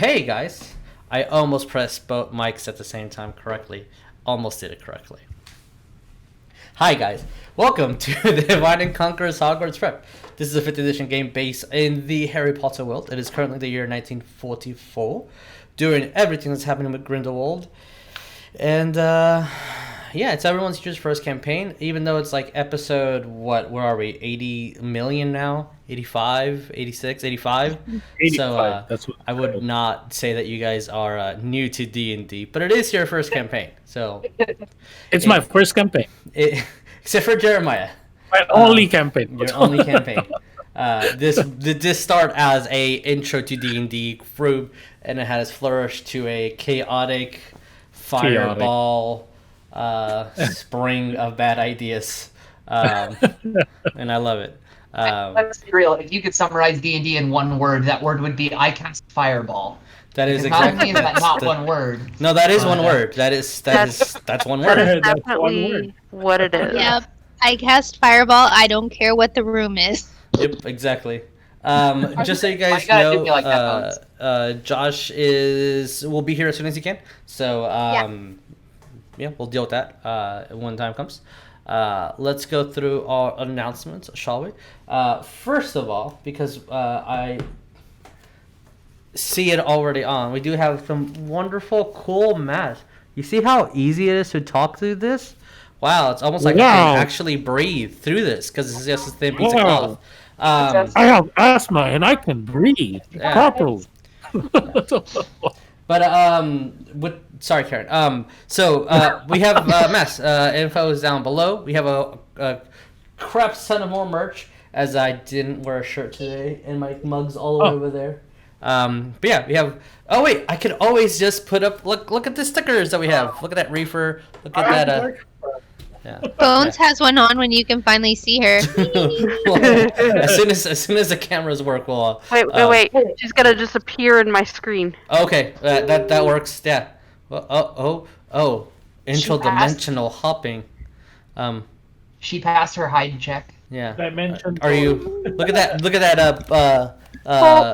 Hey guys, I almost pressed both mics at the same time correctly. Almost did it correctly. Hi guys, welcome to the Divide and Conquer's Hogwarts Prep. This is a 5th edition game based in the Harry Potter world. It is currently the year 1944, during everything that's happening with Grindelwald. And yeah, it's everyone's teacher's first campaign, even though it's like episode, where are we, 80 million now? 85, 86, 85? 85, So that's what I would not say that you guys are new to D&D, but it is your first campaign. So it's my first campaign. Except for Jeremiah. My only campaign. Your only campaign. This start as a intro to D&D group, and it has flourished to a chaotic fireball spring of bad ideas, and I love it. Let's be real. If you could summarize D&D in one word, that word would be I cast fireball. That is Not exactly. only is that not one word. No, that is one word. That's one That word. is definitely what it is. Yep. I cast fireball. I don't care what the room is. Yep, exactly. Just so you guys Why you gotta do know, me like that, Josh will be here as soon as he can. So yeah, we'll deal with that when time comes. Let's go through our announcements, shall we? First of all, because I see it already on, we do have some wonderful, cool math. You see how easy it is to talk through this? Wow, it's almost like I can actually breathe through this because it's just a thin piece of cloth. I have asthma and I can breathe properly. But sorry, Karen. So we have mess info is down below. We have a crap ton of more merch, as I didn't wear a shirt today, and my mug's all the way over there. But yeah, we have. Oh wait, I could always just put up. Look at the stickers that we have. Look at that reefer. Look at that. Yeah. Bones has one on when you can finally see her. Well, as soon as the cameras work, we'll. Wait. She's gonna just appear in my screen. Okay, that works. Yeah. Well, interdimensional hopping. She passed her hide check. Yeah. Dimension. Are you? Look at that.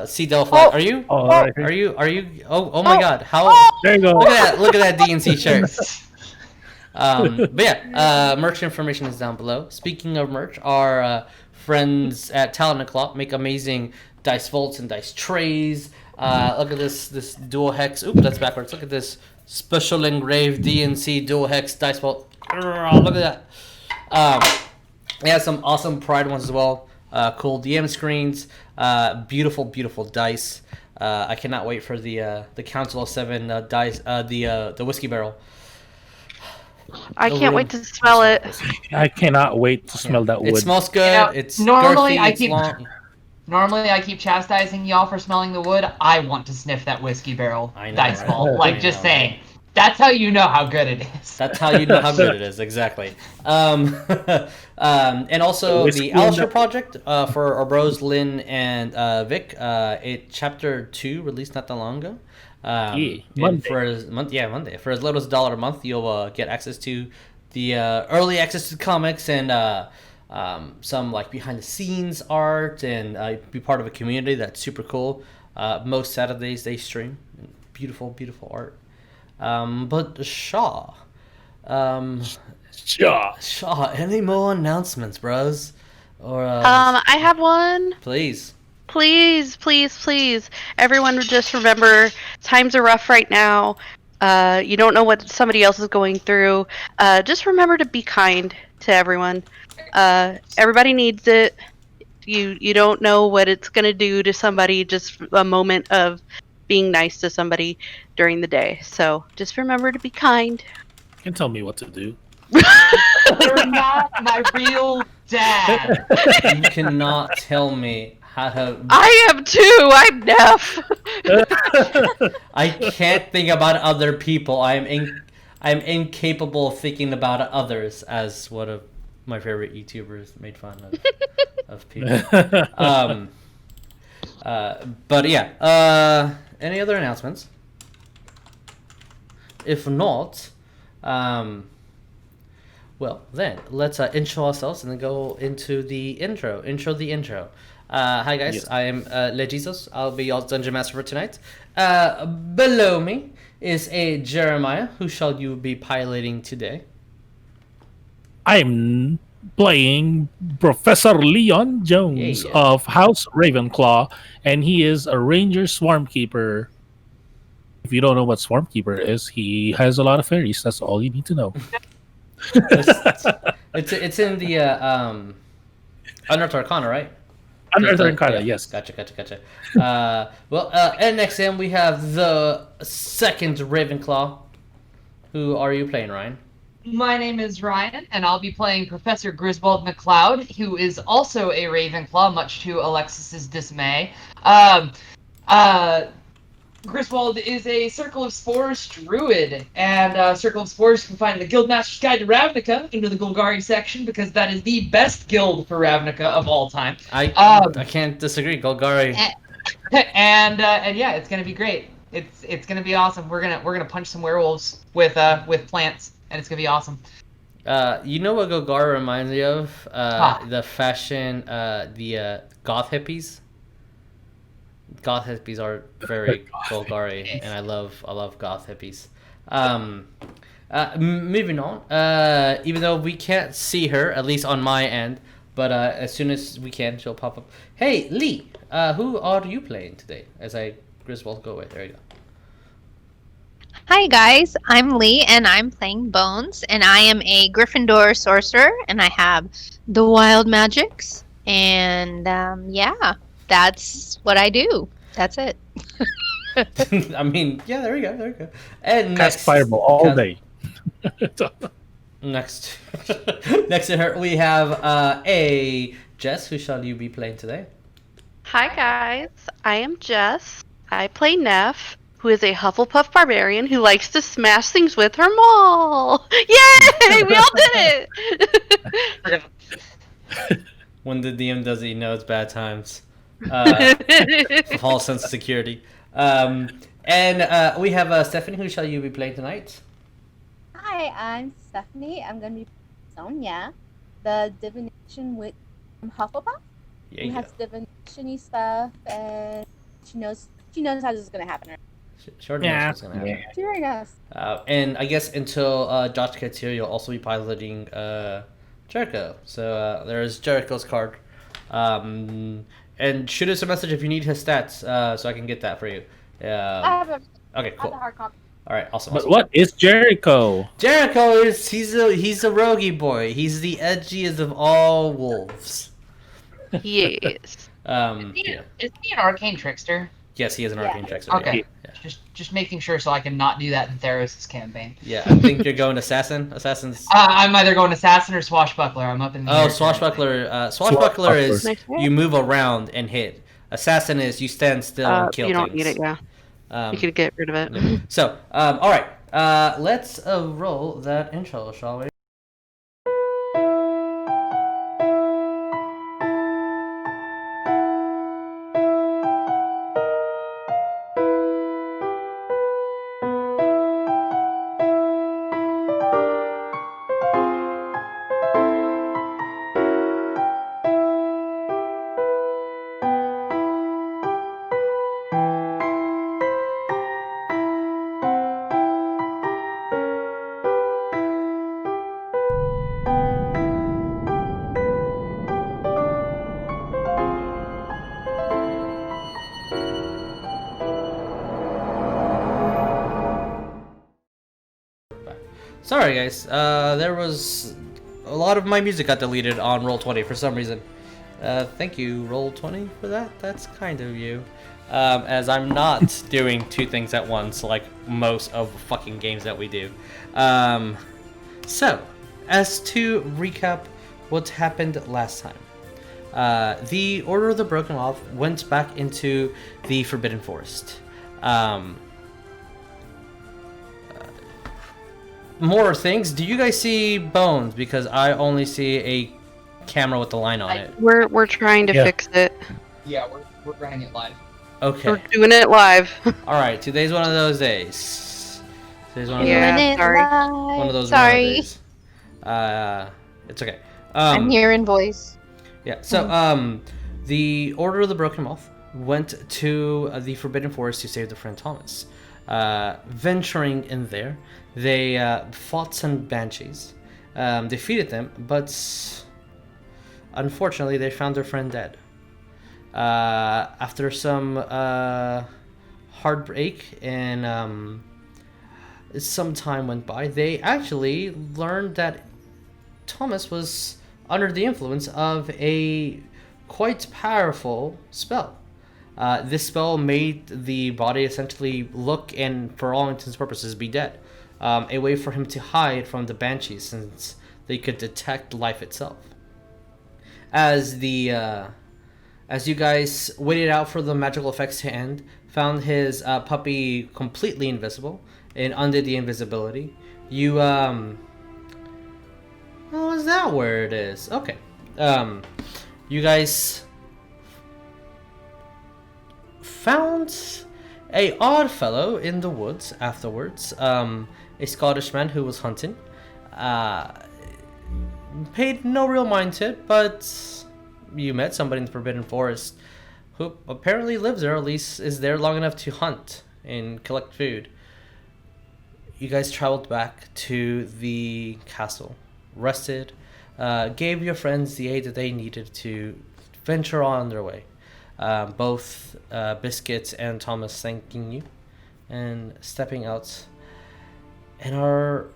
Sea Delphi. Are you? Are you? Oh my God! How? There you go. Look at that DNC shirt. But yeah, merch information is down below. Speaking of merch, our friends at Talon and Clock make amazing dice vaults and dice trays. Look at this dual hex. Oops, that's backwards. Look at this special engraved DNC dual hex dice vault. Look at that. They have some awesome Pride ones as well. Cool DM screens. Beautiful dice. I cannot wait for the Council of Seven dice. The whiskey barrel. I can't wait to smell it. I cannot wait to smell that wood. It smells good. You know, It's normally girthy, I it's keep- long. Normally, I keep chastising y'all for smelling the wood. I want to sniff that whiskey barrel I know, dice right? ball. I Like, know, just right? saying. That's how you know how good it is. That's how you know how good it is, exactly. And also the Alistair project for our bros Lynn and Vic. It chapter 2 released not that long ago. Monday. Monday. For as little as $1 a month, you'll get access to the early access to comics and some like behind the scenes art and be part of a community that's super cool. Most Saturdays they stream beautiful art. But Shaw, any more announcements, bros? Or I have one. please. Please. Everyone just remember, times are rough right now. You don't know what somebody else is going through. Just remember to be kind to everyone. Everybody needs it. You don't know what it's gonna do to somebody. Just a moment of being nice to somebody during the day. So just remember to be kind. You can tell me what to do. You're not my real dad. You cannot tell me how to. I am too. I'm deaf. I can't think about other people. I'm incapable of thinking about others, as one of my favorite YouTubers made fun of people. But yeah. Any other announcements? If not, well then let's intro ourselves and then go into the intro. Hi guys, Yes. I am Legisos. I'll be your dungeon master for tonight. Below me is a Jeremiah. Who shall you be piloting today? I'm playing Professor Leon Jones Yeah. of House Ravenclaw, and he is a Ranger Swarmkeeper. If you don't know what Swarmkeeper is, he has a lot of fairies. That's all you need to know. It's in the Unearthed Arcana, right? Unearthed Yeah, Arcana, yes. Gotcha. And next in we have the second Ravenclaw. Who are you playing, Ryan? My name is Ryan, and I'll be playing Professor Griswold McLeod, who is also a Ravenclaw, much to Alexis's dismay. Griswold is a Circle of Spores Druid, and Circle of Spores you can find in the Guildmaster's Guide to Ravnica under the Golgari section, because that is the best guild for Ravnica of all time. I can't disagree. Golgari. And yeah, it's gonna be great. It's gonna be awesome. We're gonna punch some werewolves with plants, and it's gonna be awesome. You know what Golgari reminds me of? The fashion, the goth hippies. Goth hippies are very Golgari, and I love goth hippies. Moving on. Even though we can't see her, at least on my end, but as soon as we can, she'll pop up. Hey, Lee. Who are you playing today? As I Griswold go away. There you go. Hi guys, I'm Lee and I'm playing Bones, and I am a Gryffindor sorcerer, and I have the wild magics, and yeah, that's what I do. That's it. I mean, yeah, there we go. And Cast Fireball all day. Next to her, we have a Jess. Who shall you be playing today? Hi guys, I am Jess. I play Neff, who is a Hufflepuff barbarian who likes to smash things with her maul. Yay! We all did it! When the DM does it, you know it's bad times. False sense of security. And we have Stephanie. Who shall you be playing tonight? Hi, I'm Stephanie. I'm going to be Sonya, the divination witch from Hufflepuff. Yeah, Who has divination-y stuff, and she knows how this is going to happen. Short Yeah. what's gonna happen. She already knows. And I guess until Josh gets here, you'll also be piloting Jericho. So there's Jericho's card. And shoot us a message if you need his stats, so I can get that for you. I have a Okay, cool. hard copy. All right, awesome. But what is Jericho? Jericho is he's a roguey boy. He's the edgiest of all wolves. Yes. Yeah. Is he an arcane trickster? Yes, he is an Yeah. arcane trickster. Okay. Yeah. Just making sure so I can not do that in Theros' campaign. Yeah, I think you're going assassin. Assassin's. I'm either going assassin or swashbuckler. I'm up in the Oh, air. swashbuckler. Swashbuckler is Nice. you move around and hit. Assassin is you stand still and kill You don't things. need it, yeah. You could get rid of it. So, all right. Let's roll that intro, shall we? Sorry, guys. There was a lot of my music got deleted on Roll20 for some reason. Thank you, Roll20, for that. That's kind of you. As I'm not doing two things at once like most of the fucking games that we do. So, as to recap what happened last time. The Order of the Broken Moth went back into the Forbidden Forest. More things. Do you guys see bones? Because I only see a camera with the line on it. We're trying to fix it. Yeah, we're running it live. Okay. We're doing it live. All right. Today's one of those days. Today's one of Yeah, Doing it sorry. live. one of those Sorry. days. It's okay. I'm hearing voice. Yeah. So The Order of the Broken Moth went to the Forbidden Forest to save their friend Thomas. Venturing in there, they fought some banshees, defeated them, but unfortunately they found their friend dead. After some heartbreak and some time went by, they actually learned that Thomas was under the influence of a quite powerful spell. This spell made the body essentially look and, for all intents and purposes, be dead. A way for him to hide from the banshees, since they could detect life itself. As you guys waited out for the magical effects to end, found his puppy completely invisible and undid the invisibility. You oh, is that where it is? Okay. You guys found a odd fellow in the woods afterwards. A Scottish man who was hunting. Paid no real mind to it, but you met somebody in the Forbidden Forest who apparently lives there, or at least is there long enough to hunt and collect food. You guys traveled back to the castle, rested, gave your friends the aid that they needed to venture on their way. Both Biscuits and Thomas thanking you and stepping out. And our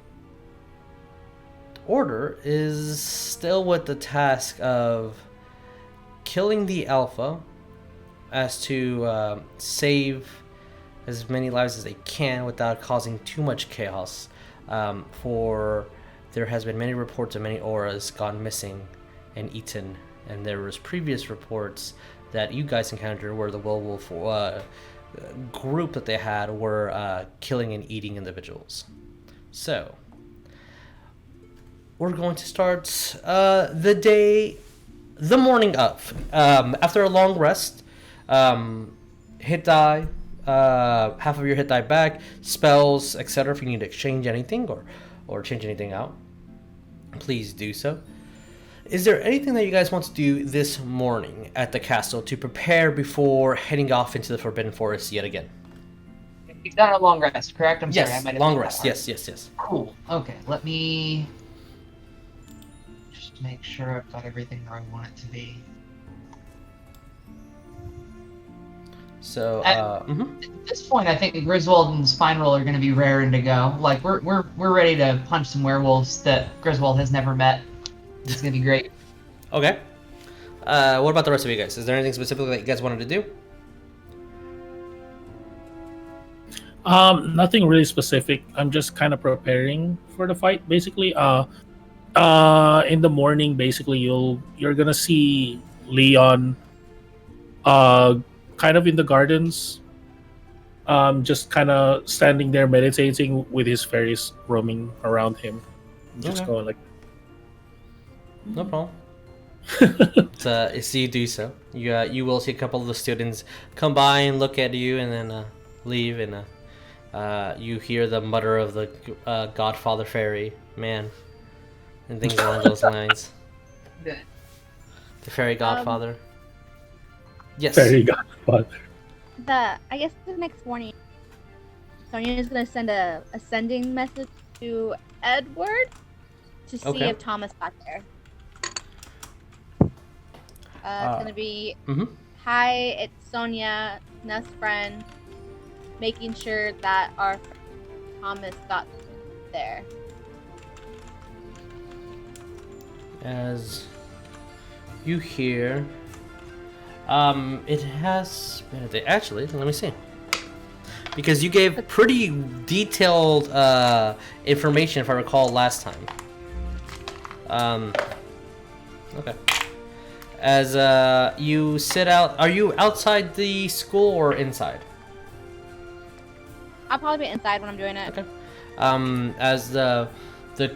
order is still with the task of killing the Alpha, as to save as many lives as they can without causing too much chaos. For there has been many reports of many auras gone missing and eaten, and there was previous reports that you guys encountered where the werewolf group that they had were killing and eating individuals. So we're going to start the morning of. After a long rest, hit die, half of your hit die back, spells, etc. If you need to exchange anything or change anything out, please do so. Is there anything that you guys want to do this morning at the castle to prepare before heading off into the Forbidden Forest yet again? You've done a long rest, correct? I'm yes, sorry, I might have long missed rest. that part. Yes. Cool. Okay, let me just make sure I've got everything where I want it to be. So, At this point, I think Griswold and Spinal are going to be raring to go. Like we're ready to punch some werewolves that Griswold has never met. It's going to be great. Okay. What about the rest of you guys? Is there anything specific that you guys wanted to do? Nothing really specific. I'm just kind of preparing for the fight, basically. In the morning, basically, you're gonna see Leon, kind of in the gardens, just kind of standing there meditating with his fairies roaming around him, just going like. No problem. So you do so. You will see a couple of the students come by and look at you, and then leave, and you hear the mutter of the Godfather fairy man, and things along those lines. Good. The fairy Godfather. Yes. Fairy Godfather. I guess the next morning, Sonya is gonna send a sending message to Edward to see Okay. if Thomas got there. It's gonna be, hi, it's Sonya, Nest friend, making sure that our friend Thomas got there. As you hear, it has been a day. Actually, let me see. Because you gave pretty detailed information, if I recall, last time. Okay. As you sit out, are you outside the school or inside? I'll probably be inside when I'm doing it. Okay. As the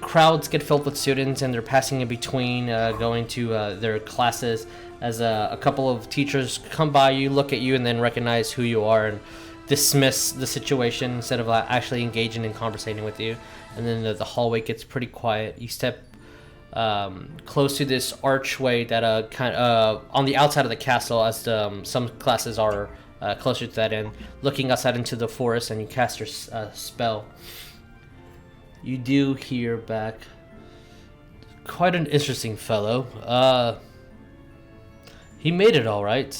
crowds get filled with students and they're passing in between, going to their classes, as a couple of teachers come by, you look at you and then recognize who you are and dismiss the situation instead of actually engaging in conversating with you. And then the hallway gets pretty quiet. You step close to this archway that kind on the outside of the castle, as some classes are closer to that end, looking outside into the forest, and you cast your spell. You do hear back, quite an interesting fellow. He made it all right.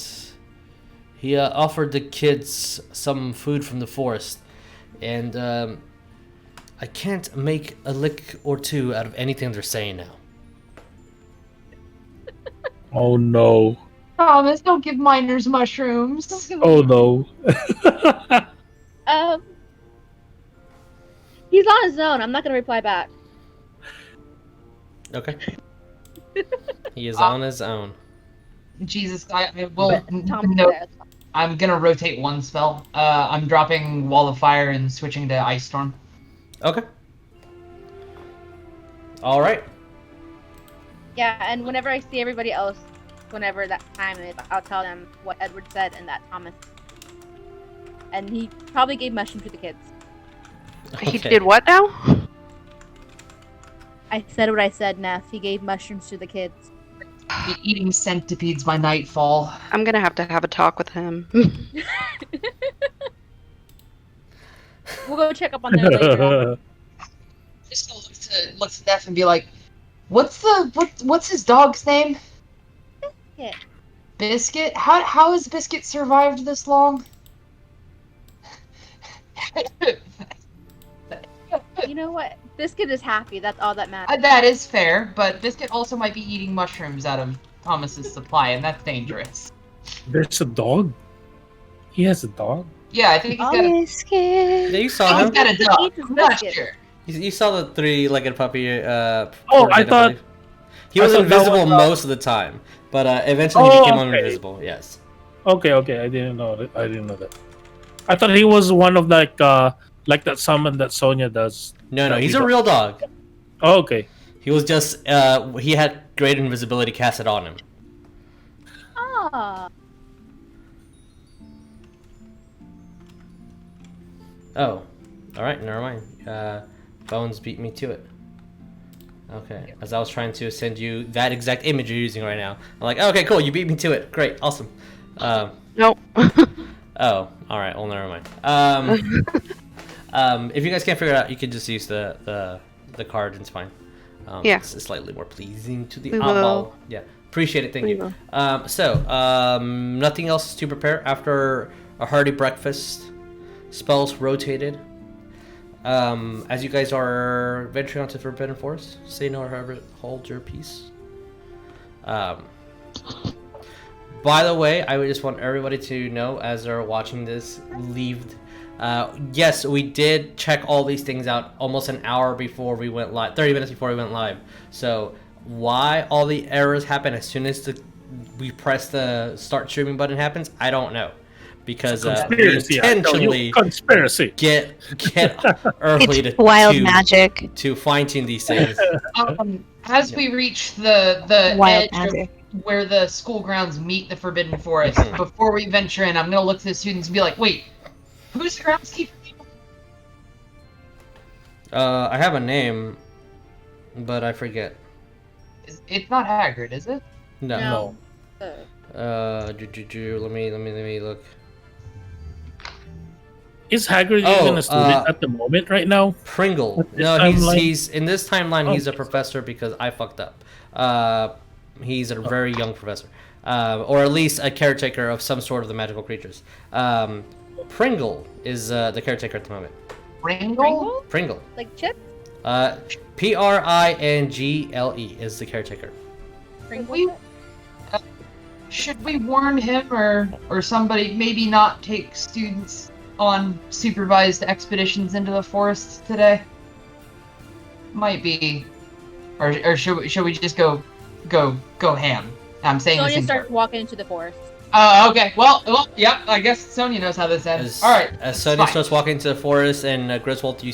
He offered the kids some food from the forest, and I can't make a lick or two out of anything they're saying now. Oh no. Thomas, don't give minors mushrooms. Oh no. He's on his own. I'm not gonna reply back. Okay. He is on his own. Jesus, I will. Tom, No, I'm gonna rotate one spell. I'm dropping Wall of Fire and switching to Ice Storm. Okay. All right. Yeah, and whenever I see everybody else, whenever that time is, I'll tell them what Edward said and that Thomas. And he probably gave mushrooms to the kids. He did what now? I said what I said, Ness. He gave mushrooms to the kids. Be eating centipedes by nightfall. I'm gonna have to have a talk with him. We'll go check up on them later on. Just gonna look to Neff and be like, what's his dog's name? Biscuit. Biscuit? How has Biscuit survived this long? You know what? Biscuit is happy. That's all that matters. That is fair, but Biscuit also might be eating mushrooms out of Thomas's supply, and that's dangerous. There's a dog? He has a dog? Yeah, I think he's got a... Biscuit. Yeah, you saw He's him. got a dog. Eats his I'm not biscuit. sure. You saw the three-legged puppy. I four-legged thought- puppy. He was I thought that invisible was, most of the time, but eventually he Oh, became okay. invisible. Yes. Okay, I didn't know that. I didn't know that. I thought he was one of like that summon that Sonya does. No, he's a real dog. Oh, okay. He was just he had great invisibility casted on him. Ah. Oh, all right, never mind. Bones beat me to it. Okay, as I was trying to send you that exact image you're using right now, I'm like, okay, cool, you beat me to it. Great, awesome. Nope. Oh, all right, well, never mind. If you guys can't figure it out, you can just use the card, and it's fine. Yeah. It's slightly more pleasing to the We eyeball. will. Yeah, appreciate it. Thank We you. will. So, nothing else to prepare after a hearty breakfast. Spells rotated. As you guys are venturing onto Forbidden Forest, say no or hold your peace. By the way, I would just want everybody to know, as they're watching this, yes, we did check all these things out almost an hour before we went live, 30 minutes before we went live. So why all the errors happen as soon as we press the start streaming button happens, I don't know. Because we intentionally conspiracy. get early It's wild magic. to fine-tune these things. As we reach the Wild edge magic. of where the school grounds meet the Forbidden Forest, before we venture in, I'm gonna look to the students and be like, wait, who's the groundskeeper? I have a name, but I forget. It's not Hagrid, is it? No. No. Let me look. Is Hagrid even a student at the moment right now? Pringle. At this No, timeline? he's in this timeline. He's a Oh. professor because I fucked up. He's a very young professor, or at least a caretaker of some sort of the magical creatures. Pringle is the caretaker at the moment. Pringle? Pringle. Like chips? Pringle is the caretaker. Pringle? Should we warn him or somebody maybe not take students on supervised expeditions into the forests today? Might be, or should we just go ham? I'm saying this Sonya in starts walking into the forest. Okay. Well, yep. I guess Sonya knows how this ends. All right. As Sonya fine. starts walking into the forest and Griswold, you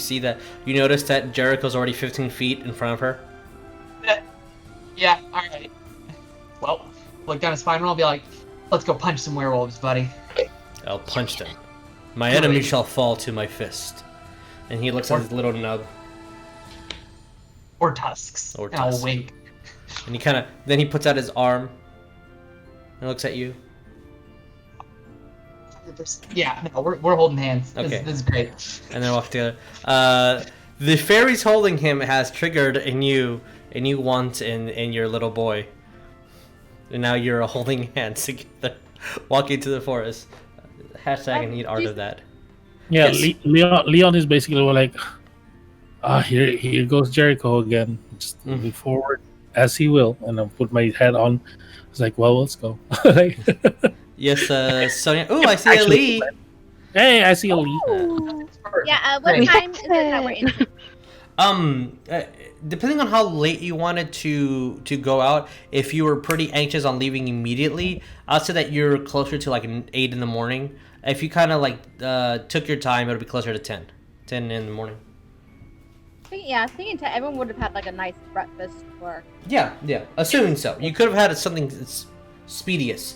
notice that Jericho's already 15 feet in front of her. Yeah. All right. Well, look down his spine roll and be like, "Let's go punch some werewolves, buddy." I'll punch them. My enemy shall fall to my fist. And he looks at his little nub. Or tusks. Or And I'll tusks. wink. And then he puts out his arm and looks at you. Yeah, no, we're holding hands. Okay. This is great. And then walk together. The fairies holding him has triggered a new want in your little boy. And now you're holding hands together, walking to the forest. Hashtag I need art of that. Yeah, Yes. Leon is basically like, here goes Jericho again. Just moving forward as he will. And I'll put my head on. It's like, well, let's go. Yes, Sonya. Ooh, I see a Lee. Hey, I see a Lee. Yeah, what Great. time is it that we're in? Depending on how late you wanted to go out, if you were pretty anxious on leaving immediately, I'd say that you're closer to like 8 in the morning. If you kind of like took your time, it'll be closer to 10 in the morning. Yeah, I was thinking everyone would have had like a nice breakfast or. Yeah, assuming so. You could have had something speediest.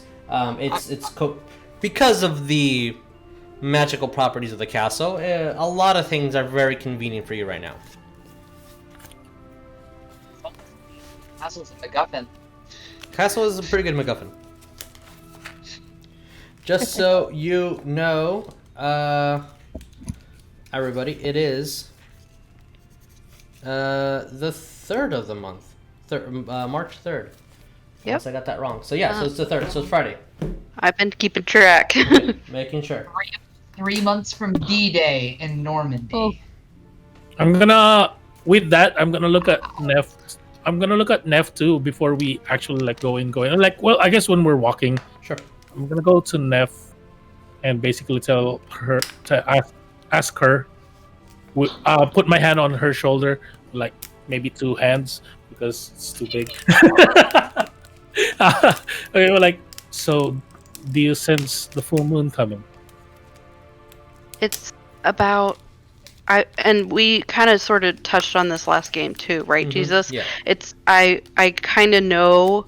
Because of the magical properties of the castle. A lot of things are very convenient for you right now. Castle's a MacGuffin. Castle is a pretty good MacGuffin. Just so you know, everybody, it is the 3rd of the month. March 3rd. Yep. Unless I got that wrong. So yeah, so it's the 3rd, so it's Friday. I've been keeping track. Making sure. 3 months from D-Day in Normandy. Oh. I'm gonna look at Neff. I'm gonna look at Neff too before we actually like go in. Like, well, I guess when we're walking, Sure. I'm gonna go to Neff and basically tell her to ask her. Put my hand on her shoulder, like maybe 2 hands because it's too big. Okay, well, like, so do you sense the full moon coming? It's about and we kind of sort of touched on this last game too, right, Jesus? Yeah. It's I kind of know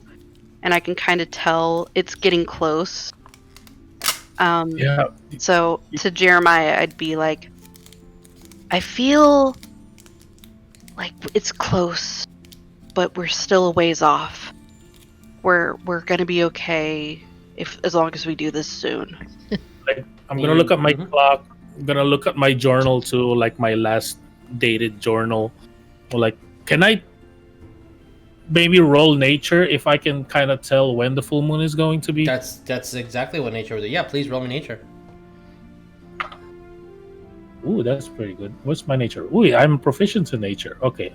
and I can kind of tell it's getting close. Yeah. So to Jeremiah, I'd be like, I feel like it's close, but we're still a ways off. We're gonna be okay as long as we do this soon. Like, I'm gonna look at my clock. I'm gonna look at my journal too, like my last dated journal. Like, can I maybe roll nature if I can kind of tell when the full moon is going to be? That's exactly what nature would do. Yeah, please roll me nature. Ooh, that's pretty good. What's my nature? Ooh, I'm proficient in nature. Okay,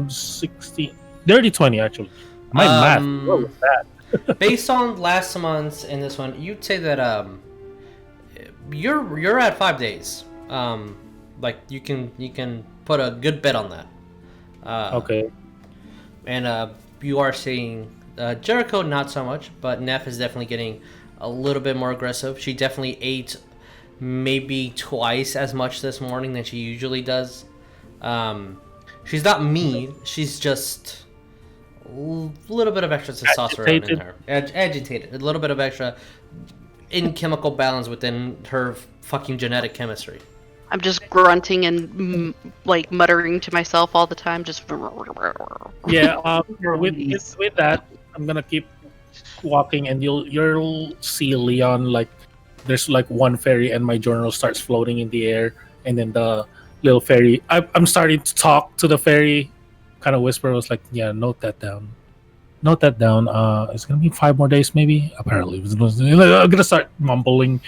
16, dirty 20 actually. My math. What was that? Based on last month's and this one, you'd say that you're at 5 days. Like you can put a good bet on that. Okay. And you are seeing Jericho not so much, but Neff is definitely getting a little bit more aggressive. She definitely ate maybe twice as much this morning than she usually does. She's not mean. She's just a little bit of extra testosterone in her. Agitated. A little bit of extra in chemical balance within her fucking genetic chemistry. I'm just grunting and like muttering to myself all the time. Just Yeah. With that, I'm gonna keep walking, and you'll see Leon. Like, there's like one fairy, and my journal starts floating in the air, and then the little fairy. I'm starting to talk to the fairy. Kind of whisper. I was like, yeah, note that down. It's gonna be 5 more days, maybe. Apparently, I'm gonna start mumbling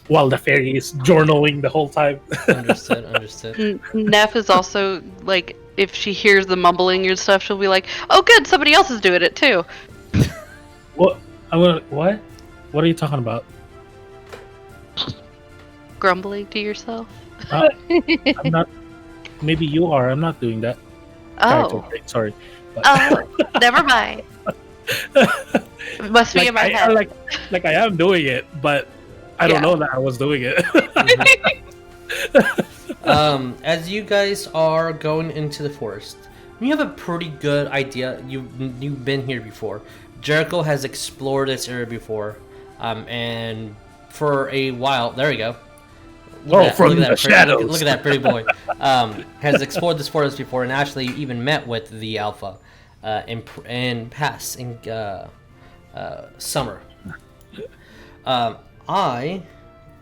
while the fairy is journaling the whole time. Understood. Neff is also like, if she hears the mumbling and stuff, she'll be like, "Oh, good, somebody else is doing it too." What? What? What are you talking about? Grumbling to yourself. I'm not. Maybe you are. I'm not doing that. Oh. Sorry. But, Oh, never mind. It must be in my head. Like I am doing it, but I don't know that I was doing it. As you guys are going into the forest, you have a pretty good idea. You've been here before. Jericho has explored this area before, and for a while, there we go. From the shadows. Look at that pretty boy. Has explored this forest before and actually even met with the Alpha. and pass in summer. I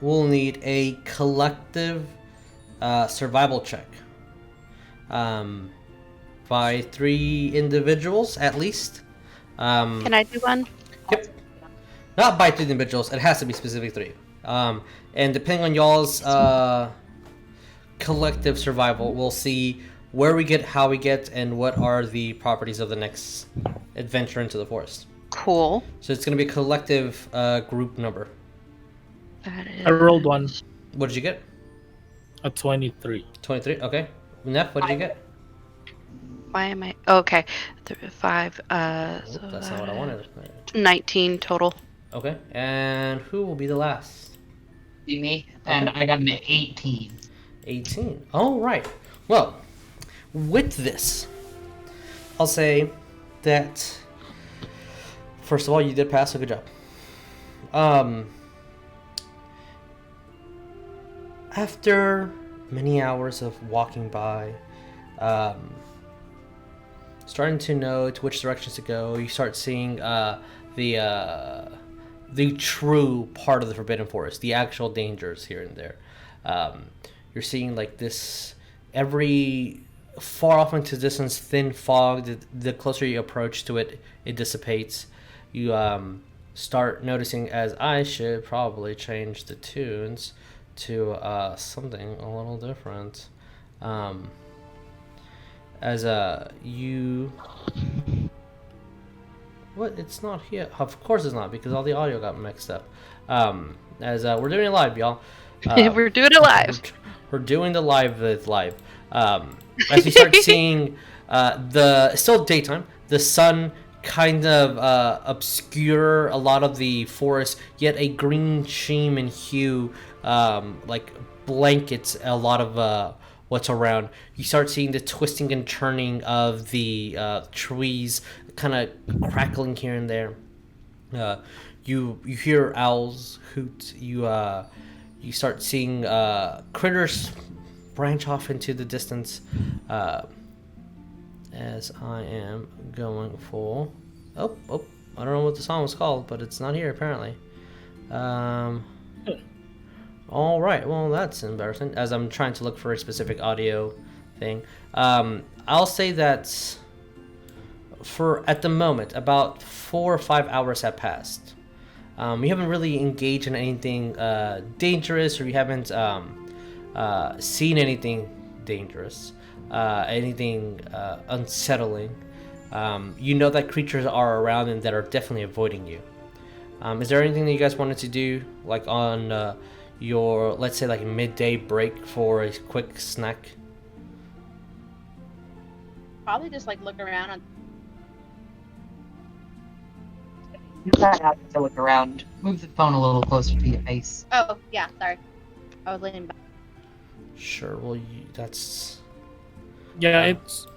will need a collective survival check by 3 individuals at least. Can I do one? Yep. Not by 3 individuals. It has to be specific 3. And depending on y'all's collective survival, we'll see where we get, how we get, and what are the properties of the next adventure into the forest. Cool. So it's going to be a collective group number. That is... I rolled one. What did you get? A 23. 23. Okay. Neff, what did you get? Why am I... Okay. 5. So That's not what I wanted. 19 total. Okay. And who will be the last? Be me, and I got an 18. 18. All right. Well, with this, I'll say that first of all, you did pass. So good job. After many hours of walking by, starting to know to which directions to go, you start seeing the true part of the Forbidden Forest, the actual dangers here and there. You're seeing like this every far off into the distance, thin fog. The closer you approach to it, it dissipates. You start noticing, as I should probably change the tunes to something a little different. As you... What? It's not here. Of course it's not, because all the audio got mixed up. As we're doing it live, y'all. We're doing it live. We're doing the live with live. As you start seeing the still daytime, the sun kind of obscure a lot of the forest, yet a green sheen and hue like blankets a lot of what's around. You start seeing the twisting and turning of the trees, kind of crackling here and there. You hear owls hoot. You start seeing critters branch off into the distance. As I am going for... Oh, I don't know what the song was called, but it's not here apparently. All right, well that's embarrassing. As I'm trying to look for a specific audio thing, I'll say that for at the moment about 4 or 5 hours have passed. You haven't really engaged in anything dangerous, or you haven't seen anything dangerous, anything unsettling. You know that creatures are around and that are definitely avoiding you. Is there anything that you guys wanted to do, like on your, let's say, like midday break for a quick snack? Probably just like look around on. You have to look around. Move the phone a little closer to your face. Oh yeah, sorry. I was leaning back. Sure. Well, that's... Yeah, it's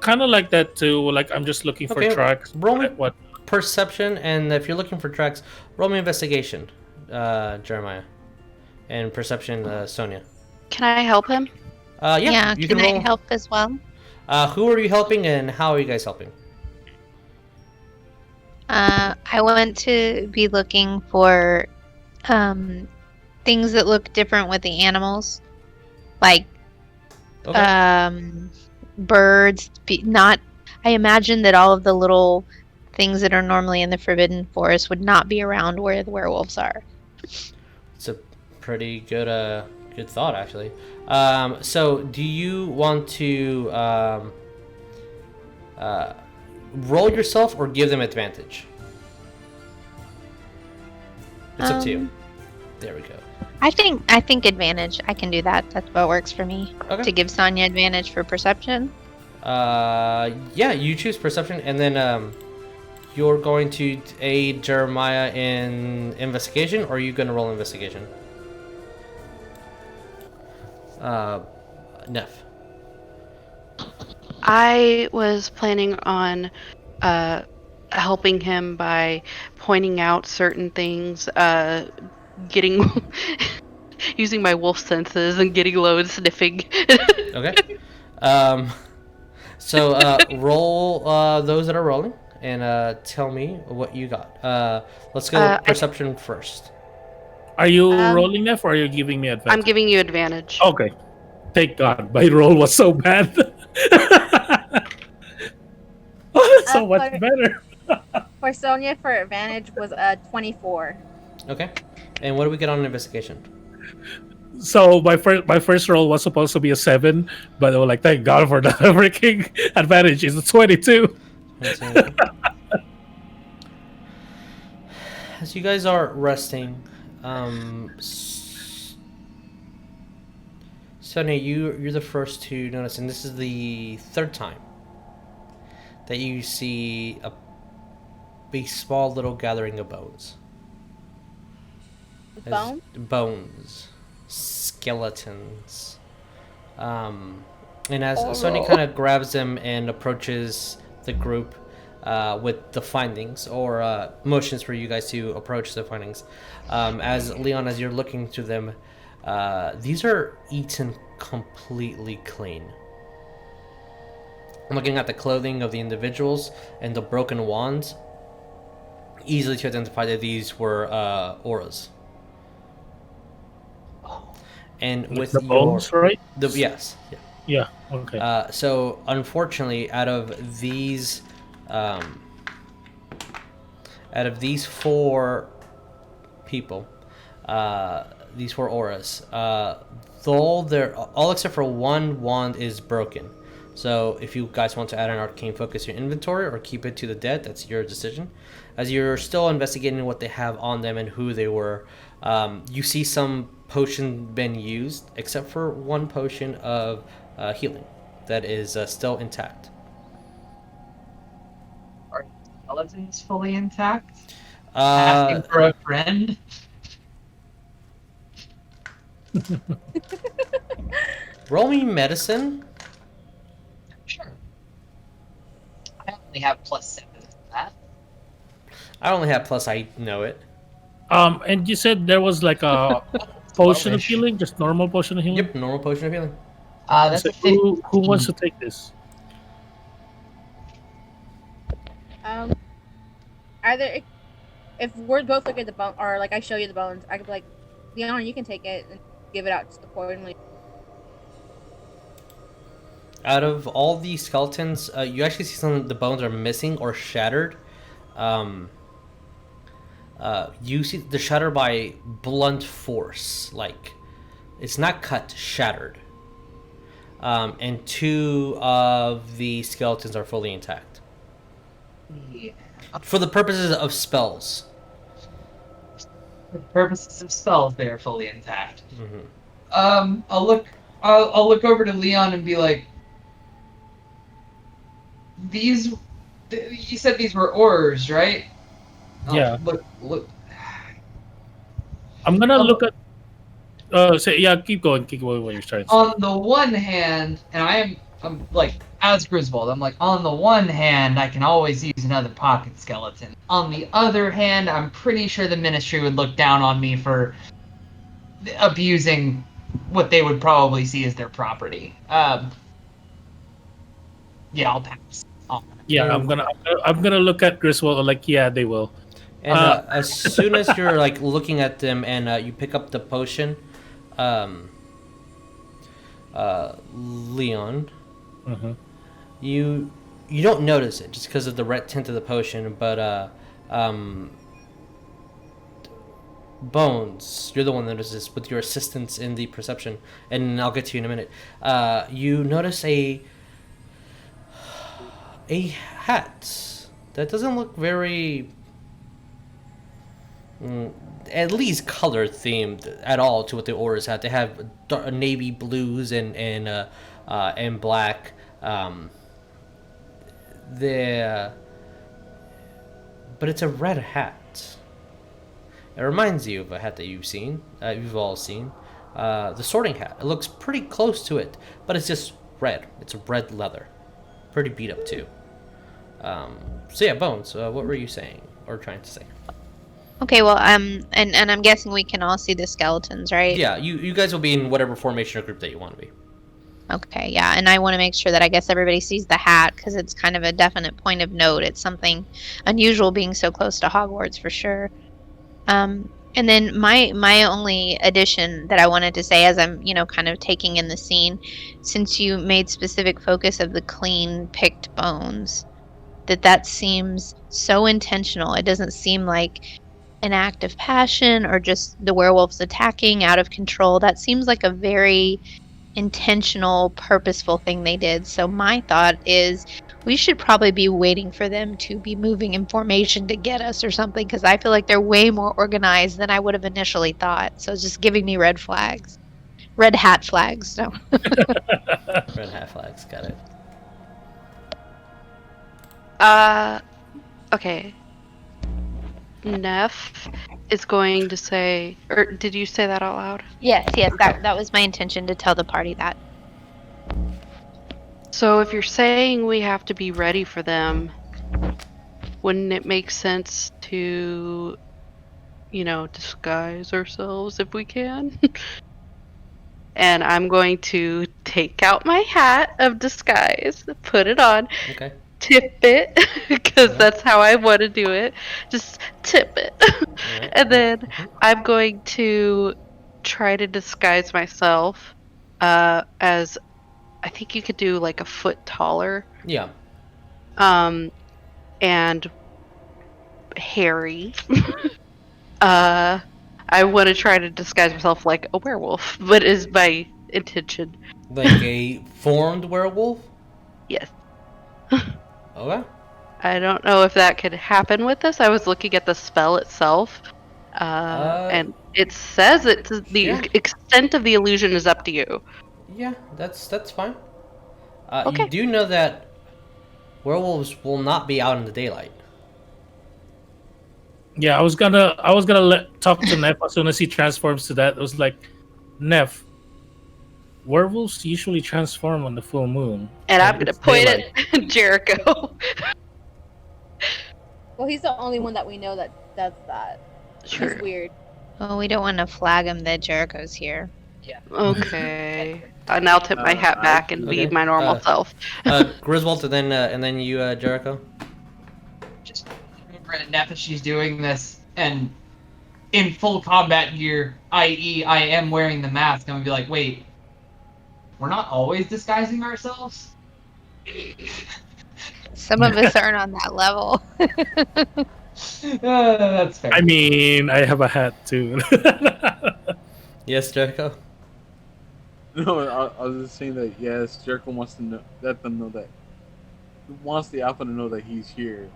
kind of like that too. Like I'm just looking for tracks. Roll me What? perception, and if you're looking for tracks, roll me investigation, Jeremiah, and perception, Sonya. Can I help him? Yeah. You can roll. I help as well? Who are you helping, and how are you guys helping? I want to be looking for things that look different with the animals, like birds. Not. I imagine that all of the little things that are normally in the Forbidden Forest would not be around where the werewolves are. It's a pretty good good thought, actually. So do you want to roll yourself or give them advantage? It's up to you. There we go. I think advantage. I can do that. That's what works for me. Okay. To give Sonya advantage for perception. Yeah, you choose perception, and then you're going to aid Jeremiah in investigation, or are you going to roll investigation? Neff. I was planning on helping him by pointing out certain things, getting using my wolf senses and getting low and sniffing. Okay. So roll those that are rolling and tell me what you got. Let's go perception first. Are you rolling that, or are you giving me advantage? I'm giving you advantage. Okay. Thank God, my roll was so bad. So much better. For Sonya, for advantage was 24. Okay. And what do we get on investigation? So my first roll was supposed to be a 7, but they were like, thank God for the freaking advantage. It's a 22. As you guys are resting, Sonya, you're the first to notice, and this is the third time that you see a small little gathering of bones. Bones? Bones. Skeletons. And as Sonya kind of grabs them and approaches the group with the findings, or motions for you guys to approach the findings, as Leon, as you're looking through them, these are eaten completely clean. I'm looking at the clothing of the individuals and the broken wands, easily to identify that these were auras. And with the bones, right? Yes. Yeah. Yeah. Okay. So unfortunately, out of these 4 people, these 4 auras, though they're all except for one wand is broken. So if you guys want to add an arcane focus to your inventory or keep it to the dead, that's your decision. As you're still investigating what they have on them and who they were, you see some potion been used, except for one potion of healing that is still intact. Are skeletons fully intact? Uh, Asking for a friend? Roll me medicine. Sure. I only have +7 for that. I only have plus I know it. And you said there was like a potion of healing, just normal potion of healing? Yep, normal potion of healing. That's So a who wants to take this? Either if we're both looking at the bone, or like I show you the bones, I could be like, Leon, you can take it and give it out just accordingly. Out of all the skeletons, you actually see some of the bones are missing or shattered. You see they're shattered by blunt force, like it's not cut, shattered. And 2 of the skeletons are fully intact. Yeah. For the purposes of spells. For the purposes of spells, they are fully intact. Mm-hmm. I'll look over to Leon and be like, you said these were auras, right? Yeah. Look. I'm gonna look at. Keep going what you're trying to say. On the one hand, and I'm like, as Griswold, I'm like, on the one hand, I can always use another pocket skeleton. On the other hand, I'm pretty sure the Ministry would look down on me for abusing what they would probably see as their property. Yeah, I'll pass. Yeah, I'm gonna look at Griswold. Like, yeah, they will. And as soon as you're like looking at them and you pick up the potion, Leon, you don't notice it just because of the red tint of the potion, but Bones, you're the one that notices this with your assistance in the perception, and I'll get to you in a minute. You notice a hat that doesn't look very at least color themed at all to what the auras had. They have navy blues and black. But it's a red hat. It reminds you of a hat that you've all seen. The sorting hat. It looks pretty close to it, but it's just red. It's red leather. Pretty beat up too. So yeah, Bones, what were you saying or trying to say? Okay, well, and I'm guessing we can all see the skeletons, right? Yeah, you guys will be in whatever formation or group that you want to be. Okay, yeah, and I want to make sure that I guess everybody sees the hat because it's kind of a definite point of note. It's something unusual being so close to Hogwarts for sure. And then my only addition that I wanted to say as I'm, kind of taking in the scene, since you made specific focus of the clean picked bones, that seems so intentional. It doesn't seem like an act of passion or just the werewolves attacking out of control. That seems like a very intentional, purposeful thing they did. So my thought is we should probably be waiting for them to be moving in formation to get us or something, because I feel like they're way more organized than I would have initially thought. So it's just giving me red flags. Red hat flags. No. Red hat flags, got it. Okay. Neff is going to say, or did you say that out loud? Yes, that was my intention, to tell the party that. So if you're saying we have to be ready for them, wouldn't it make sense to, disguise ourselves if we can? And I'm going to take out my hat of disguise, put it on, Okay. tip it, because Yeah. that's how I want to do it. Just tip it. Alright. And then I'm going to try to disguise myself as, I think you could do like a foot taller. Yeah. And hairy. I want to try to disguise myself like a werewolf, but is my intention. Like a formed werewolf? Yes. Okay. I don't know if that could happen with this. I was looking at the spell itself, and it says the extent of the illusion is up to you. Yeah, that's fine. Okay. You do know that werewolves will not be out in the daylight. Yeah, I was gonna talk to Neff as soon as he transforms to that. It was like, Neff, werewolves usually transform on the full moon. And I'm gonna it's point daylight. at Jericho. Well, he's the only one that we know that does that. Sure. He's weird. Well, we don't want to flag him that Jericho's here. Okay. And I'll tip my hat back and be Okay. my normal self. Griswold, and then you, Jericho. Just remember at Neff as she's doing this, and in full combat gear, i.e., I am wearing the mask. I'm gonna be like, wait, we're not always disguising ourselves? Some of us aren't on that level. That's fair. I mean, I have a hat too. Yes, Jericho. No, I was just saying that yes, Jericho wants to let them know that he wants the Alpha to know that he's here.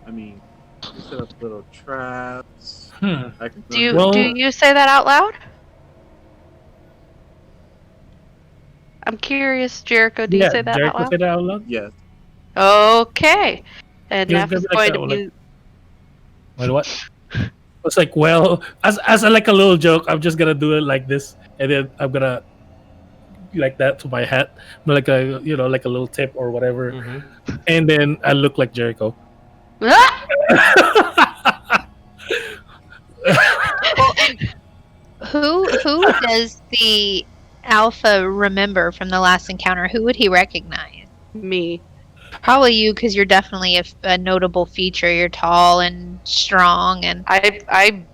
I mean, we set up little traps. Do you say that out loud? I'm curious, Jericho. Do you say that Jericho out said that out loud? Yes. Okay. And He was Neff is gonna be going like to that, be. Wait, what? It's like, well, as a, like a little joke, I'm just gonna do it like this, and then I'm gonna like that to my hat, like a like a little tip or whatever, Mm-hmm. and then I look like Jericho. Who does the Alpha remember from the last encounter? Who would he recognize? Me. Probably you, because you're definitely a notable feature. You're tall and strong, and I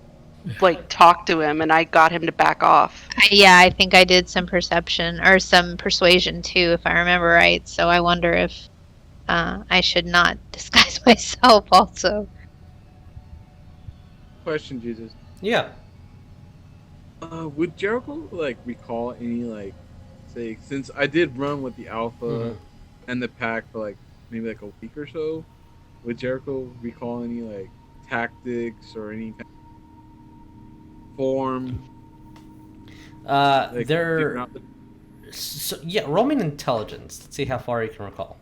like talked to him and I got him to back off. yeah, I think I did some perception or some persuasion too, if I remember right. So I wonder if I should not disguise myself also. Question, Jesus. Yeah. Would Jericho like recall any like, say, since I did run with the Alpha Mhm. and the pack for like maybe like a week or so, would Jericho recall any like tactics or any kind of form? Like, They're figure out the- roll me an intelligence. Let's see how far you can recall.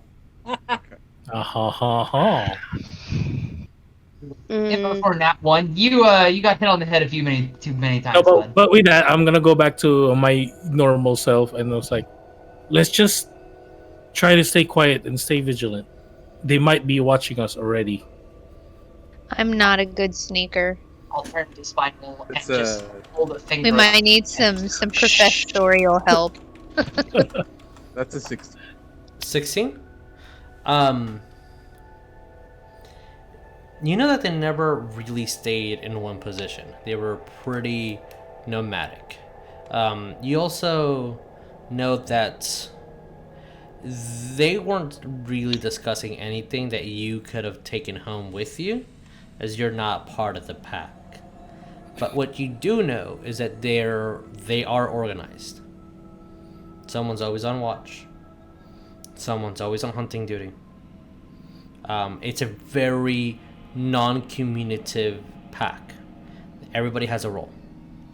Yeah, before Nat 1, you got hit on the head too many times. No, bud. but with that, I'm gonna go back to my normal self, and I was like, let's just try to stay quiet and stay vigilant. They might be watching us already. I'm not a good sneaker. I'll turn to Spinal and It's just pull the finger. We might need some professorial help. That's a 16. 16. You know that they never really stayed in one position. They were pretty nomadic. You also know that they weren't really discussing anything that you could have taken home with you, as you're not part of the pack. But what you do know is that they are organized. Someone's always on watch. Someone's always on hunting duty. It's a very non-communicative pack. Everybody has a role,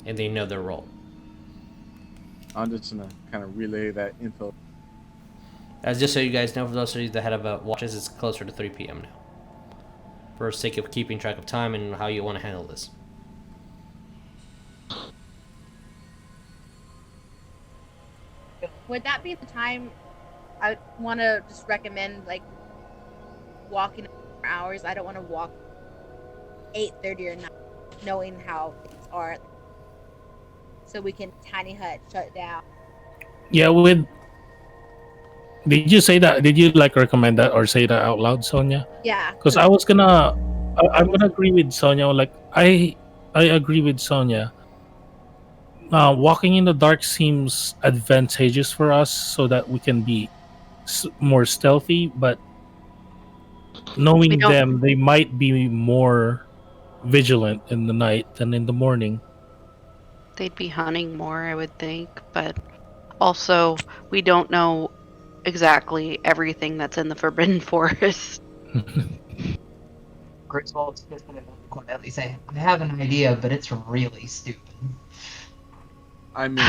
and they know their role. I'm just gonna kind of relay that info. As just so you guys know, for those of you that have watches, it's closer to 3 p.m. now. For the sake of keeping track of time and how you want to handle this. Would that be the time I want to just recommend, like, walking for hours? I don't want to walk 8:30 or 9, knowing how things are. So we can tiny hut shut down. Yeah, did you say that? Did you like recommend that or say that out loud, Sonya? Yeah. Because I'm gonna agree with Sonya. Like I agree with Sonya. Walking in the dark seems advantageous for us so that we can be more stealthy. But knowing them, they might be more vigilant in the night than in the morning. They'd be hunting more, I would think, but also we don't know exactly everything that's in the Forbidden Forest. Griswold's just gonna quietly say, I have an idea, but it's really stupid. I mean,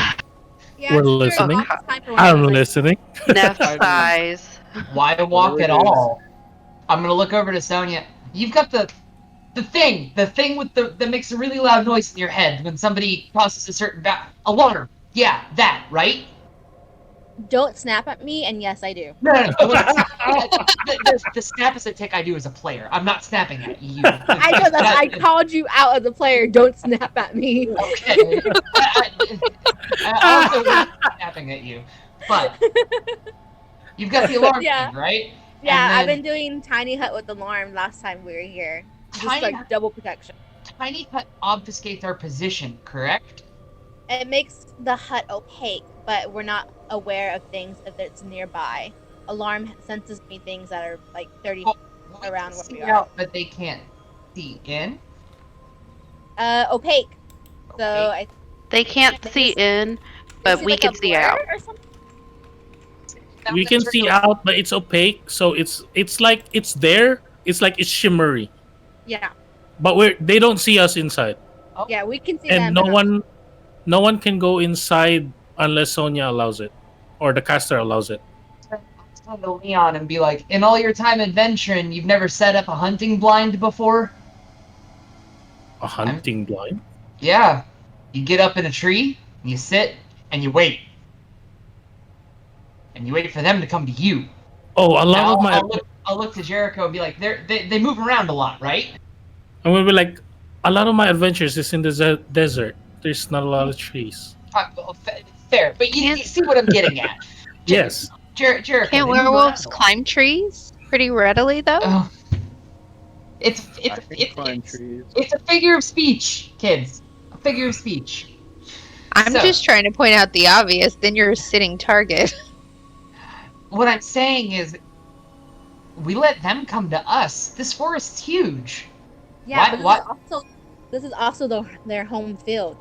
Yeah, We're sure, listening. lots of time for I'm walking, like, listening. Neff sighs. Why walk Whatever at it is. all? I'm gonna look over to Sonya. You've got the thing with that makes a really loud noise in your head when somebody crosses a certain alarm. Yeah, that, right? Don't snap at me, and yes, I do. No. The snap is a tick I do as a player. I'm not snapping at you. I know that I called you out as a player. Don't snap at me. Okay. I also not snapping at you, but you've got the alarm Yeah. thing, right? Yeah, And I've then been doing tiny hut with alarm last time we were here. Just Tiny like hut- double protection. Tiny hut obfuscates our position, correct? It makes the hut opaque, but we're not aware of things if it's nearby. Alarm senses me things that are like 30 Oh, around where we see are. out, but they can't see in. Opaque. So Okay. They can't see in, but we like can a see blur out. or something? We can see out, but it's opaque, so it's like it's there. It's like it's shimmery, Yeah, but they don't see us inside, yeah, we can see and them. no one can go inside unless Sonya allows it, or the caster allows it. I'll to Leon and be like, in all your time adventuring, you've never set up a hunting blind before? A hunting blind. Yeah. You get up in a tree, and you sit, and you wait. And you wait for them to come to you. Oh, a lot Now, of my. I'll look to Jericho and be like, they move around a lot, right? I'm gonna be like, a lot of my adventures is in the desert. There's not a lot of trees. Well, fair, but you see what I'm getting at. Yes. Jericho. Can't they move werewolves around a lot. climb trees pretty readily, though? Oh. It's a figure of speech, kids. A figure of speech. I'm So- just trying to point out the obvious. Then you're a sitting target. What I'm saying is, we let them come to us. This forest's huge. Yeah, What- but this is also their home field.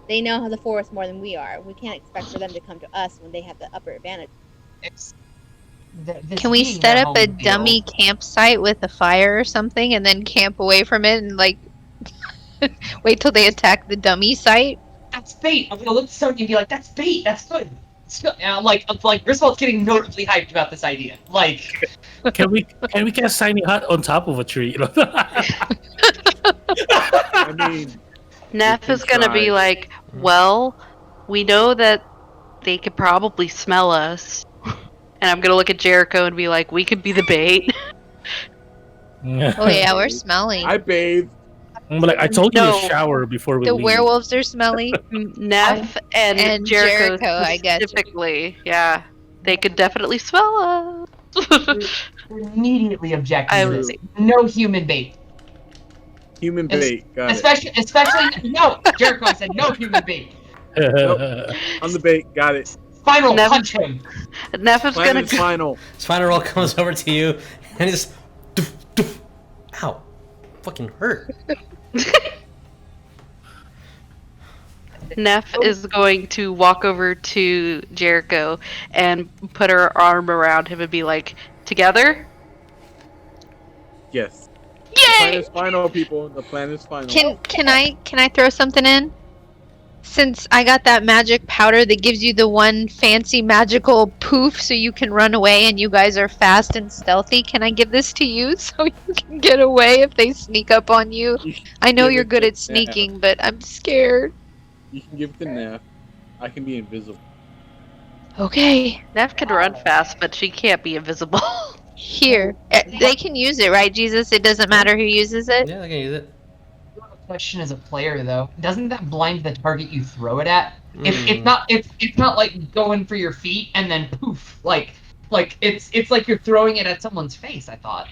They know the forest more than we are. We can't expect for them to come to us when they have the upper advantage. It's, this Can we being set their up a home dummy field- campsite with a fire or something and then camp away from it and, like, wait till they attack the dummy site? That's bait. I'm gonna look at Sonya and be like, "That's bait. That's good." It's good. And I'm like Griswold's getting notably hyped about this idea. Like, Can we cast tiny hut on top of a tree? I mean, Neff can is gonna be try. like, well, we know that they could probably smell us. And I'm gonna look at Jericho and be like, we could be the bait. Oh, yeah, we're smelling. I bathe. I'm like, I told you No. to shower before we The leave. werewolves are smelly. Neff and Jericho, I guess. specifically. Yeah, they could definitely smell us. Immediately objecting to I- this. No human bait. Human It's- bait. Got it. Especially no. Jericho, I said no human bait. On the bait. Got it. Final Never- punch him. Neff is Plan gonna is final. Spinal roll comes over to you and just. Doof, doof. Ow. Fucking hurt. Neff is going to walk over to Jericho and put her arm around him and be like, "Together." Yes. The plan Yay! is final, people. The plan is final. Can I throw something in? Since I got that magic powder that gives you the one fancy magical poof so you can run away and you guys are fast and stealthy, can I give this to you so you can get away if they sneak up on you? You can I know give you're it good to at sneaking, but I'm scared. You can give it to Neff. I can be invisible. Okay, Neff can run fast, but she can't be invisible. here. They can use it, right, Jesus? It doesn't matter who uses it? Yeah, I can use it. Question as a player though, doesn't that blind the target you throw it at? It's Mm. it's not like going for your feet and then poof, like it's like you're throwing it at someone's face. I thought.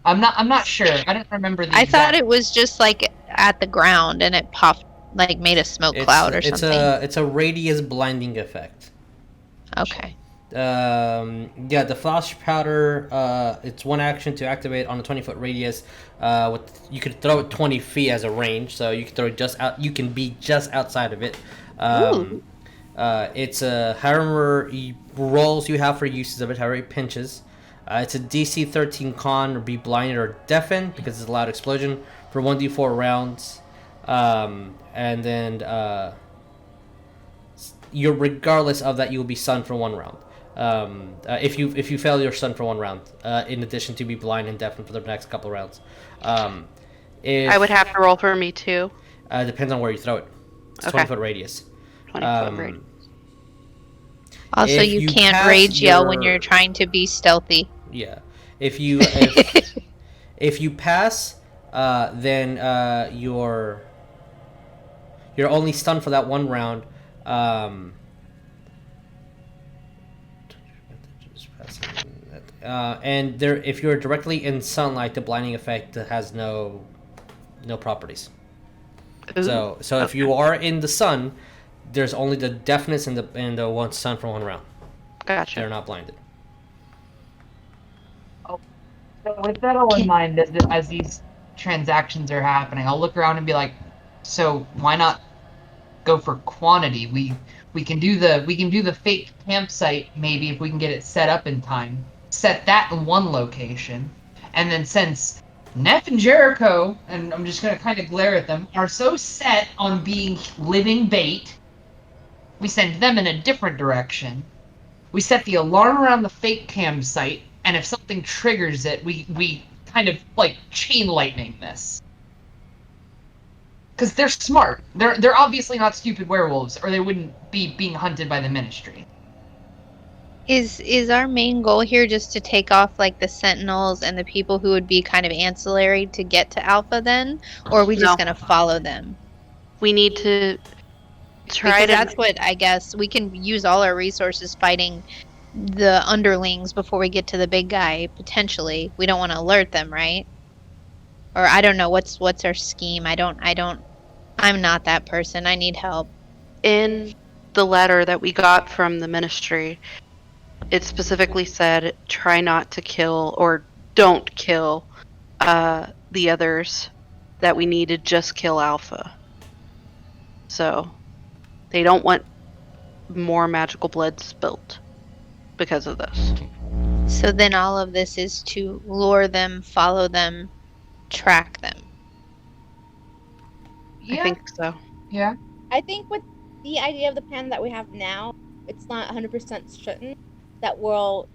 I'm not sure. I don't remember the. I thought it was just like at the ground and it popped, like made a smoke cloud or something. It's a radius blinding effect. Okay. Yeah, the flash powder. It's one action to activate on a 20-foot radius. You could throw it 20 feet as a range, so you can throw it just out. You can be just outside of it. It's however rolls you have for uses of it, however it pinches. It's a DC 13 con or be blinded or deafened because it's a loud explosion for 1d4 rounds, and then you're regardless of that you will be stunned for 1 round. If you fail your stun for 1 round, in addition to be blind and deafened for the next couple rounds. I would have to roll for me too. Depends on where you throw it. It's Okay. 20-foot radius. 20-foot radius. Also, If you you can't pass rage yell when your- you're trying to be stealthy. Yeah. If you pass, then you're only stunned for that 1 round. And there, if you're directly in sunlight, the blinding effect has no properties. So if you are in the sun, there's only the deafness and the one stun for 1 round. Gotcha. They're not blinded. So with that all in mind, as these transactions are happening, I'll look around and be like, so why not go for quantity? We can do the fake campsite maybe if we can get it set up in time. Set that in one location, and then since Neff and Jericho, and I'm just gonna kind of glare at them, are so set on being living bait, we send them in a different direction. We set the alarm around the fake campsite, and if something triggers it, we kind of like chain lightning this. Because they're smart. They're obviously not stupid werewolves, or they wouldn't be being hunted by the Ministry. Is our main goal here just to take off like the sentinels and the people who would be kind of ancillary to get to Alpha then? Or are we just No. gonna follow them? We need to try Because to. that's what I guess we can use all our resources fighting the underlings before we get to the big guy, potentially. We don't want to alert them, right? Or I don't know what's our scheme. I'm not that person. I need help. In the letter that we got from the Ministry, it specifically said try not to kill or don't kill the others, that we need to just kill Alpha. So they don't want more magical blood spilt because of this. So then all of this is to lure them, follow them, track them. Yeah. I think so. Yeah. I think with the idea of the plan that we have now, it's not 100% certain that we'll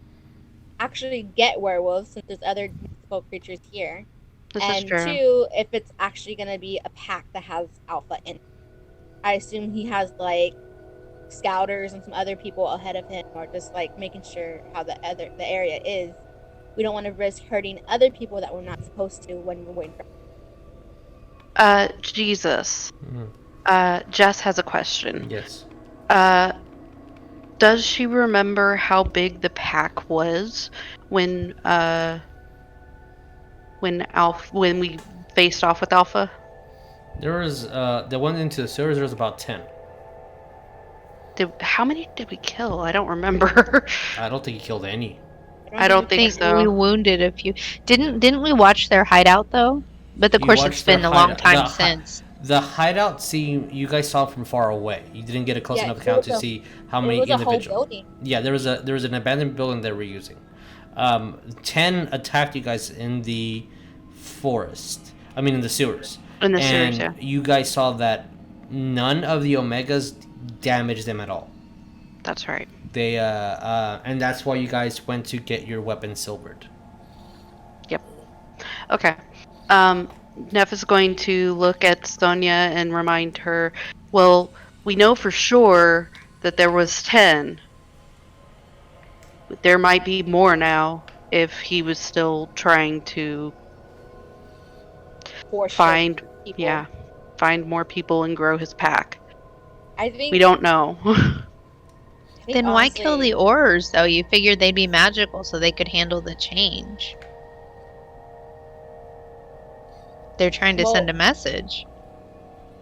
actually get werewolves since there's other mythical creatures here. This is And true. 2, if it's actually going to be a pack that has Alpha in it. I assume he has like scouters and some other people ahead of him, or just like making sure how the area is. We don't want to risk hurting other people that we're not supposed to when we're waiting for. Jesus. Mhm. Jess has a question. Yes. Does she remember how big the pack was when we faced off with Alpha? There was that went into the sewers. There was about 10. How many did we kill? I don't remember. I don't think he killed any. I don't think so. We wounded a few. Didn't we watch their hideout though? But of You course, watched it's been their a long hideout. time The since. The hideout scene you guys saw from far away. You didn't get a close enough count to see how many It was a whole individuals. building. Yeah, there was an abandoned building they were using. 10 attacked you guys in the forest. I mean, in the sewers. In the And sewers, yeah. you guys saw that none of the Omegas damaged them at all. That's right. They and that's why you guys went to get your weapon silvered. Okay. Neff is going to look at Sonya and remind her, well, we know for sure that there was 10. There might be more now if he was still trying to find more people and grow his pack. I think We don't know. I think Then why kill honestly, the Aurors though? You figured they'd be magical so they could handle the change. They're trying to send a message.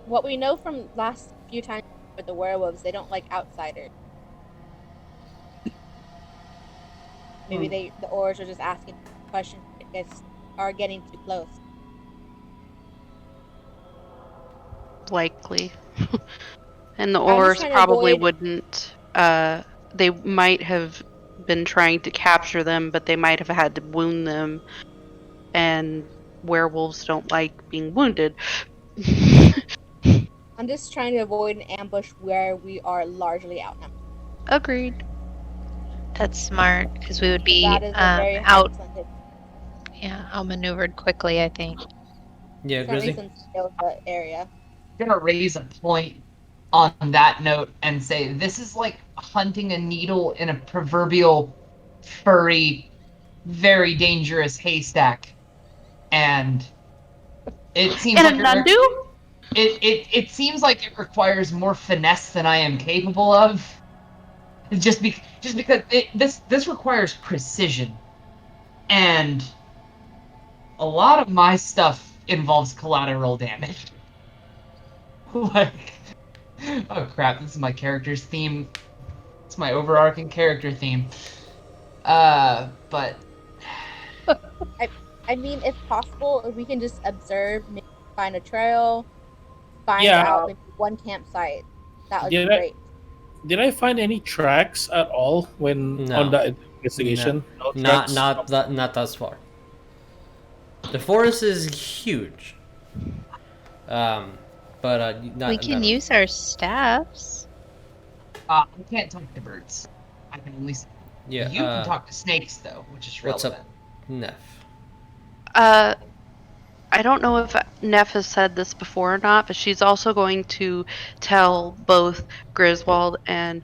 What we know from last few times with the werewolves, they don't like outsiders. Maybe the Aurors are just asking questions that are getting too close. Likely. And the I'm just Aurors trying to probably avoid- wouldn't. They might have been trying to capture them, but they might have had to wound them. And werewolves don't like being wounded. I'm just trying to avoid an ambush where we are largely outnumbered. Agreed. That's smart because we would be That is a very high out. percentage. Yeah, outmaneuvered quickly. I think. Yeah, Currently Grizzly. some skill the area. I'm gonna raise a point on that note and say this is like hunting a needle in a proverbial furry, very dangerous haystack, and it seems And like a Nundu? it seems like it requires more finesse than I am capable of. Just because this requires precision, and a lot of my stuff involves collateral damage. Like, oh crap! This is my character's theme. It's my overarching character theme. But I mean, if possible, if we can just observe, maybe find a trail, find Yeah. out maybe one campsite, that would Yeah, be that- great. Did I find any tracks at all when No. on the investigation? No Not tracks? not thus far. The forest is huge. But not. We can use our staffs. I can't talk to birds. I can only. Yeah. You can talk to snakes though, which is What's relevant. up, Neff? I don't know if Neff has said this before or not, but she's also going to tell both Griswold and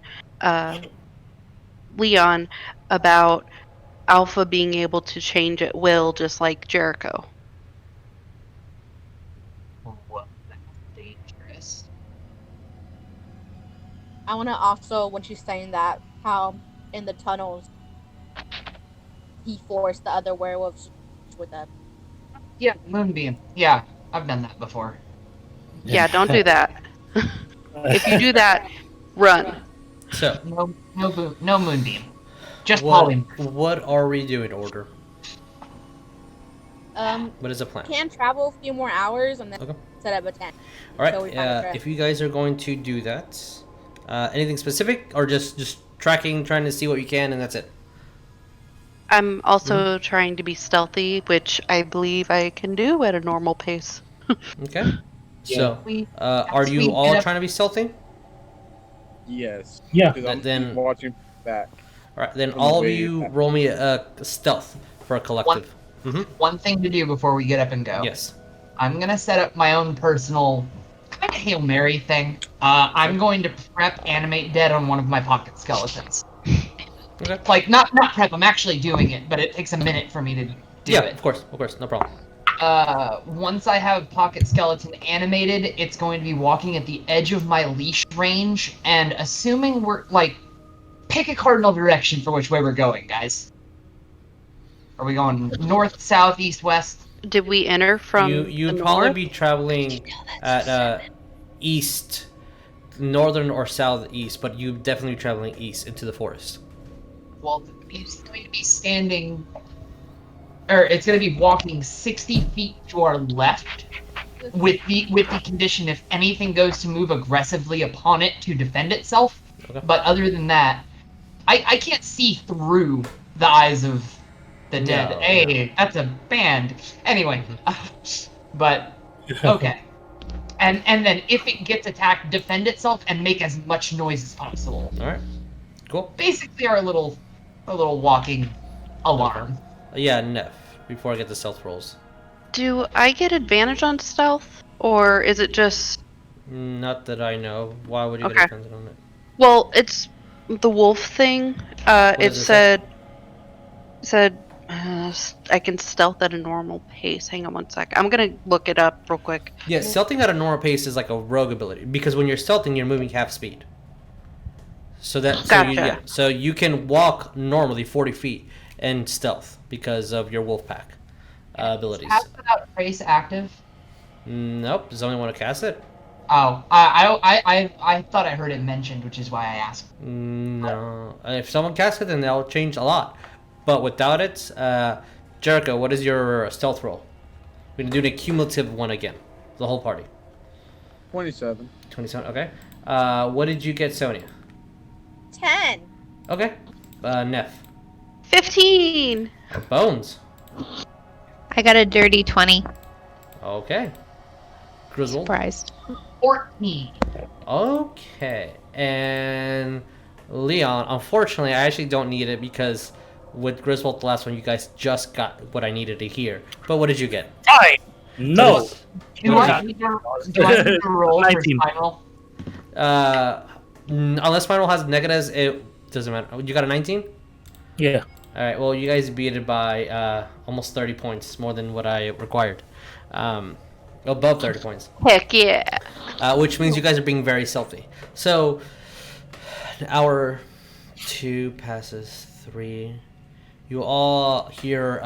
Leon about Alpha being able to change at will, just like Jericho. Well, that's dangerous. I want to also, when she's saying that, how in the tunnels he forced the other werewolves with them. Yeah, moonbeam. Yeah, I've done that before. Yeah, don't do that. If you do that, run. So, No moonbeam. Just what, poly. what are we doing, Order? What is the plan? Can travel a few more hours and then Okay. set up a tent. All right. So we find a trail. If you guys are going to do that, anything specific or just tracking, trying to see what you can, and that's it. I'm also trying to be stealthy, which I believe I can do at a normal pace. Okay. So, We- are we you all get up- trying to be stealthy? Yes. Yeah. Because I'm Then- watching back. All right. Then From the all of way you back. roll me a stealth for a collective. One thing to do before we get up and go. Yes. I'm gonna set up my own personal kind of Hail Mary thing. I'm going to prep animate dead on one of my pocket skeletons. Okay. Like not prep. I'm actually doing it, but it takes a minute for me to do Yeah. it. Of course. No problem. Once I have Pocket Skeleton animated, it's going to be walking at the edge of my leash range, and assuming we're, like, pick a cardinal direction for which way we're going, guys. Are we going north, south, east, west? Did we enter from You'd the probably north? be traveling at east, northern or southeast, but you'd definitely be traveling east into the forest. Well, it's going to be standing, or it's going to be walking 60 feet to our left, with the condition if anything goes to move aggressively upon it to defend itself. Okay. But other than that, I can't see through the eyes of the dead. No, Hey, that's a band. Anyway, but okay. And then if it gets attacked, defend itself and make as much noise as possible. All right, cool. Basically, our little walking alarm. Yeah, Neff. Before I get the stealth rolls, Do I get advantage on stealth, or is it just? not that I know. Why would you Okay. get offended on it? Well, it's the wolf thing. It does it say? said I can stealth at a normal pace. Hang on one sec. I'm gonna look it up real quick. Yeah, stealthing at a normal pace is like a rogue ability because when you're stealthing, you're moving half speed. So Gotcha. so you can walk normally 40 feet and stealth because of your wolf pack abilities. Pass without trace active. Nope. Does anyone want to cast it? Oh, I thought I heard it mentioned, which is why I asked. No. If someone casts it, then they'll change a lot. But without it, Jericho, what is your stealth roll? We're gonna do an cumulative one again, the whole party. 27. 27. Okay. What did you get, Sonya? 10. Okay. Neff. 15. Bones. I got a dirty 20. Okay. Griswold. Surprised. 14. Okay. And Leon, unfortunately, I actually don't need it because with Griswold, the last one, you guys just got what I needed to hear. But what did you get? Fine. No. Do I need to roll for 19. final? Unless final has negatives, it doesn't matter. You got a 19? Yeah. All right. Well, you guys beat it by almost 30 points, more than what I required. Above 30 points. Heck yeah. Which means you guys are being very stealthy. So, hour 2 passes 3. You all hear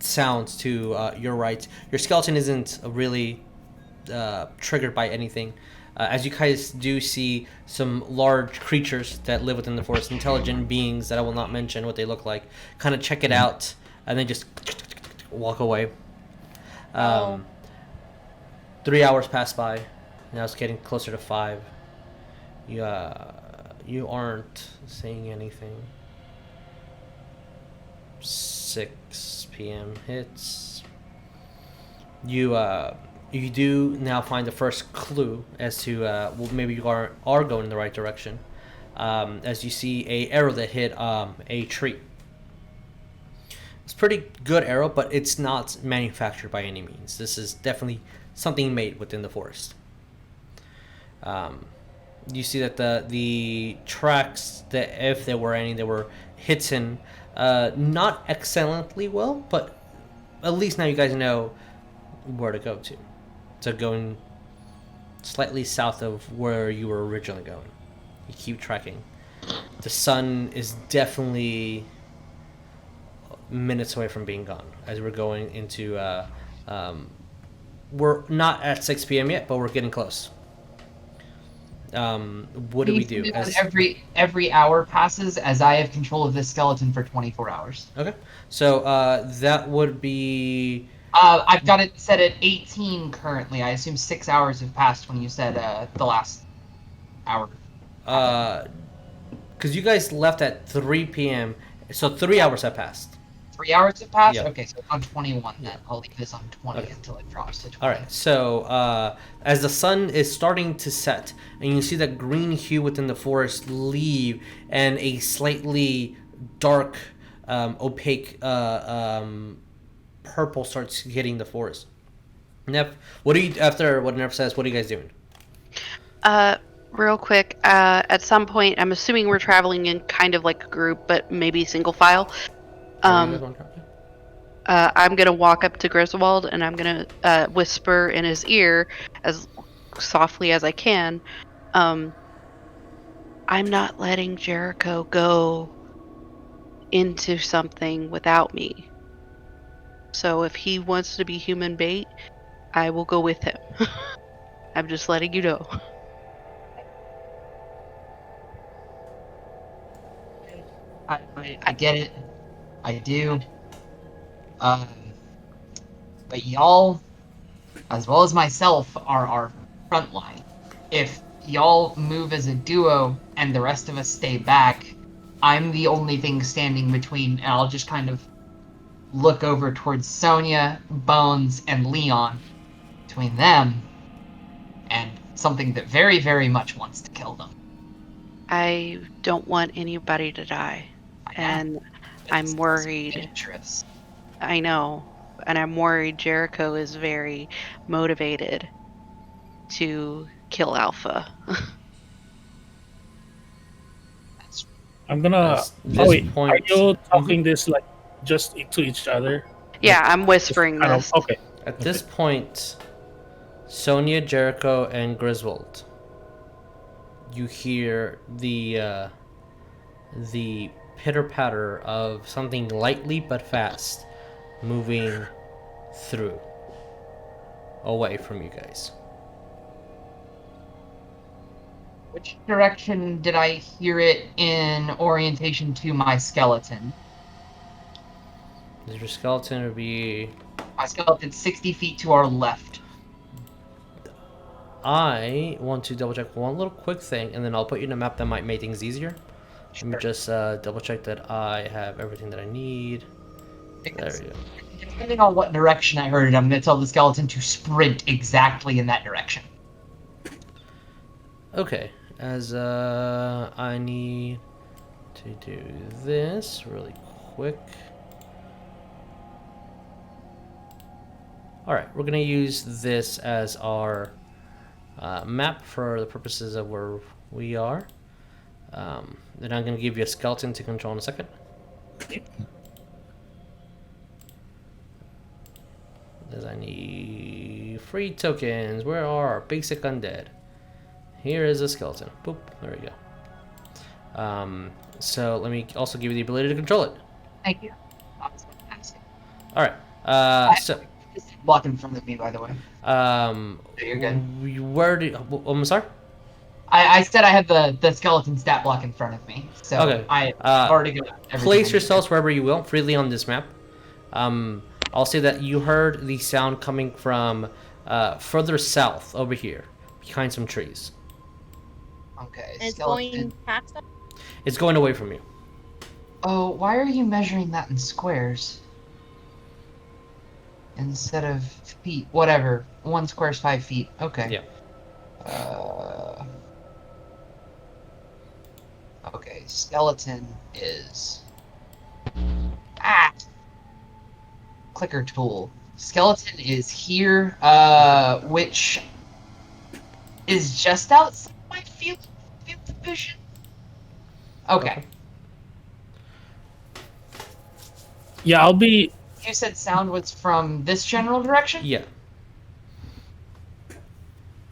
sounds to your right. Your skeleton isn't really triggered by anything. As you guys do see some large creatures that live within the forest, intelligent beings that I will not mention what they look like, kind of check it out and then just walk away. 3 hours pass by. Now it's getting closer to 5. You aren't saying anything. 6 p.m. hits. You do now find the first clue as to well, maybe you are going in the right direction. As you see a arrow that hit a tree. It's a pretty good arrow, but it's not manufactured by any means. This is definitely something made within the forest. You see that the tracks, that if there were any, they were hidden not excellently well, but at least now you guys know where to go to. So going slightly south of where you were originally going. You keep tracking. The sun is definitely minutes away from being gone as we're going into we're not at 6 p.m. yet, but we're getting close. What do we do? Every hour passes as I have control of this skeleton for 24 hours. Okay, so that would be. I've got it set at 18 currently. I assume 6 hours have passed when you said the last hour. Because you guys left at 3 p.m., so 3 hours have passed. 3 hours have passed? Yeah. Okay, so it's on 21 then. I'll leave this on 20 Okay. until it drops to 20. Alright, so as the sun is starting to set, and you see that green hue within the forest leave, and a slightly dark, opaque purple starts hitting the forest. Neff, after what Neff says, what are you guys doing? Real quick, at some point, I'm assuming we're traveling in kind of like a group, but maybe single file. I'm gonna walk up to Griswold and I'm gonna whisper in his ear as softly as I can. I'm not letting Jericho go into something without me. So if he wants to be human bait, I will go with him. I'm just letting you know. I get it. I do. But y'all, as well as myself, are our front line. If y'all move as a duo and the rest of us stay back, I'm the only thing standing between, and I'll just kind of look over towards Sonya, Bones, and Leon. Between them and something that very, very much wants to kill them. I don't want anybody to die. And I'm worried. Dangerous. I know. And I'm worried Jericho is very motivated to kill Alpha. I'm gonna. At this point, are you talking this like just to each other? Yeah, I'm whispering Kind of- this. okay. At this point, Sonya, Jericho, and Griswold, you hear the pitter-patter of something lightly but fast moving through, away from you guys. Which direction did I hear it in orientation to my skeleton? Your skeleton would be... My skeleton's 60 feet to our left. I want to double check one little quick thing, and then I'll put you in a map that might make things easier. Let me just double check that I have everything that I need. There we go. Depending on what direction I heard it, I'm going to tell the skeleton to sprint exactly in that direction. Okay, as I need to do this really quick. Alright, we're going to use this as our map for the purposes of where we are. Then I'm going to give you a skeleton to control in a second. Because I need free tokens. Where are our basic undead? Here is a skeleton. Boop. There we go. So let me also give you the ability to control it. Thank you. That was fantastic. Alright. So It's blocked in front of me, by the way. You're good. Where do I'm sorry? I said I had the skeleton stat block in front of me, so Okay. I've already got everything. Place yourselves wherever you will, freely on this map. I'll say that you heard the sound coming from further south over here, behind some trees. Okay. And it's skeleton. going past us? It's going away from you. Oh, why are you measuring that in squares? Instead of feet. Whatever. 1 square is 5 feet. Okay. Yeah. Okay, skeleton is... Clicker tool. Skeleton is here, which is just outside my field of vision. Okay. Yeah, I'll be. You said sound was from this general direction? Yeah.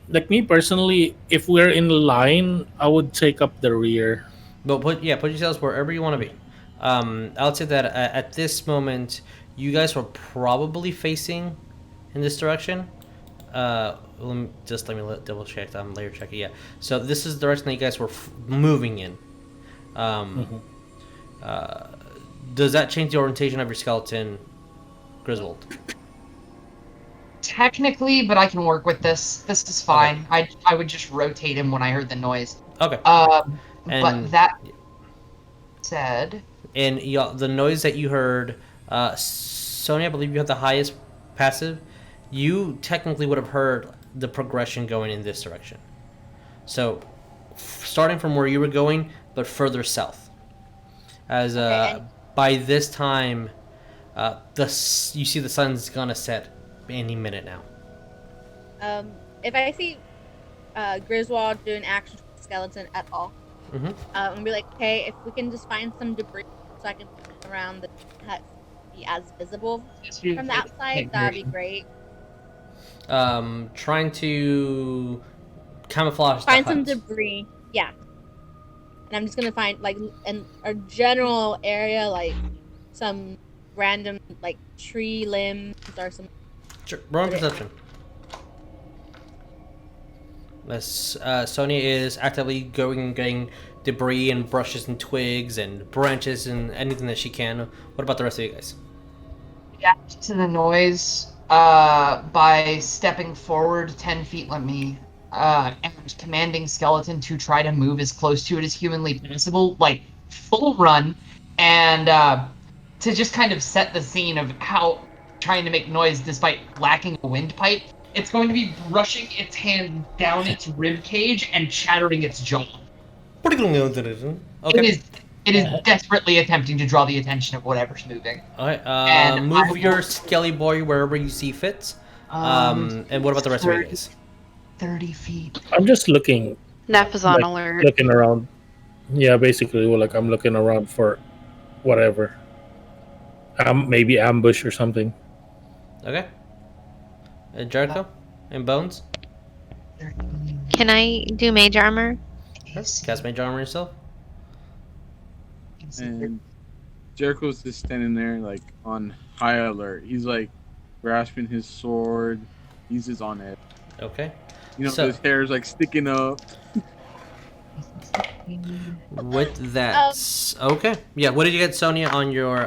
Like me personally, if we're in line, I would take up the rear. But put yourselves wherever you want to be. I would say that at this moment, you guys were probably facing in this direction. Let me double check. I'm layer checking. Yeah. So this is the direction that you guys were moving in. Does that change the orientation of your skeleton, Griswold? Technically, but I can work with this. This is fine. Okay. I would just rotate him when I heard the noise. Okay. But that said... And the noise that you heard, Sonya, I believe you have the highest passive. You technically would have heard the progression going in this direction. So, starting from where you were going, but further south. As by this time, you see the sun's gonna set any minute now. If I see Griswold do an action skeleton at all, and be like, hey, if we can just find some debris so I can put around the hut, be as visible from the outside, that'd be great. Trying to camouflage Find the some hut. debris. Yeah. And I'm just gonna find like in a general area, like some random like tree limbs or some. Sure. Roll perception. Sonya is actively going and getting debris and brushes and twigs and branches and anything that she can. What about the rest of you guys? React to the noise by stepping forward 10 feet. Let me and commanding skeleton to try to move as close to it as humanly possible, like full run, and to just kind of set the scene of how trying to make noise despite lacking a windpipe. It's going to be brushing its hand down its rib cage and chattering its jaw. Okay. It is desperately attempting to draw the attention of whatever's moving. Alright, move your skelly boy wherever you see fit. And what about the rest of you guys? 30 feet. I'm just looking. Neff is on alert. Looking around. Yeah, basically, like I'm looking around for whatever. Maybe ambush or something. Okay. Jericho? And Bones? Can I do mage armor? Sure. Cast Mage Armor yourself. And Jericho's just standing there, like, on high alert. He's, like, grasping his sword. He's just on it. Okay. You know, his hair's, like, sticking up. With that... Okay. Yeah, what did you get, Sonya, on your...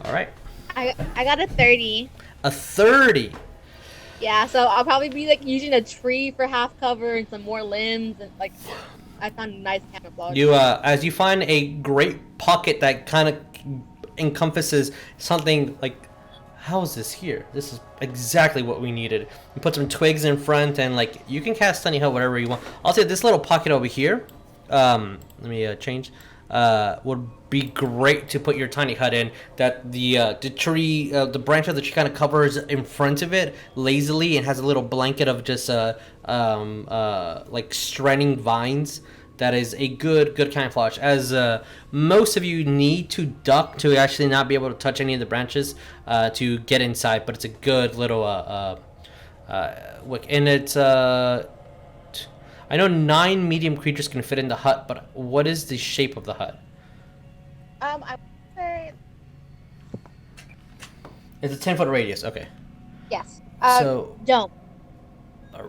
Alright. I got a 30. A 30! Yeah, so I'll probably be like using a tree for half cover and some more limbs and like I found a nice camouflage. You as you find a great pocket that kind of encompasses something like, how is this here? This is exactly what we needed. You put some twigs in front and like you can cast Sunny Hill whatever you want. I'll say this little pocket over here. Let me change. Would be great to put your tiny hut in. That the tree, the branch of the tree kind of covers in front of it lazily and has a little blanket of just like stranding vines. That is a good camouflage. As most of you need to duck to actually not be able to touch any of the branches to get inside, but it's a good little wick. And it's I know 9 medium creatures can fit in the hut, but what is the shape of the hut? I would say It's a 10-foot radius. Okay. yes. So Don't.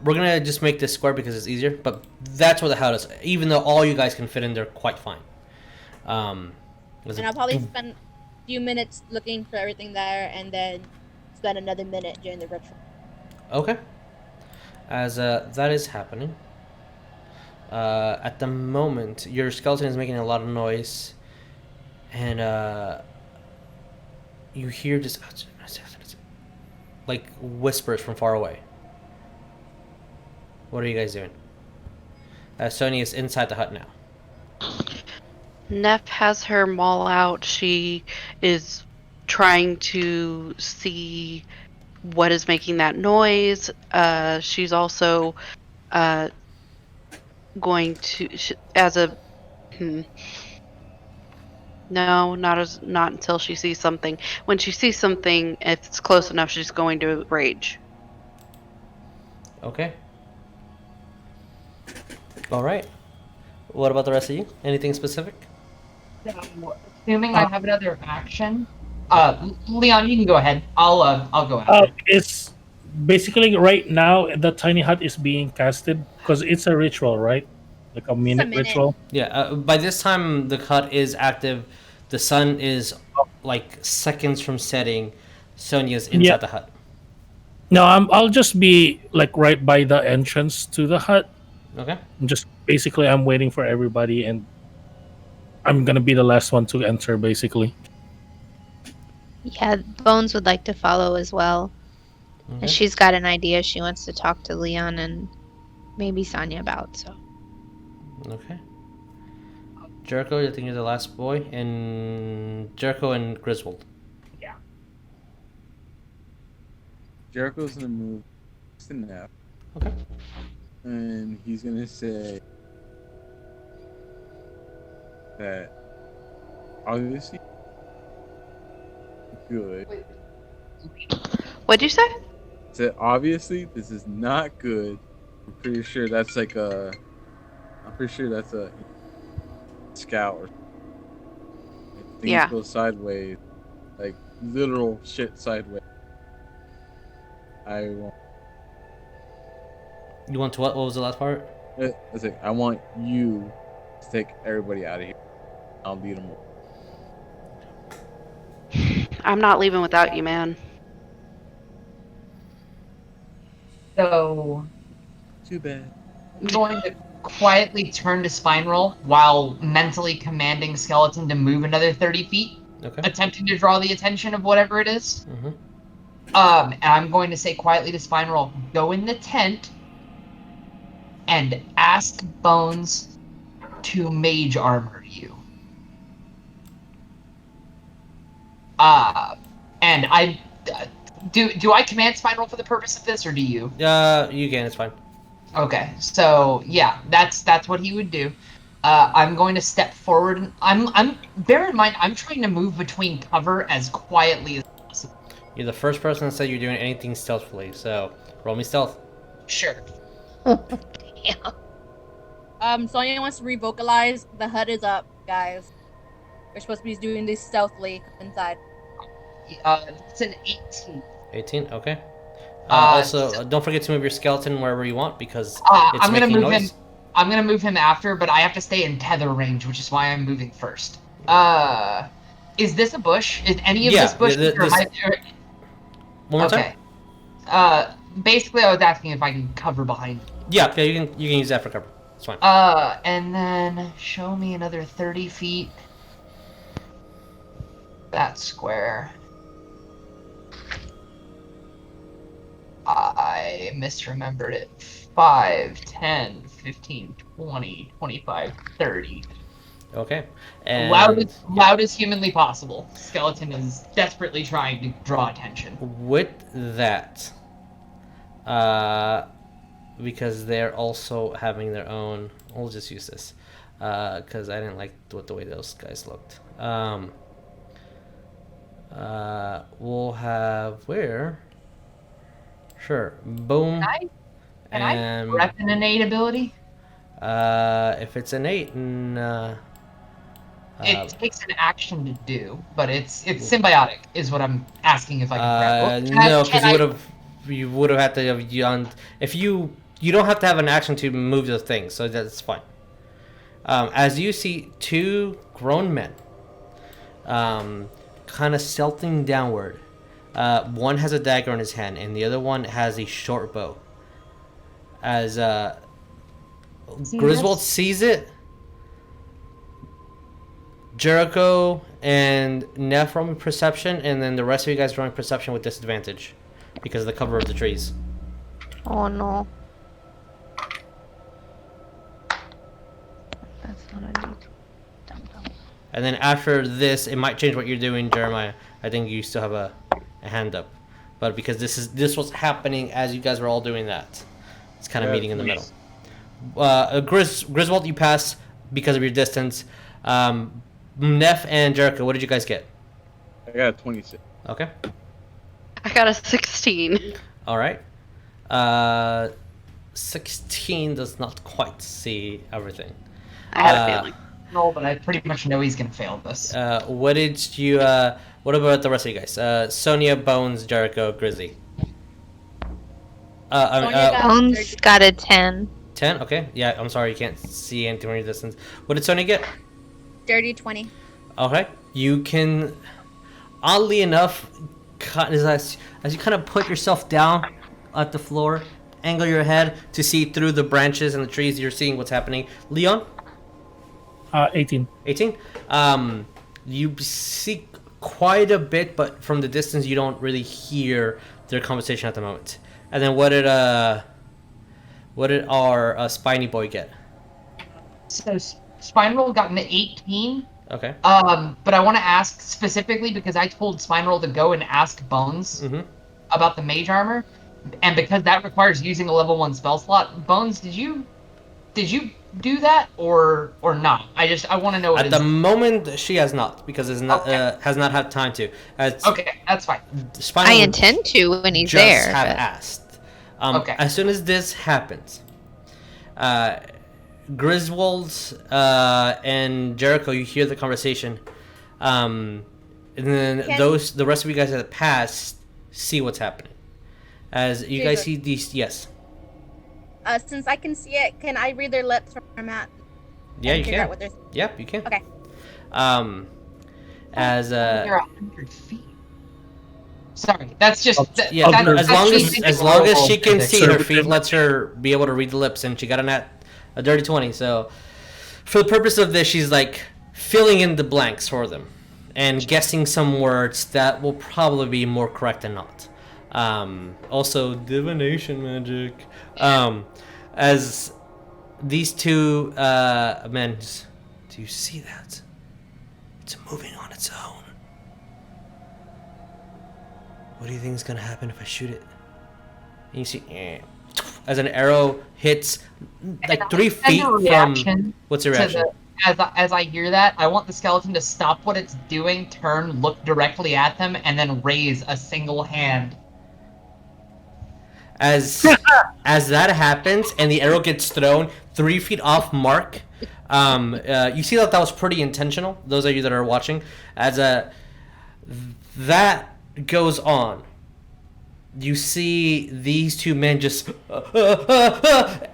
we're gonna just make this square because it's easier. But that's what the hut is. Even though all you guys can fit in there quite fine. And I'll probably spend a few minutes looking for everything there, and then spend another minute during the ritual. Okay. As that is happening. At the moment, your skeleton is making a lot of noise, and you hear just like whispers from far away. What are you guys doing? Sonya is inside the hut now. Neff has her maul out. She is trying to see what is making that noise. She's also going to no, not until she sees something. When she sees something, if it's close enough, she's going to rage. Okay. All right. What about the rest of you? Anything specific? Assuming I have another action. Leon, you can go ahead. I'll go after. It's basically right now the tiny hut is being casted because it's a ritual, right? Like a minute ritual. Yeah. By this time, the hut is active. The sun is like seconds from setting. Sonya's inside the hut. No, I'll just be like right by the entrance to the hut. Okay. Just basically, I'm waiting for everybody, and I'm gonna be the last one to enter, basically. Yeah, Bones would like to follow as well. Okay. And she's got an idea she wants to talk to Leon and maybe Sonya about, so. Okay. Jericho, I think you're the last boy, and Jericho and Griswold. Yeah. Jericho's gonna move to Neff. Okay. And he's gonna say that obviously good. What'd you say? So obviously, this is not good. I'm pretty sure that's a scout or if things Yeah. go sideways, like literal shit sideways. I want. You want to what? What was the last part? It's like I want you to take everybody out of here. I'll lead them. I'm not leaving without you, man. So Too bad. I'm going to quietly turn to spine roll while mentally commanding Skeleton to move another 30 feet, Okay. attempting to draw the attention of whatever it is. Mm-hmm. And I'm going to say quietly to spine roll, go in the tent and ask Bones to mage armor you. And I do I command spine roll for the purpose of this, or do you? You can. It's fine. Okay, so yeah, that's what he would do. I'm going to step forward. I'm bear in mind I'm trying to move between cover as quietly as possible. You're the first person that said you're doing anything stealthily, so roll me stealth. Sure. Sonya wants to revocalize. The HUD is up, guys. We're supposed to be doing this stealthily inside. It's an 18. 18. Okay. So- Don't forget to move your skeleton wherever you want because it's I'm gonna making move noise. him. I'm gonna move him after, but I have to stay in tether range, which is why I'm moving first. Is this a bush? Is any of Yeah, this bush? One more time. Okay. Basically, I was asking if I can cover behind. Yeah, you can use that for cover. It's fine. And then show me another 30 feet. That square. I misremembered it. 5, 10, 15, 20, 25, 30. Okay. And Loud as humanly possible. Skeleton is desperately trying to draw attention. with that, because they're also having their own. We'll just use this because I didn't like the way those guys looked. We'll have where? Sure. Boom. Can I rep an innate ability? If it's an 8, It takes an action to do, but it's symbiotic, is what I'm asking if I can rep. no, because you would have had to have done. If you don't have to have an action to move the thing, so that's fine. As you see, 2 grown men, kind of stealthing downward. One has a dagger in his hand, and the other one has a short bow. As Griswold sees it, Jericho and Neff rolling perception, and then the rest of you guys rolling perception with disadvantage because of the cover of the trees. Oh no. That's not a need. And then after this, it might change what you're doing, Jeremiah. I think you still have a hand up, but because this was happening as you guys were all doing that, it's kind of meeting in the middle. Griswold, you pass because of your distance. Neff and Jericho, what did you guys get? I got a 26. Okay. I got a 16. All right. 16 does not quite see everything. I had a feeling. No, but I pretty much know he's gonna fail this. What did you? What about the rest of you guys? Sonya, Bones, Jericho, Grizzy. Bones got a 10. 10. Okay. Yeah. I'm sorry, you can't see anything from your distance. What did Sonya get? Dirty 20. Okay. You can, oddly enough, as you kind of put yourself down at the floor, angle your head to see through the branches and the trees. You're seeing what's happening. Leon. 18. 18. You see quite a bit, but from the distance you don't really hear their conversation at the moment. And then what did our spiny boy get? So Spineroll got an 18. Okay. But I want to ask specifically because I told Spineroll to go and ask Bones about the mage armor, and because that requires using a level 1 spell slot. Bones, did you do that or not? I want to know what At the moment, she has not, because it's not has not had time to. Okay, that's fine. I intend to when he's just there. have but- asked. Okay. As soon as this happens, Griswold and Jericho, you hear the conversation, and then the rest of you guys that passed see what's happening. As you guys see these, yes. Since I can see it, can I read their lips from where I'm at? Yeah, you figure can. out what they're... Yep, you can. Okay. As You're 100 feet. Sorry, that's just yeah. that's As long as she can see, her feet lets her be able to read the lips, and she got a dirty 20. So, for the purpose of this, she's like filling in the blanks for them, and guessing some words that will probably be more correct than not. Also, divination magic. As these two men, do you see that? It's moving on its own. What do you think is gonna happen if I shoot it? And you see, as an arrow hits like 3 feet from. What's your reaction? As I hear that, I want the skeleton to stop what it's doing, turn, look directly at them, and then raise a single hand. As that happens and the arrow gets thrown 3 feet off mark, you see that was pretty intentional. Those of you that are watching, as that goes on, you see these two men just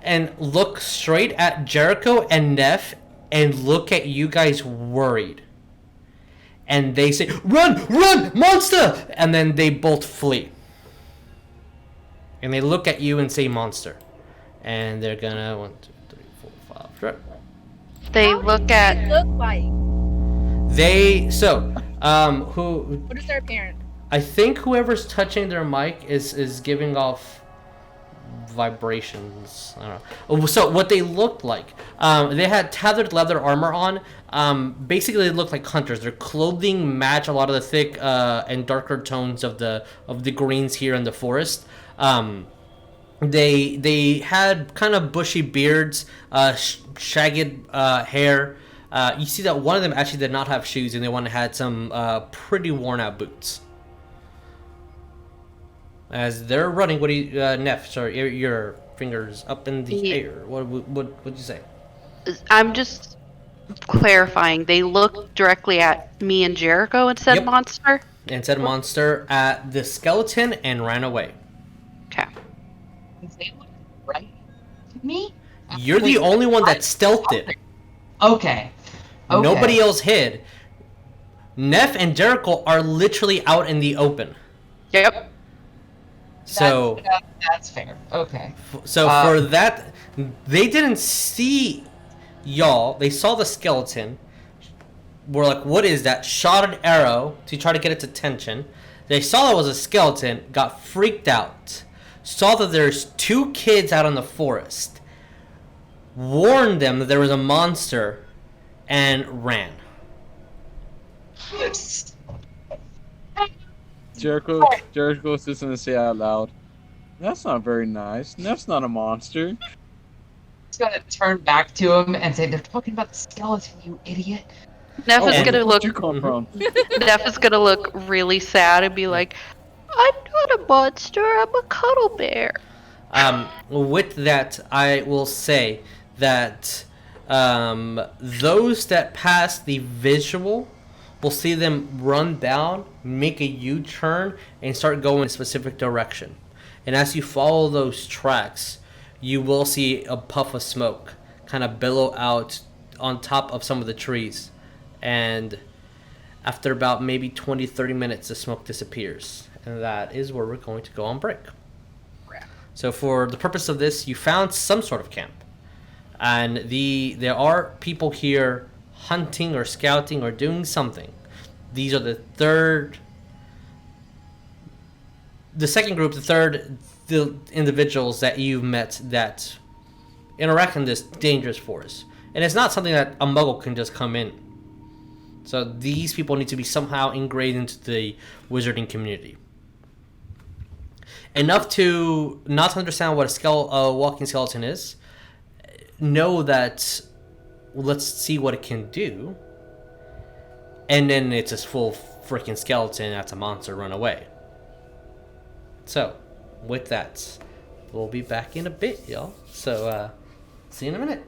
and look straight at Jericho and Neff and look at you guys worried. And they say, "Run, run, monster!" And then they both flee. And they look at you and say monster. And they're gonna 1, 2, 3, 4, 5. Right. They look at. What do they look like? Who? What is their appearance? I think whoever's touching their mic is giving off vibrations. I don't know. So what they looked like, they had tethered leather armor on. Basically, they look like hunters. Their clothing match a lot of the thick and darker tones of the greens here in the forest. They had kind of bushy beards, shagged hair. You see that one of them actually did not have shoes, and the one had some pretty worn out boots. As they're running, what do you, Neff? Sorry, your fingers up in the air. What'd you say? I'm just clarifying. They looked directly at me and Jericho and said monster? And said monster at the skeleton and ran away. Okay. They look right to me? You're the only one that stealthed it. Okay. Nobody else hid. Neff and Jericho are literally out in the open. Yep. So that's fair. Okay. So for that, they didn't see y'all. They saw the skeleton. Were like, "What is that?" Shot an arrow to try to get its attention. They saw it was a skeleton. Got freaked out. Saw that there's 2 kids out in the forest. Warned them that there was a monster, and ran. Jericho's just gonna say out loud, "That's not very nice. Neff's not a monster." He's gonna turn back to him and say, "They're talking about the skeleton, you idiot." Neff is gonna look. Where'd you come from? Neff is gonna look really sad and be like, "I'm not a monster. I'm a cuddle bear." With that, I will say that those that pass the visual will see them run down, make a U-turn, and start going in a specific direction. And as you follow those tracks, you will see a puff of smoke kind of billow out on top of some of the trees. And after about maybe 20-30 minutes, the smoke disappears. And that is where we're going to go on break. So for the purpose of this, you found some sort of camp. And there are people here hunting or scouting or doing something. These are the individuals that you've met that interact in this dangerous forest. And it's not something that a muggle can just come in. So these people need to be somehow ingrained into the wizarding community. Enough to not understand what a walking skeleton is. know that, well, let's see what it can do. And then it's a full freaking skeleton. That's a monster. Run away. So, with that, we'll be back in a bit, y'all. So, see you in a minute.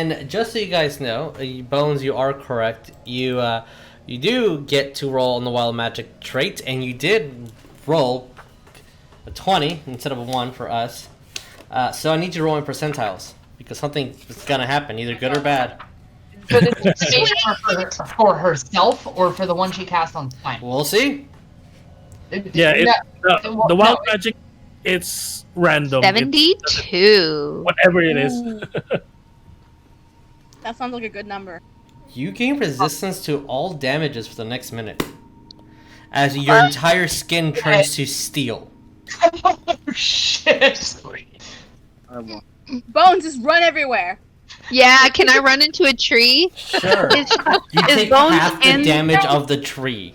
And just so you guys know, Bones, you are correct. You do get to roll on the wild magic trait, and you did roll a 20 instead of a 1 for us. So I need you to roll in percentiles because something is gonna happen, either good or bad. For the for herself or for the one she cast on time? We'll see. Yeah, the wild magic, it's random. 72. Whatever it is. That sounds like a good number. You gain resistance to all damages for the next minute, as your entire skin turns to steel. Oh shit! Bones, just run everywhere. Yeah, can I run into a tree? Sure. Is You take Bones half the in- damage of the tree.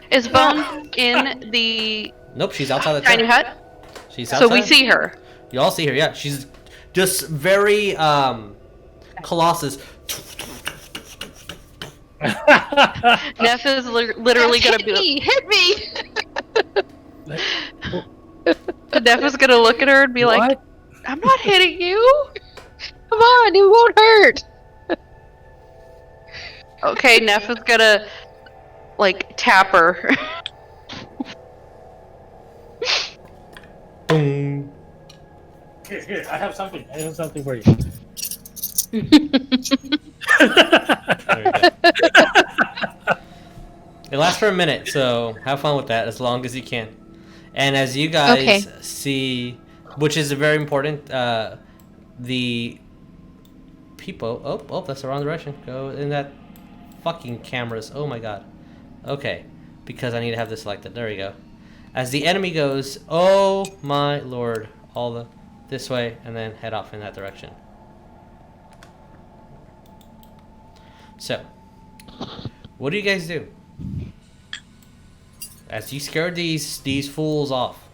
Is Bones in the Nope, she's outside the tiny tent. hut? She's outside. So we see her. You all see her, yeah. She's just very Colossus. Neff is literally gonna hit be. me, hit me. Neff is gonna look at her and be like, What? "I'm not hitting you." Come on, it won't hurt. Okay, Neff is gonna like tap her. Boom. Here, I have something. I have something for you. There you go. It lasts for a minute, so have fun with that as long as you can. And as you guys see, which is very important, the people. Oh, that's the wrong direction. Go in that fucking cameras. Oh my god. Okay, because I need to have this selected. There we go. As the enemy goes, oh my lord, this way, and then head off in that direction. So, what do you guys do? As you scare these fools off.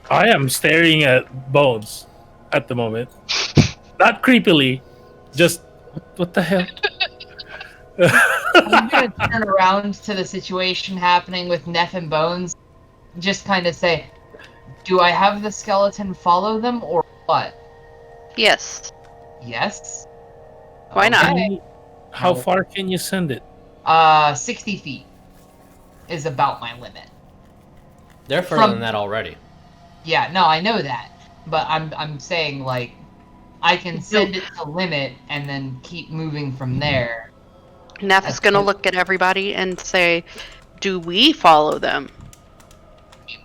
I am staring at Bones at the moment. Not creepily, just what the hell? I'm gonna turn around to the situation happening with Neff and Bones. Just kind of say, do I have the skeleton follow them or what? Yes. Yes? Why not? Okay. How far can you send it? 60 feet is about my limit. They're further than that already. Yeah, no, I know that. But I'm saying, like, I can send it to limit and then keep moving from there. Neff is gonna look at everybody and say, "Do we follow them?"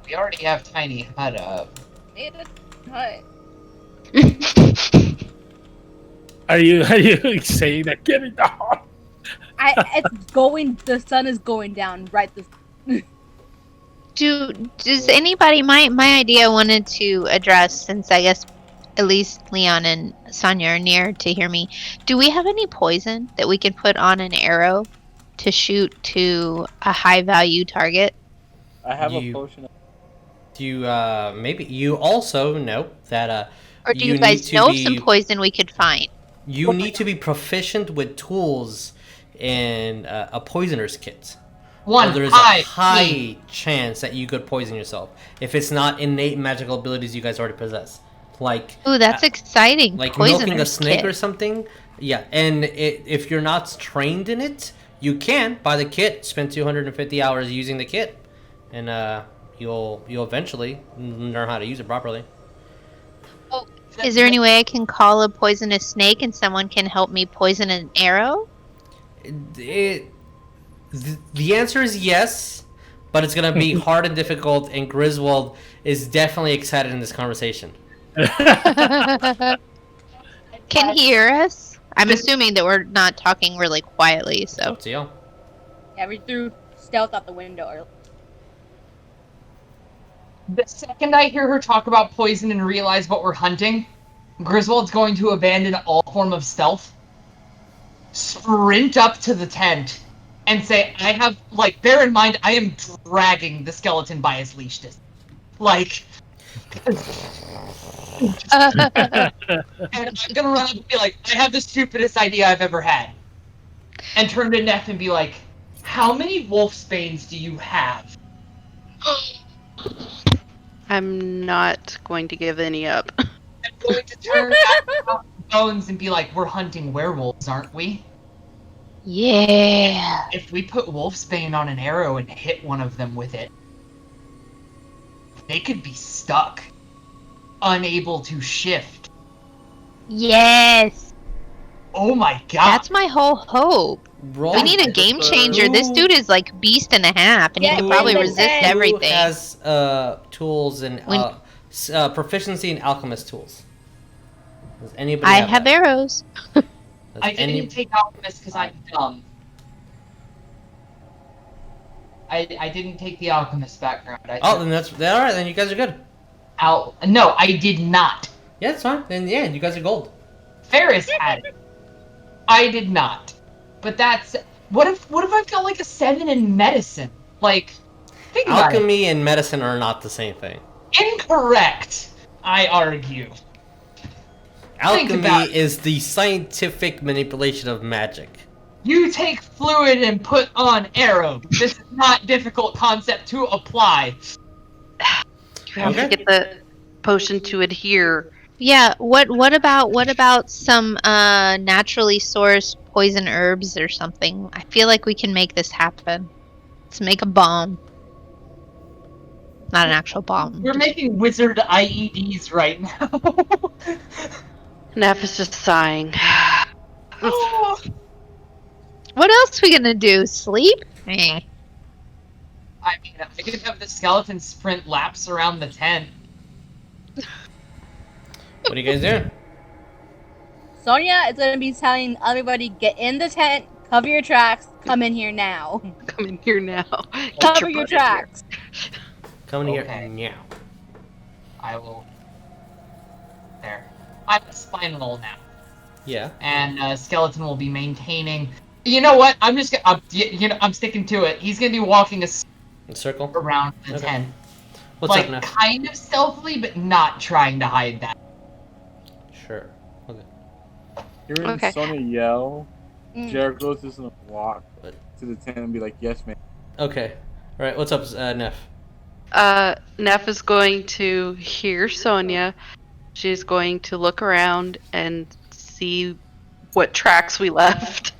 We already have Tiny Hut up. Made a hut. Are you saying that? Get it down. It's going. The sun is going down right this. Does anybody, my idea wanted to address, since I guess at least Leon and Sonya are near to hear me, do we have any poison that we can put on an arrow to shoot to a high value target? I have a potion. Maybe you also know that Or do you guys know of some poison we could find? You need to be proficient with tools in a poisoner's kit. There's a high chance that you could poison yourself if it's not innate magical abilities you guys already possess. Like, ooh, that's exciting. Like Poisoner's milking a snake kit. or something. Yeah, and if you're not trained in it, you can buy the kit, spend 250 hours using the kit, and you'll eventually learn how to use it properly. Oh, is there any way I can call a poisonous snake and someone can help me poison an arrow? The answer is yes, but it's gonna be hard and difficult, and Griswold is definitely excited in this conversation. Can he hear us? I'm assuming that we're not talking really quietly, so. Up to you. Yeah, we threw stealth out the window earlier. The second I hear her talk about poison and realize what we're hunting, Griswold's going to abandon all form of stealth, sprint up to the tent, and say, I have, like, bear in mind, I am dragging the skeleton by his leash distance. Like, and I'm gonna run up and be like, I have the stupidest idea I've ever had. And turn to Neff and be like, how many wolfsbanes do you have? I'm not going to give any up. I'm going to turn back around and Bones and be like, we're hunting werewolves, aren't we? Yeah. If we put Wolfsbane on an arrow and hit one of them with it, they could be stuck, unable to shift. Yes. Oh my god. That's my whole hope. Roll. We need a game changer. This dude is like beast and a half, and he Yeah, can probably who resist has- everything. Who has tools and proficiency in alchemist tools? Does anybody I have have that? arrows. Does I didn't any- take Alchemist because I'm dumb. I didn't take the Alchemist background. Oh, then that's all right. Then you guys are good. No, I did not. Yeah, it's fine. Then yeah, you guys are gold. Ferris had it. I did not. But that's what if I've got like a 7 in medicine? Like, think about it. Alchemy and medicine are not the same thing. Incorrect, I argue. Alchemy about it. is the scientific manipulation of magic. You take fluid and put on arrow. This is not difficult concept to apply. You have Okay. to get the potion to adhere. Yeah. What about some naturally sourced poison herbs or something? I feel like we can make this happen. Let's make a bomb. Not an actual bomb. We're making wizard IEDs right now. Neff is just sighing. Oh. What else are we gonna do? Sleep? Eh. I mean, I could have the skeleton sprint laps around the tent. What are you guys doing? Sonya is gonna be telling everybody, get in the tent, cover your tracks, come in here now. Come in here now. Get Cover your butt in here. tracks. Come in Okay. here now. I will. There. I'm a spinal now, Yeah. and skeleton will be maintaining. You know what? I'm just gonna. I'm sticking to it. He's gonna be walking Circle. around the Okay. tent, What's like up now? kind of stealthily, but not trying to hide that. Sure. Okay. Hearing Okay. Sonya yell, Mm. Jericho's just gonna walk What? to the tent and be like, "Yes, man." Okay. All right. What's up, Neff? Neff is going to hear Sonya. She's going to look around and see what tracks we left.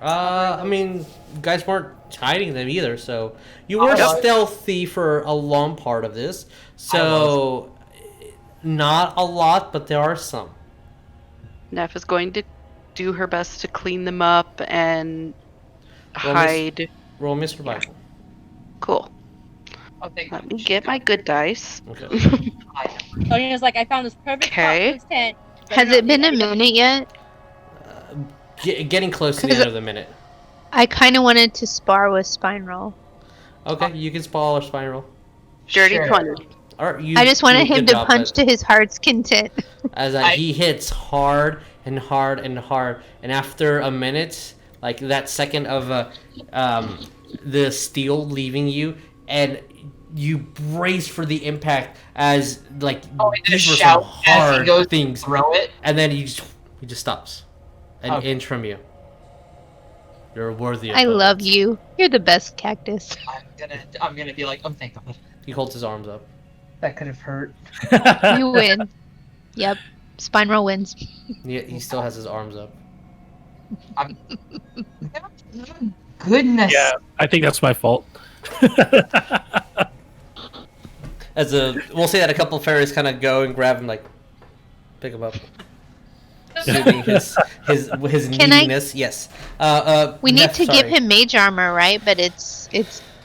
I mean, you guys weren't hiding them either, so you were I was. stealthy for a long part of this. So, not a lot, but there are some. Neff is going to do her best to clean them up and Roll me- hide. Roll me survival. Cool. Oh, thank Let you. me get my good dice. Okay. Sonya's like, I found this perfect spot Okay. for this tent. Has it been a minute yet? Getting close to the end of the minute. I kind of wanted to spar with Spine Roll. Okay, you can spall or spine roll. Dirty Sure. 20. Or you I just do a wanted him good to job, punch but to his heart's content. as he hits hard and hard and hard, and after a minute, like that second of the steel leaving you, and you brace for the impact as like Oh, and these just were some shout as he hard goes to things, throw it. and then he just stops, an Okay. inch from you. You're worthy. I opponent. love you. You're the best cactus. I'm gonna be like, oh, thank God. He holds his arms up. That could have hurt. You win. Yep. Spine Roll wins. He still has his arms up. Goodness. Yeah, I think that's my fault. We'll say that a couple fairies kind of go and grab him, like pick him up, soothing his Can I- neediness. Yes. We need Neff, to give sorry. him mage armor, right? But it's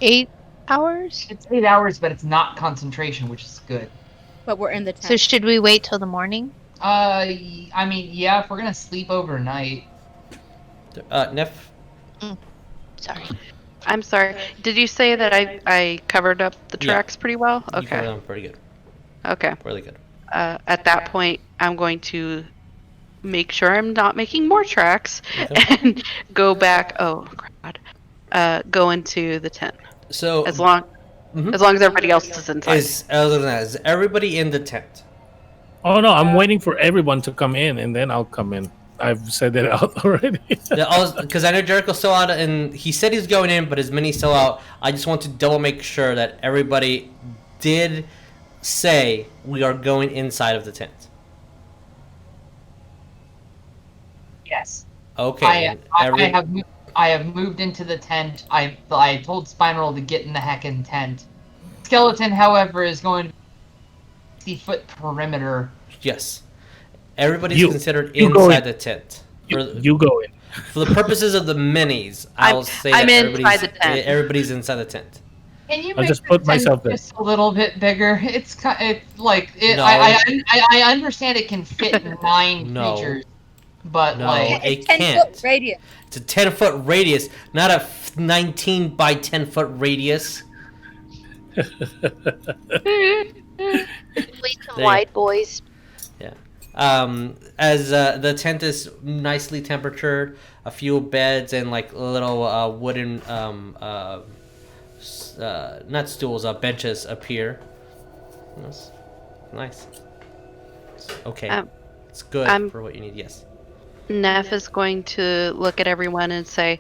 8 hours. It's 8 hours, but it's not concentration, which is good. But we're in the tent. So should we wait till the morning? I mean, yeah, if we're gonna sleep overnight. Neff. Sorry. I'm sorry. Did you say that I covered up the Yeah. tracks pretty well? You covered Okay. them pretty good. Okay. Really good. At that point, I'm going to make sure I'm not making more tracks Okay. and go back. Oh, God. Go into the tent. So As long Mhm. as everybody else is inside. is everybody in the tent? Oh no, I'm waiting for everyone to come in, and then I'll come in. I've said it out already. Because I know Jericho's still out, and he said he's going in, but his mini's still out. I just want to double make sure that everybody did say we are going inside of the tent. Okay. I have moved into the tent. I told Spineroll to get in the heckin' tent. Skeleton, however, is going to 60-foot perimeter. Yes. Everybody's considered you go inside in. the tent. You go in. For the purposes of the minis, I'll say I'm that inside the tent. everybody's inside the tent. Can you I'll make just the put tent myself there. just a little bit bigger? It's like it, No. I understand it can fit 9 No. creatures, but No. like It It's 10 can't. foot radius. It's a 10-foot radius, not a 19 by 10-foot radius. Please some There. wide boys. As the tent is nicely temperatured, a few beds and like little wooden not stools, benches appear. That's nice. Okay, it's good for what you need. Yes. Neff is going to look at everyone and say,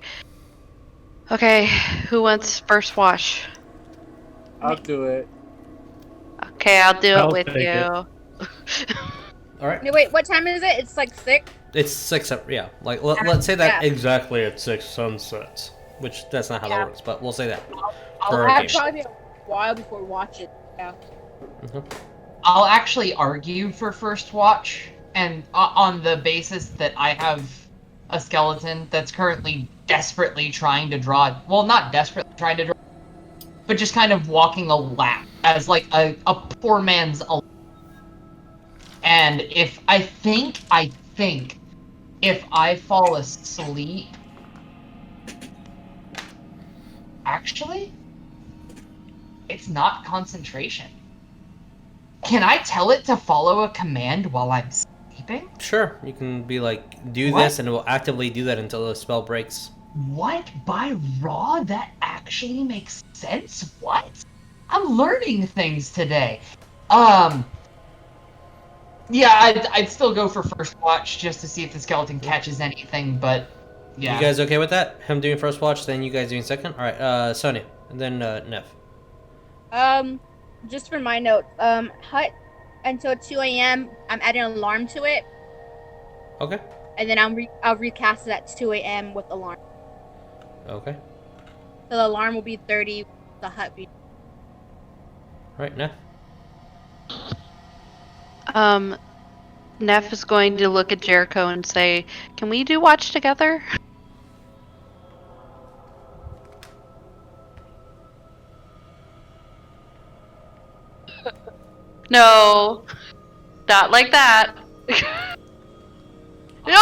"Okay, who wants first wash?" I'll do it. Okay, I'll do I'll it with take you. All right. No, wait, what time is it? It's like 6. It's 6. Yeah. Like let's say that Yeah. exactly at 6 sunsets, which that's not how that works, but we'll say that. I'll For our I'll game. probably be a while before we watch it. Yeah. I'll actually argue for first watch, and on the basis that I have a skeleton that's currently desperately trying to draw. Well, not desperately trying to draw, but just kind of walking a lap as like a poor man's. And if I think if I fall asleep, actually, it's not concentration. Can I tell it to follow a command while I'm sleeping? Sure, you can be like, do What? this, and it will actively do that until the spell breaks. What? By raw? That actually makes sense? What? I'm learning things today. Yeah, I'd still go for first watch just to see if the skeleton catches anything, but yeah. You guys okay with that? Him doing first watch, then you guys doing second? Alright, Sonya, and then Neff. Just for my note, hut until 2 a.m. I'm adding an alarm to it, Okay. and then I'll recast it at 2 a.m. with alarm. Okay. So the alarm will be 30, the hut be. Alright, Neff. Neff is going to look at Jericho and say, "Can we do watch together?" No, not like that. No.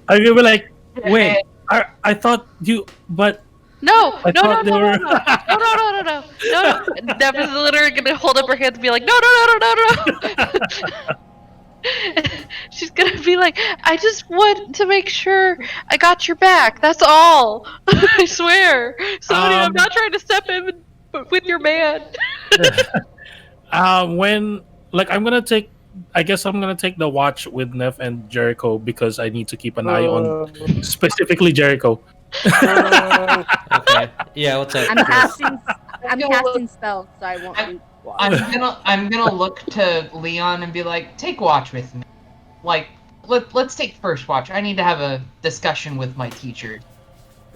I'm gonna be like, wait, I thought you, but No, I no, no, thought no, they no, were- no, no, no, no, no, no, no. Neff is literally gonna hold up her hands and be like, no, no, no, no, no, no. She's gonna be like, I just want to make sure I got your back. That's all. I swear. Sonya, I'm not trying to step in with your man. when like I guess I'm gonna take the watch with Neff and Jericho because I need to keep an eye on specifically Jericho. Okay. Yeah, what's up? I'm casting spells, so I won't be watching. I'm gonna look to Leon and be like, take watch with me. Like, let's take first watch. I need to have a discussion with my teacher.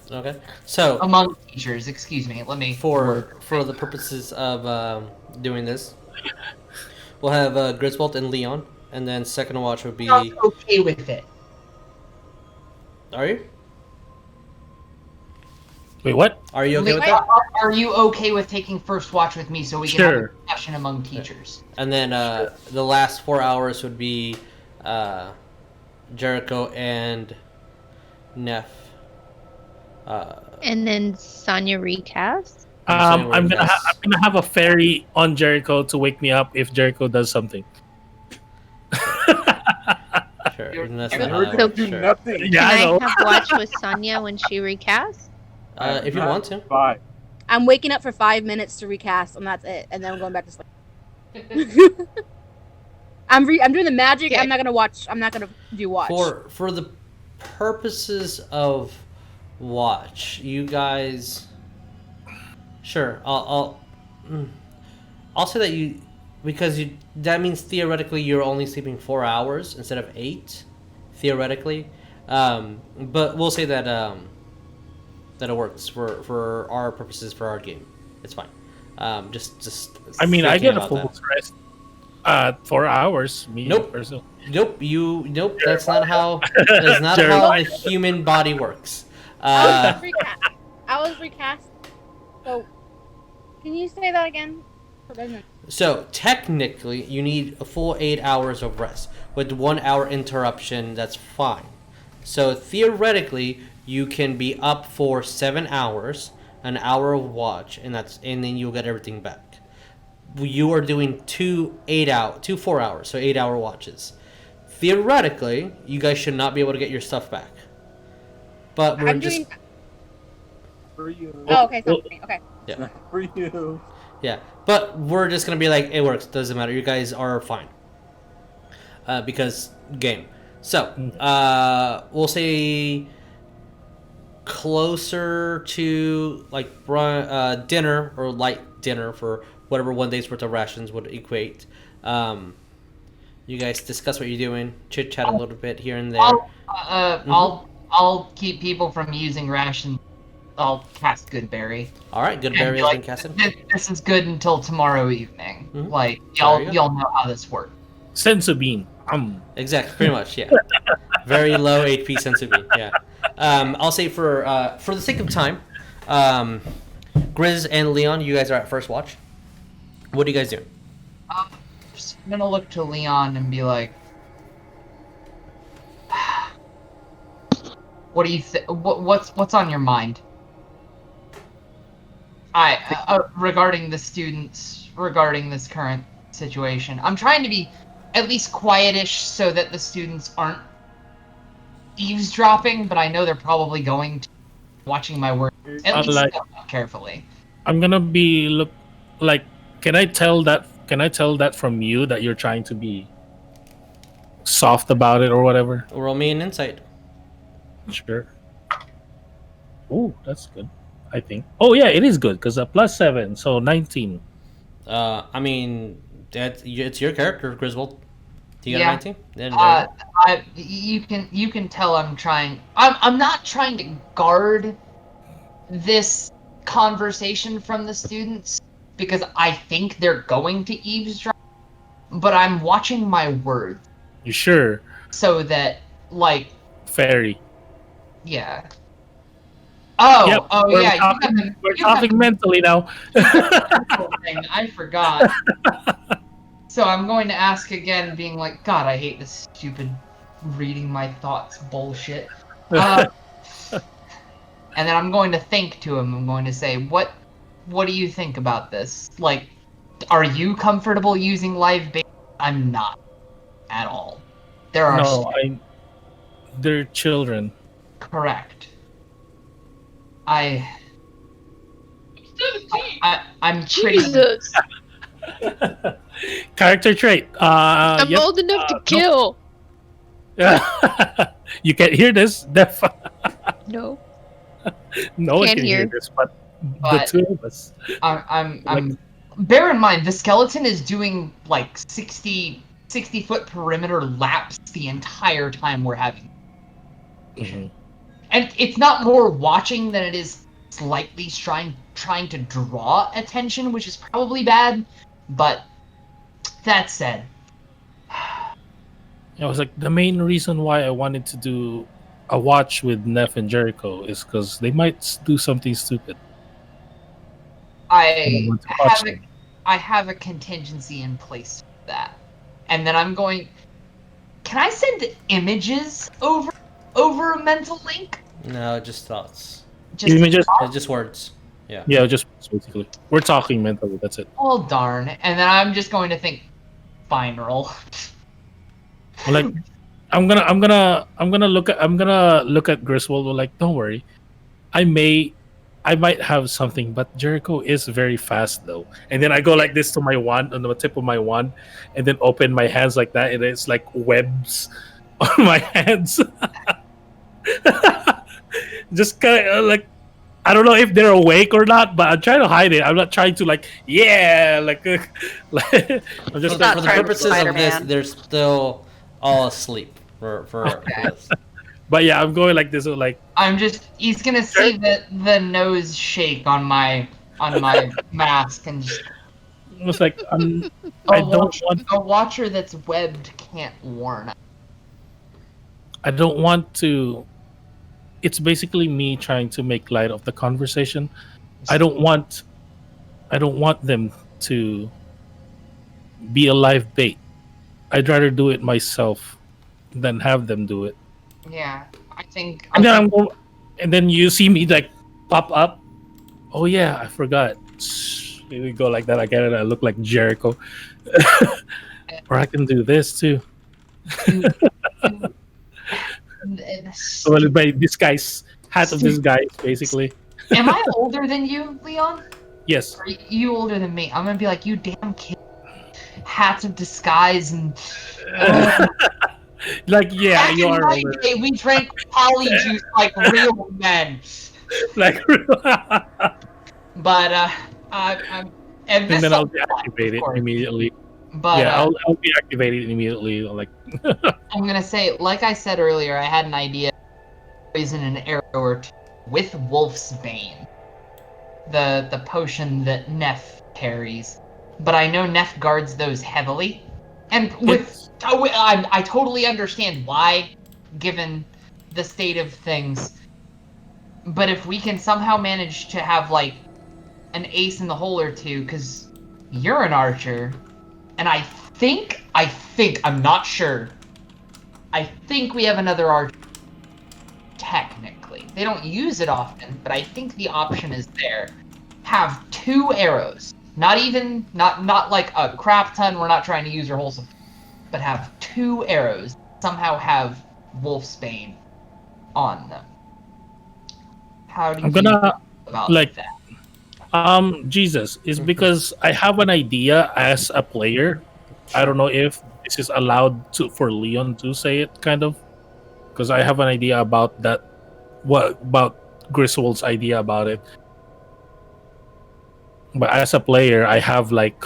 Okay. So, Among teachers, excuse me. Let me. for the purposes of doing this, we'll have Griswold and Leon, and then second watch would be... I'm okay with it. Are you? Wait, what? Are you okay with Leon, that? are you okay with taking first watch with me so we can have a discussion among teachers? And then the last 4 hours would be Jericho and Neff. And then Sonya recast. I'm gonna have a fairy on Jericho to wake me up if Jericho does something. Sure. You're- and that's you're not Never how gonna it do works, sure. nothing. Yeah, I Can know. I have watch with Sonya when she recasts? If you want to. Bye. I'm waking up for 5 minutes to recast, and that's it. And then I'm going back to sleep. I'm doing the magic. Okay. I'm not gonna watch. I'm not gonna do watch. For the purposes of watch, you guys, sure. I'll say that that means theoretically you're only sleeping 4 hours instead of 8. theoretically. But we'll say that that it works for our purposes for our game. It's fine. Just. I mean, I thinking get a about full that. rest. 4 hours. Me Nope. personally. Nope. Nope. That's not how. That's not how the human body works. I was recast. So, can you say that again? So technically, you need a full 8 hours of rest. With 1 hour interruption, that's fine. So theoretically, you can be up for 7 hours, an hour of watch, and then you'll get everything back. You are doing 2 4 hours, so 8 hour watches. Theoretically, you guys should not be able to get your stuff back. But we're just For you. Oh, okay. So, okay. yeah. For you. Yeah, but we're just gonna be like, it works. Doesn't matter. You guys are fine. Because game. So, we'll say closer to like dinner or light dinner for whatever 1 day's worth of rations would equate. You guys discuss what you're doing, chit chat a little bit here and there. I'll keep people from using rations. I'll cast Goodberry. All right, Goodberry has been casted. This is good until tomorrow evening. Mhm. Like There you go. y'all know how this works. Sensu bean. Exactly, pretty much, yeah. Very low HP sense of being, yeah. I'll say for the sake of time, Grizz and Leon, you guys are at first watch. What do you guys do? I'm just gonna look to Leon and be like, "What do you what's on your mind?" Regarding the students, regarding this current situation. I'm trying to be at least quietish so that the students aren't eavesdropping, but I know they're probably going to watching my work at least carefully. I'm gonna be can I tell that from you that you're trying to be soft about it or whatever? Roll me an insight. Sure. Oh, that's good. I think. Oh yeah, it is good because +7, so 19. I mean, it's your character, Griswold. Do you got Yeah. a 19? Then there you go. You can tell I'm trying. I'm not trying to guard this conversation from the students because I think they're going to eavesdrop, but I'm watching my words You sure? so that Fairy. yeah. Oh, Yep, yeah. We're talking mentally now. I forgot. So I'm going to ask again, being like, God, I hate this stupid reading my thoughts bullshit. And then I'm going to think to him. I'm going to say, what do you think about this? Like, are you comfortable using live bait? I'm not at all. There are they're children. correct. I'm pretty. Jesus, Character trait. I'm Yep. old enough to kill. You can't hear this. No. No one Can't can hear hear. this, but the But- two of us. I'm bear in mind the skeleton is doing like 60 foot perimeter laps the entire time we're having. Mhm. And it's not more watching than it is slightly trying to draw attention, which is probably bad. But that said, I was like, the main reason why I wanted to do a watch with Neff and Jericho is because they might do something stupid. I want to watch them. have a contingency in place for that. And then I'm going. Can I send images over a mental link? No, just thoughts. Images? Just words. Yeah. Yeah, just basically. We're talking mentally, that's it. Oh darn! And then I'm just going to think, fine roll. Like, I'm gonna look at Griswold. Like, don't worry, I might have something, but Jericho is very fast though. And then I go like this to my wand on the tip of my wand, and then open my hands like that, and it's like webs on my hands. Just kind of like, I don't know if they're awake or not, but I'm trying to hide it. I'm not trying to like, like I'm just For not the trying to purposes of this, Spider-Man. they're still all asleep. for this. But yeah, I'm going like this. Like he's gonna see the nose shake on my mask and just it's like I don't want. a watcher that's webbed can't warn. I don't want to. It's basically me trying to make light of the conversation. I don't want them to be a live bait. I'd rather do it myself than have them do it. Yeah, I think. And then you see me like pop up. Oh yeah, I forgot. Here we go like that again, and I look like Jericho. Or I can do this too. Well, by disguise, hat of disguise, basically. Am I older than you, Leon? Yes. Or are you older than me? I'm gonna be like, you damn kid. Hats of disguise and. Like, yeah, you are older. We drank polyjuice like real men. Like, but I'm. And then I'll deactivate it immediately. But yeah, I'll deactivate it immediately. Like, I'm gonna say, like I said earlier, I had an idea. Poison an arrow or two with Wolf's Bane, the potion that Neff carries. But I know Neff guards those heavily, and I totally understand why, given the state of things. But if we can somehow manage to have like an ace in the hole or two, because you're an archer, and I think I'm not sure. I think we have another archer. Technically, they don't use it often, but I think the option is there. Have 2 arrows. Not like a crap ton. We're not trying to use your whole supply, but have 2 arrows. Somehow have Wolf's Bane on them. How do you feel about that? Jesus is because I have an idea as a player. I don't know if this is allowed for Leon to say it, kind of, because I have an idea about that. What about Griswold's idea about it? But as a player, I have like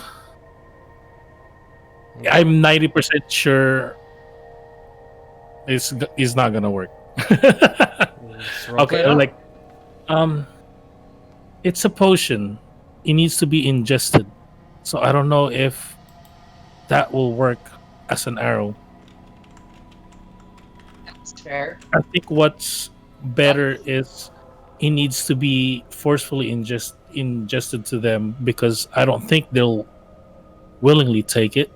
I'm 90% sure it's not gonna work. Okay, like it's a potion. It needs to be ingested, so I don't know if that will work as an arrow. That's fair. I think what's better is it needs to be forcefully ingested to them, because I don't think they'll willingly take it.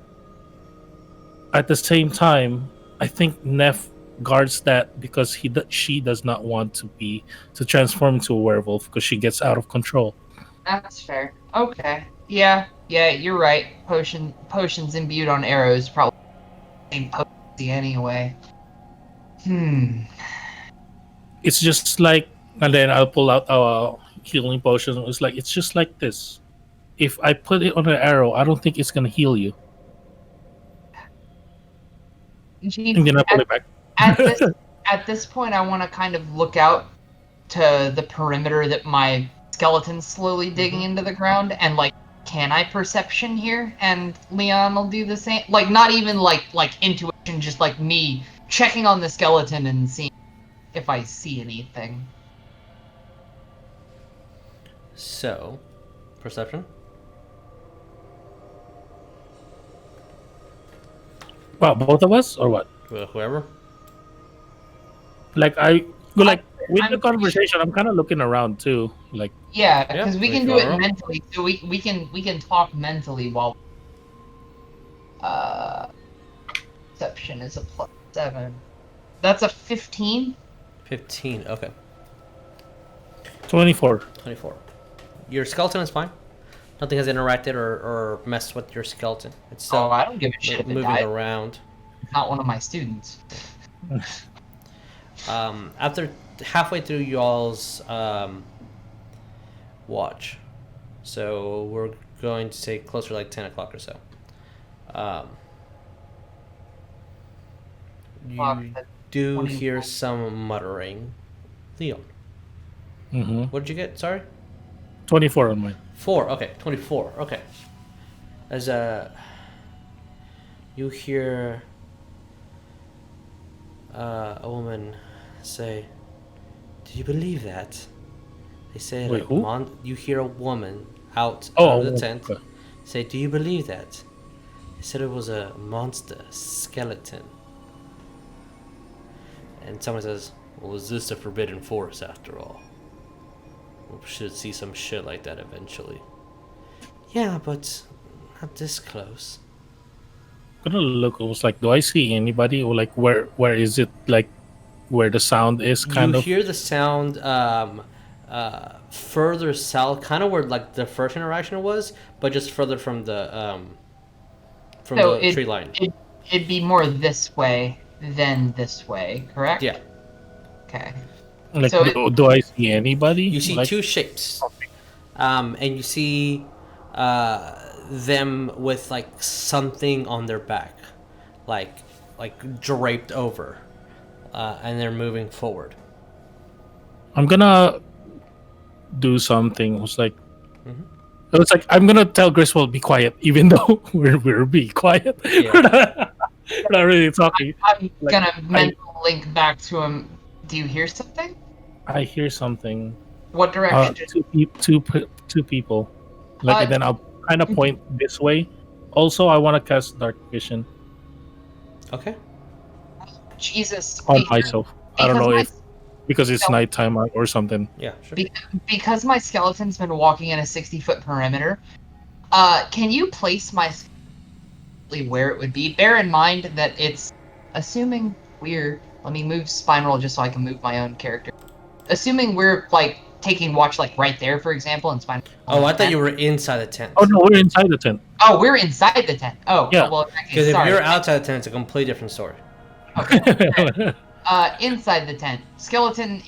At the same time, I think Neff guards that because she does not want to transform into a werewolf because she gets out of control. That's fair. Okay. Yeah, you're right. Potions imbued on arrows probably same potency anyway. It's just like, and then I'll pull out our healing potion. It's just like this. If I put it on an arrow, I don't think it's gonna heal you. Gee, and then I pull it back. At this point, I want to kind of look out to the perimeter that my skeleton's slowly digging into the ground, and like, can I perception here? And Leon will do the same. Like, not even like intuition, just like me checking on the skeleton and seeing if I see anything. So, perception. Well, both of us, or what? Whoever. Like with the conversation, I'm kind of looking around too. Like, yeah, because we can do it around. mentally, so we can talk mentally while. Perception is a +7. That's a 15. 15. Okay. 24. 24. Your skeleton is fine. Nothing has interacted or messed with your skeleton. It's still I don't give a shit if it moving died. around. It's not one of my students. After halfway through y'all's watch, so we're going to say closer to like 10 o'clock or so. You do hear some muttering. Leon. Mm-hmm. What did you get? Sorry? 24 on mine. 4. Okay, 24. Okay. As you hear a woman say, "Do you believe that?" They say, Wait, like, who? you hear a woman out Oh, of the tent okay. say, "Do you believe that?" They said it was a monster, skeleton. And someone says, "Well, is this the Forbidden Forest after all? We should see some shit like that eventually." Yeah, but not this close. I'm gonna look. I was like, do I see anybody? Or like, where is it? Like, where the sound is, You kind of. hear the sound further south, kind of where like the first interaction was, but just further from So the tree line. it'd be more this way than this way, correct? Yeah. Okay. Like, So do I see anybody? You see like, two shapes, and you see them with like something on their back, like draped over, and they're moving forward. I'm gonna do something. Mhm. It was like I'm gonna tell Griswold be quiet, even though we're be quiet. Yeah. We're not really talking. I'm Like, gonna mental link back to him. Do you hear something? I hear something. What direction? Two people. Like, and then I'll kind of point this way. Also, I want to cast dark vision Okay. Jesus. on because- myself. I don't because know my- if because it's nighttime or something. Yeah. Sure. because my skeleton's been walking in a 60-foot perimeter. Can you place my where it would be? Bear in mind that it's assuming we're. Let me move spine roll just so I can move my own character. Assuming we're like taking watch like right there, for example, and spine. Oh, I thought you were inside the tent. Oh no, we're inside the tent. Oh, we're inside the tent. Oh, Yeah. well, in that case, Because if sorry. you're outside the tent, it's a completely different story. Okay. Inside the tent, skeleton.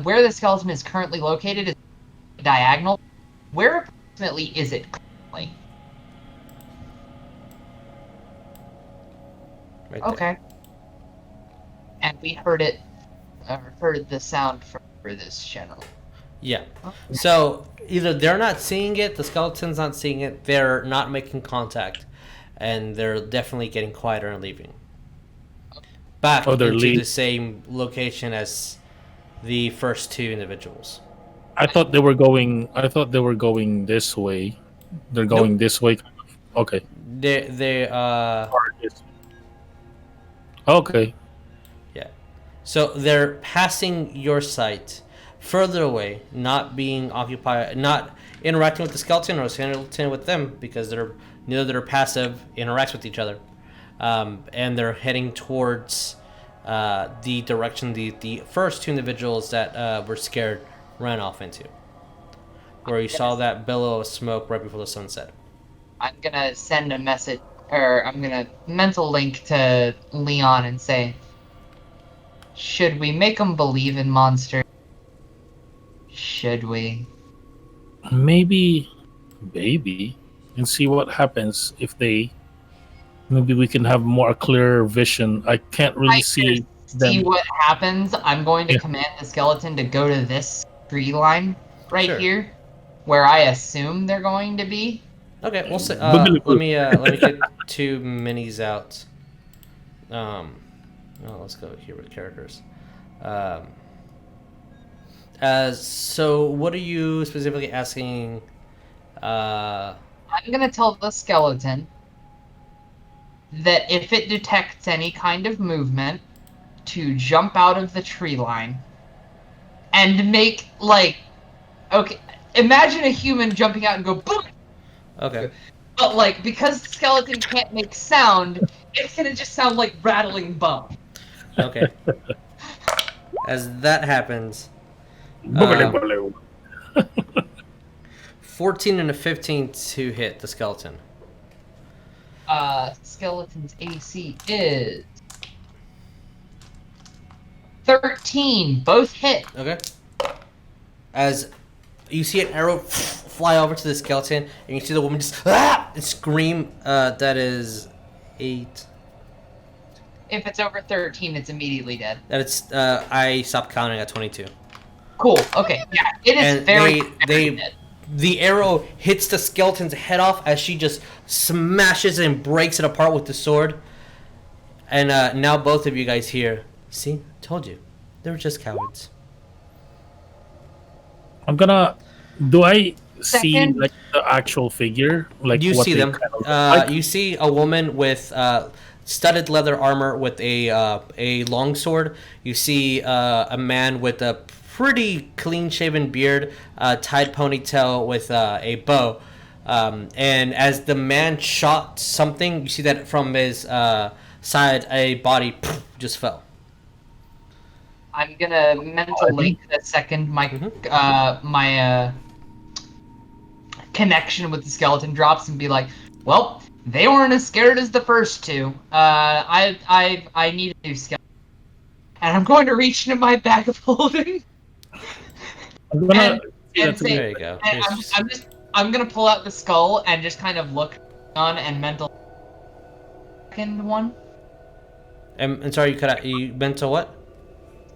Where the skeleton is currently located is diagonal. Where approximately is it currently? Right there. Okay. And we heard it, heard the sound for this general. Yeah. So either they're not seeing it, the skeleton's not seeing it, they're not making contact, and they're definitely getting quieter and leaving. Back Oh, they're into leaving. the same location as the first two individuals. I thought they were going. I thought they were going this way. They're going this way. Okay. They Okay. yeah. So they're passing your site further away, not being occupied, not interacting with the skeleton or skeleton with them, because neither passive interacts with each other, and they're heading towards the direction the first two individuals that were scared ran off into, where you saw that billow of smoke right before the sunset. I'm gonna send a message, or I'm gonna mental link to Leon and say, should we make them believe in monsters? Should we? Maybe, and see what happens if they. Maybe we can have more clearer vision. I can't really see See them. what happens. I'm going to Yeah. command the skeleton to go to this tree line right Sure. here, where I assume they're going to be. Okay, we'll say, Boogity let me get two minis out. Let's go here with characters. So what are you specifically asking? I'm gonna tell the skeleton that if it detects any kind of movement, to jump out of the tree line and make okay, imagine a human jumping out and go boom. Okay. But because the skeleton can't make sound, it's gonna just sound like rattling bone. Okay. As that happens, 14 and a 15 to hit the skeleton. Skeleton's AC is 13. Both hit. Okay. As you see an arrow fly over to the skeleton, and you see the woman just and scream. That is 8. If it's over 13, it's immediately dead. That it's. I stopped counting at 22. Cool. Okay. Yeah. It is And very they dead. the arrow hits the skeleton's head off as she just smashes and breaks it apart with the sword. And now both of you guys hear See, told you, they were just cowards. I'm gonna. Do I see Second. like the actual figure? Like You what see they them. kind of look like? You see a woman with studded leather armor with a long sword. You see a man with a pretty clean shaven beard, tied ponytail with a bow. And as the man shot something, you see that from his side, a body just fell. I'm gonna mental link the second my connection with the skeleton drops and be like, well, they weren't as scared as the first two. I need a new skeleton, and I'm going to reach into my bag of holding. I'm gonna. and say, There you go. and I'm gonna pull out the skull and just kind of look on and mental second one. And sorry, you cut out. You mental what?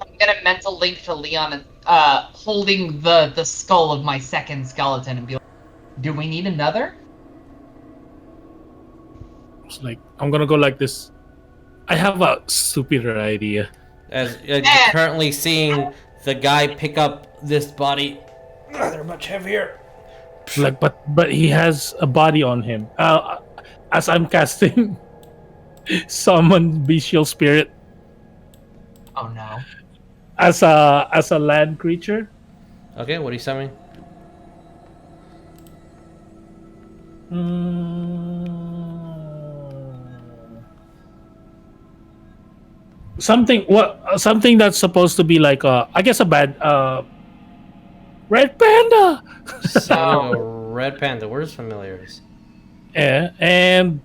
I'm gonna mental link to Leon and holding the skull of my second skeleton and be like, do we need another? It's like I'm gonna go like this. I have a stupider idea. As you're currently seeing the guy pick up this body. They're much heavier. Like, but he has a body on him. As I'm casting, summon bestial spirit Oh no. as a land creature. Okay, what are you summoning? Something that's supposed to be like I guess a bad red panda. Summoning a red panda. Where's familiars? Yeah, and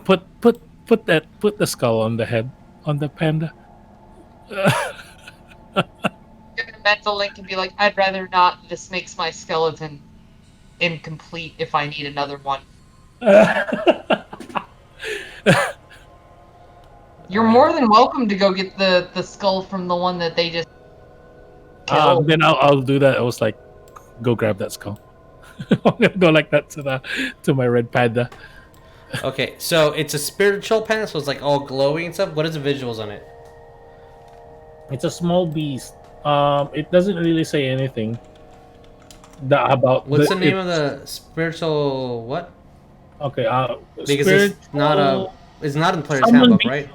put the skull on the head on the panda. Mental link can be like, I'd rather not. This makes my skeleton incomplete if I need another one. You're more than welcome to go get the skull from the one that they just killed. Then I'll do that. I was like, go grab that skull. I'm gonna go like that to my red panda. Okay, so it's a spiritual panda, so it's like all glowing and stuff. What is the visuals on it? It's a small beast. It doesn't really say anything about. What's the name of the spiritual what? Okay. Because it's not in player's Someone handbook, be- right?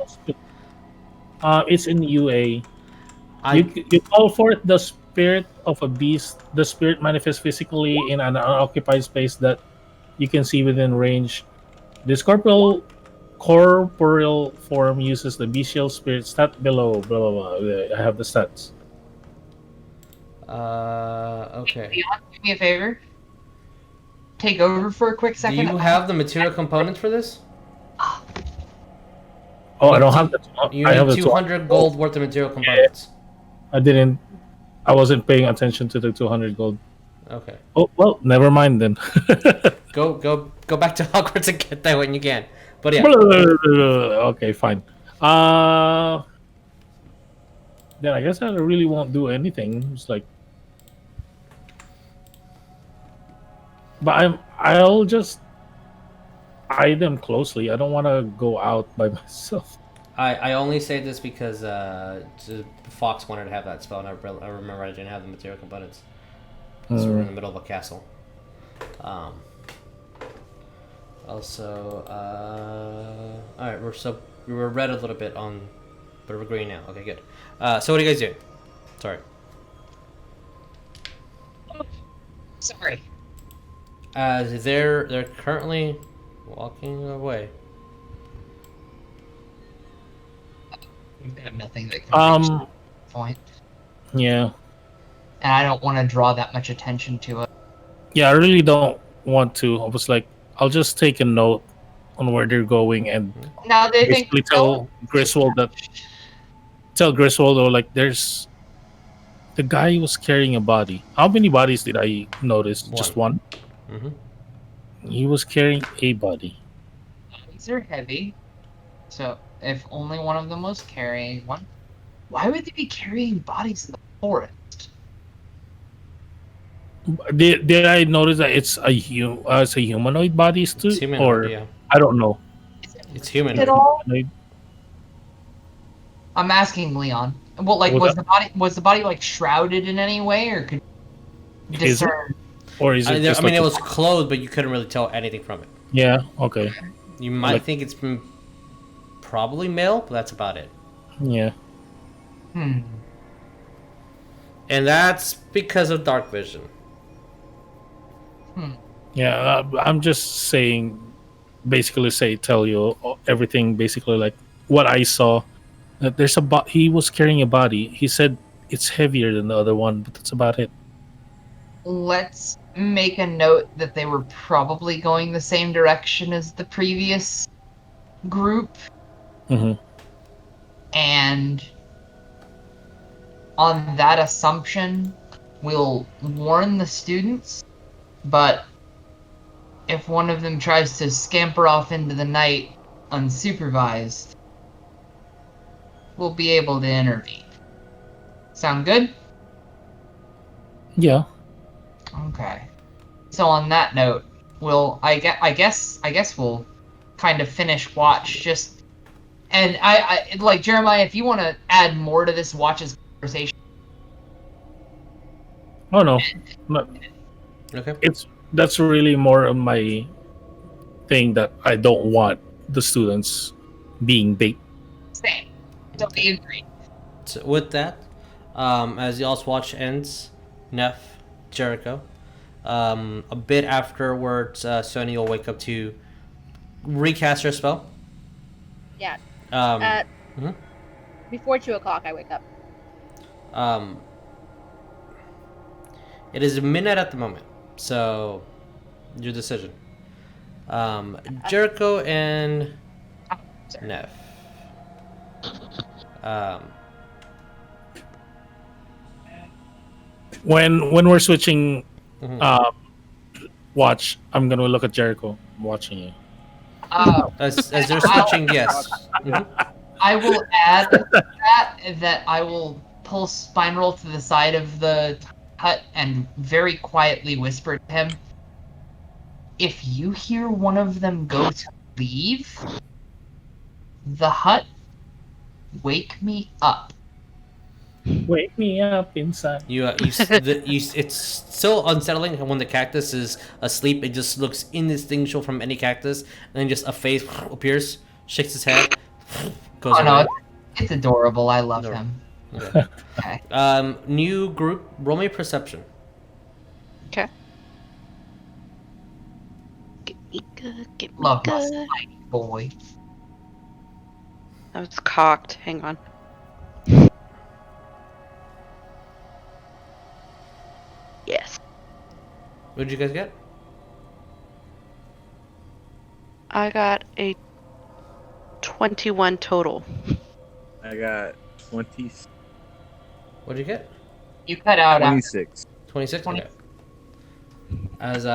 It's in UA. You call forth the spirit of a beast. The spirit manifests physically in an unoccupied space that you can see within range. This corporeal form uses the bestial spirit stat below. Blah blah blah. I have the stats. Okay. Leon, do me a favor. Take over for a quick Do second. you have the material components for this? Oh, I don't have the. You I have need the 200 gold worth of material components. I didn't. I wasn't paying attention to the 200 gold. Okay. Oh well, never mind then. Go back to Hogwarts and get that when you can. But yeah. Okay, fine. Then I guess I really won't do anything. It's like, but I'll just eye them closely. I don't want to go out by myself. I only say this because Fox wanted to have that spell, and I remember I didn't have the material components. So we're in the middle of a castle. Also, all right, we were red a little bit on, but we're green now. Okay, good. So what are you guys doing? Sorry. Sorry. They're currently walking away. We have nothing that can reach that point, Yeah, and I don't want to draw that much attention to it. yeah. I really don't want to. I was like, I'll just take a note on where they're going and Now they think basically tell Griswold or like there's the guy who was carrying a body. How many bodies did I notice? Just one. Mm-hmm. He was carrying a body. these are heavy, so if only one of them was carrying one, why would they be carrying bodies in the forest? Did I notice that it's a humanoid bodies too? It's humanoid, or yeah. I don't know. It's human. At all? Humanoid. I'm asking Leon. Well, like, Was was the body like shrouded in any way, or could you Is it? discern? Or is it just I mean, like it was clothed, but you couldn't really tell anything from it. Yeah, okay. You might Like- think it's been probably male, but that's about it. Yeah. Hmm. And that's because of dark vision. Yeah, I'm just saying, basically tell you everything, basically like what I saw. That there's he was carrying a body. He said it's heavier than the other one, but that's about it. Let's make a note that they were probably going the same direction as the previous group, Mm-hmm. and on that assumption, we'll warn the students, but if one of them tries to scamper off into the night unsupervised, we'll be able to intervene. Sound good? Yeah. Okay. So on that note, I guess we'll kind of finish watch just, and I like Jeremiah, if you want to add more to this watch's conversation. Oh no. No, Okay. that's really more of my thing that I don't want the students being bait. Same. Totally agree. So with that, as y'all's watch ends, Neff, Jericho, a bit afterwards, Sonya will wake up to recast her spell. Yeah. Mhm. Before 2 o'clock, I wake up. It is midnight at the moment, so your decision. Jericho and Neff. When we're switching Mhm. watch, I'm gonna look at Jericho. I'm watching you. As they're switching, yes. Mhm. I will add that I will pull Spine Roll to the side of the hut and very quietly whisper to him, if you hear one of them go to leave the hut, wake me up. Wake me up inside. It's so unsettling when the cactus is asleep. It just looks indistinguishable from any cactus, and then just a face appears, shakes his head, goes Oh no, away. it's adorable. I love Adorable. him. Okay. Okay. New group. Roll me perception. Okay. Get me good. Get me Love my good. spiny boy. I was cocked. Hang on. Yes. What did you guys get? I got a 21 total. I got 20, What did you get? You cut out after 26. 26. 20. Okay. As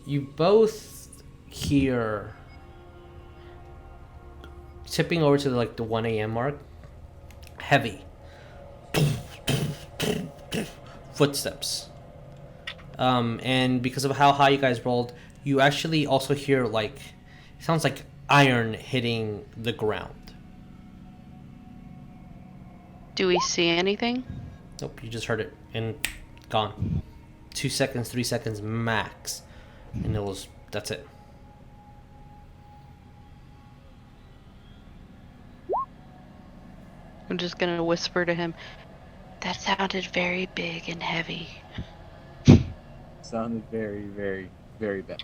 you both hear tipping over to the 1 a.m. mark. Heavy footsteps. And because of how high you guys rolled, you actually also hear it sounds like iron hitting the ground. Do we see anything? Nope, you just heard it and gone. 2 seconds, 3 seconds max, and that's it. I'm just gonna whisper to him. That sounded very big and heavy. Sounded very, very, very bad.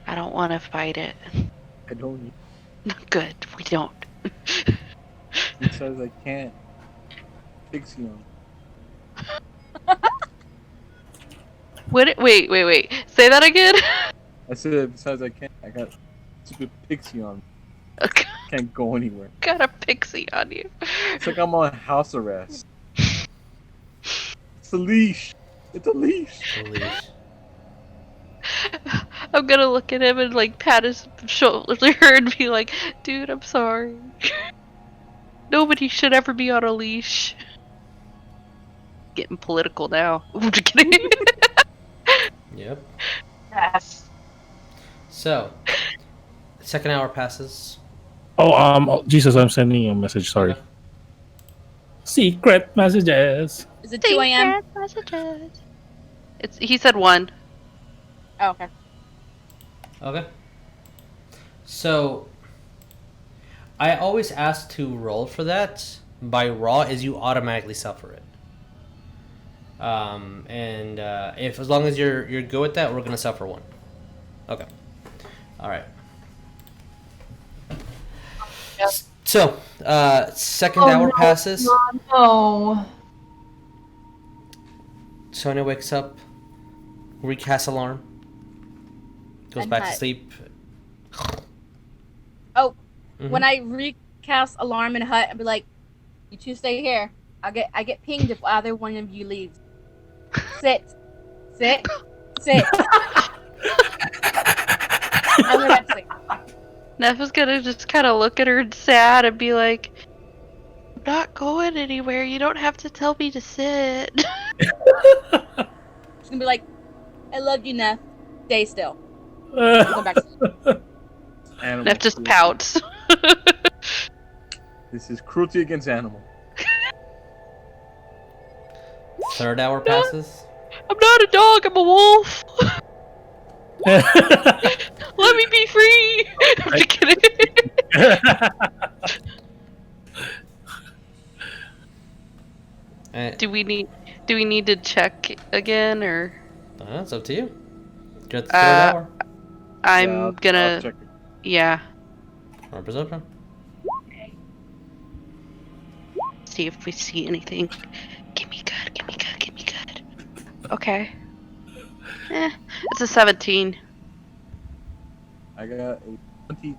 I don't want to fight it. I don't. Good, we don't. Besides, I can't fix you on. What? Wait. Say that again. I said, besides, I can't. I got stupid pixie on. Okay. Can't go anywhere. Got a pixie on you. It's like I'm on house arrest. It's a leash. It's a leash. Holy I'm gonna look at him and pat his shoulder and be like, dude, I'm sorry. Nobody should ever be on a leash. Getting political now. I'm just kidding. Yep. Yes. So, second hour passes. Jesus, I'm sending you a message. Sorry. Okay. Secret messages. Is it 2 a.m.? Secret messages. He said 1. Oh, okay. Okay. So, I always ask to roll for that. By raw is you automatically suffer it. And if as long as you're good with that, we're gonna suffer 1. Okay. All right. Yep. So, second hour passes. No. Sonya wakes up, recasts alarm, goes And back to hut. sleep. Oh, Mhm. when I recast alarm in hut, I'd be like, "You two stay here. I get pinged if either one of you leaves. Sit. I'm relaxing. Neff is gonna just kind of look at her sad and be like, "I'm not going anywhere. You don't have to tell me to sit." She's gonna be like, "I love you, Neff. Stay still." Go back to sleep. Animal Neff just cruelty. pouts. This is cruelty against animal. Third hour passes. I'm not a dog. I'm a wolf. Let me be free. I'm just kidding. Do we need to check again, or It's up to you. You're at the third hour. I'm Yeah, I'll gonna check it. yeah. Roll perception. See if we see anything. Give me good. Okay. It's a 17. I got a 23.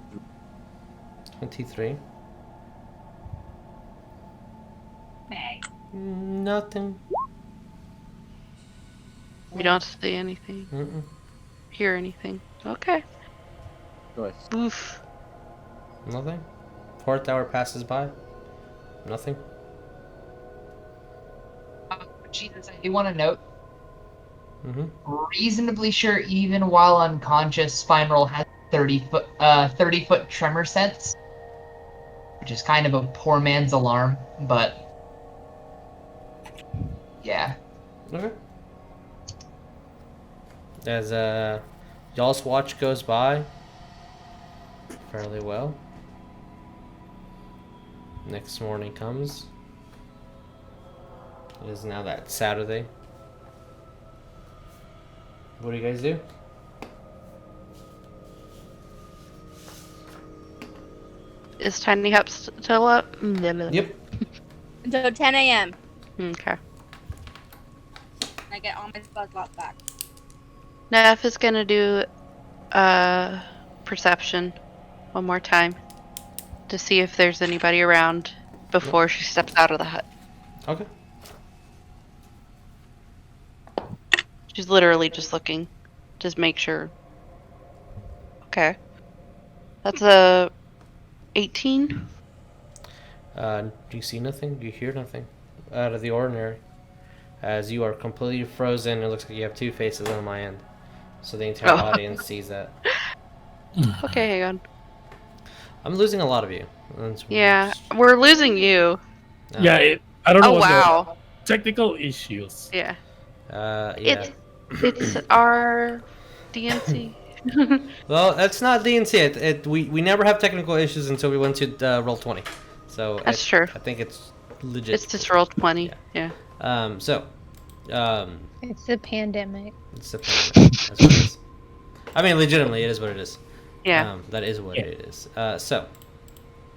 23. Nothing. We don't see anything. Mm-mm. Hear anything. Okay. Go ahead. Oof. Nothing. Fourth hour passes by. Nothing. Jesus, I do want to note, Mm-hmm. reasonably sure even while unconscious, Spinal has 30-foot tremor sense, which is kind of a poor man's alarm, but yeah. Okay. As y'all's watch goes by fairly well. Next morning comes. It is now that Saturday. What do you guys do? Is Tiny Hut still up? Yep. Until 10 a.m. Okay. I get all my spells locked back. Neff is gonna do perception one more time to see if there's anybody around before she steps out of the hut. Okay. She's literally just looking. Just make sure. Okay. That's a 18. Do you see nothing? Do you hear nothing out of the ordinary? As you are completely frozen, it looks like you have two faces on my end. So the entire audience sees that. Okay, hang on. I'm losing a lot of you. Yeah, we're losing you. Yeah, I don't know Oh what wow. the technical issues. Yeah. Yeah. It's our DNC. Well, that's not DNC. We never have technical issues until we went to roll 20. So That's true. I think it's legit. It's just roll 20. Yeah. So, It's a pandemic. it's a pandemic. That's what it is. I mean, legitimately, it is what it is. Yeah. That is what it is. So,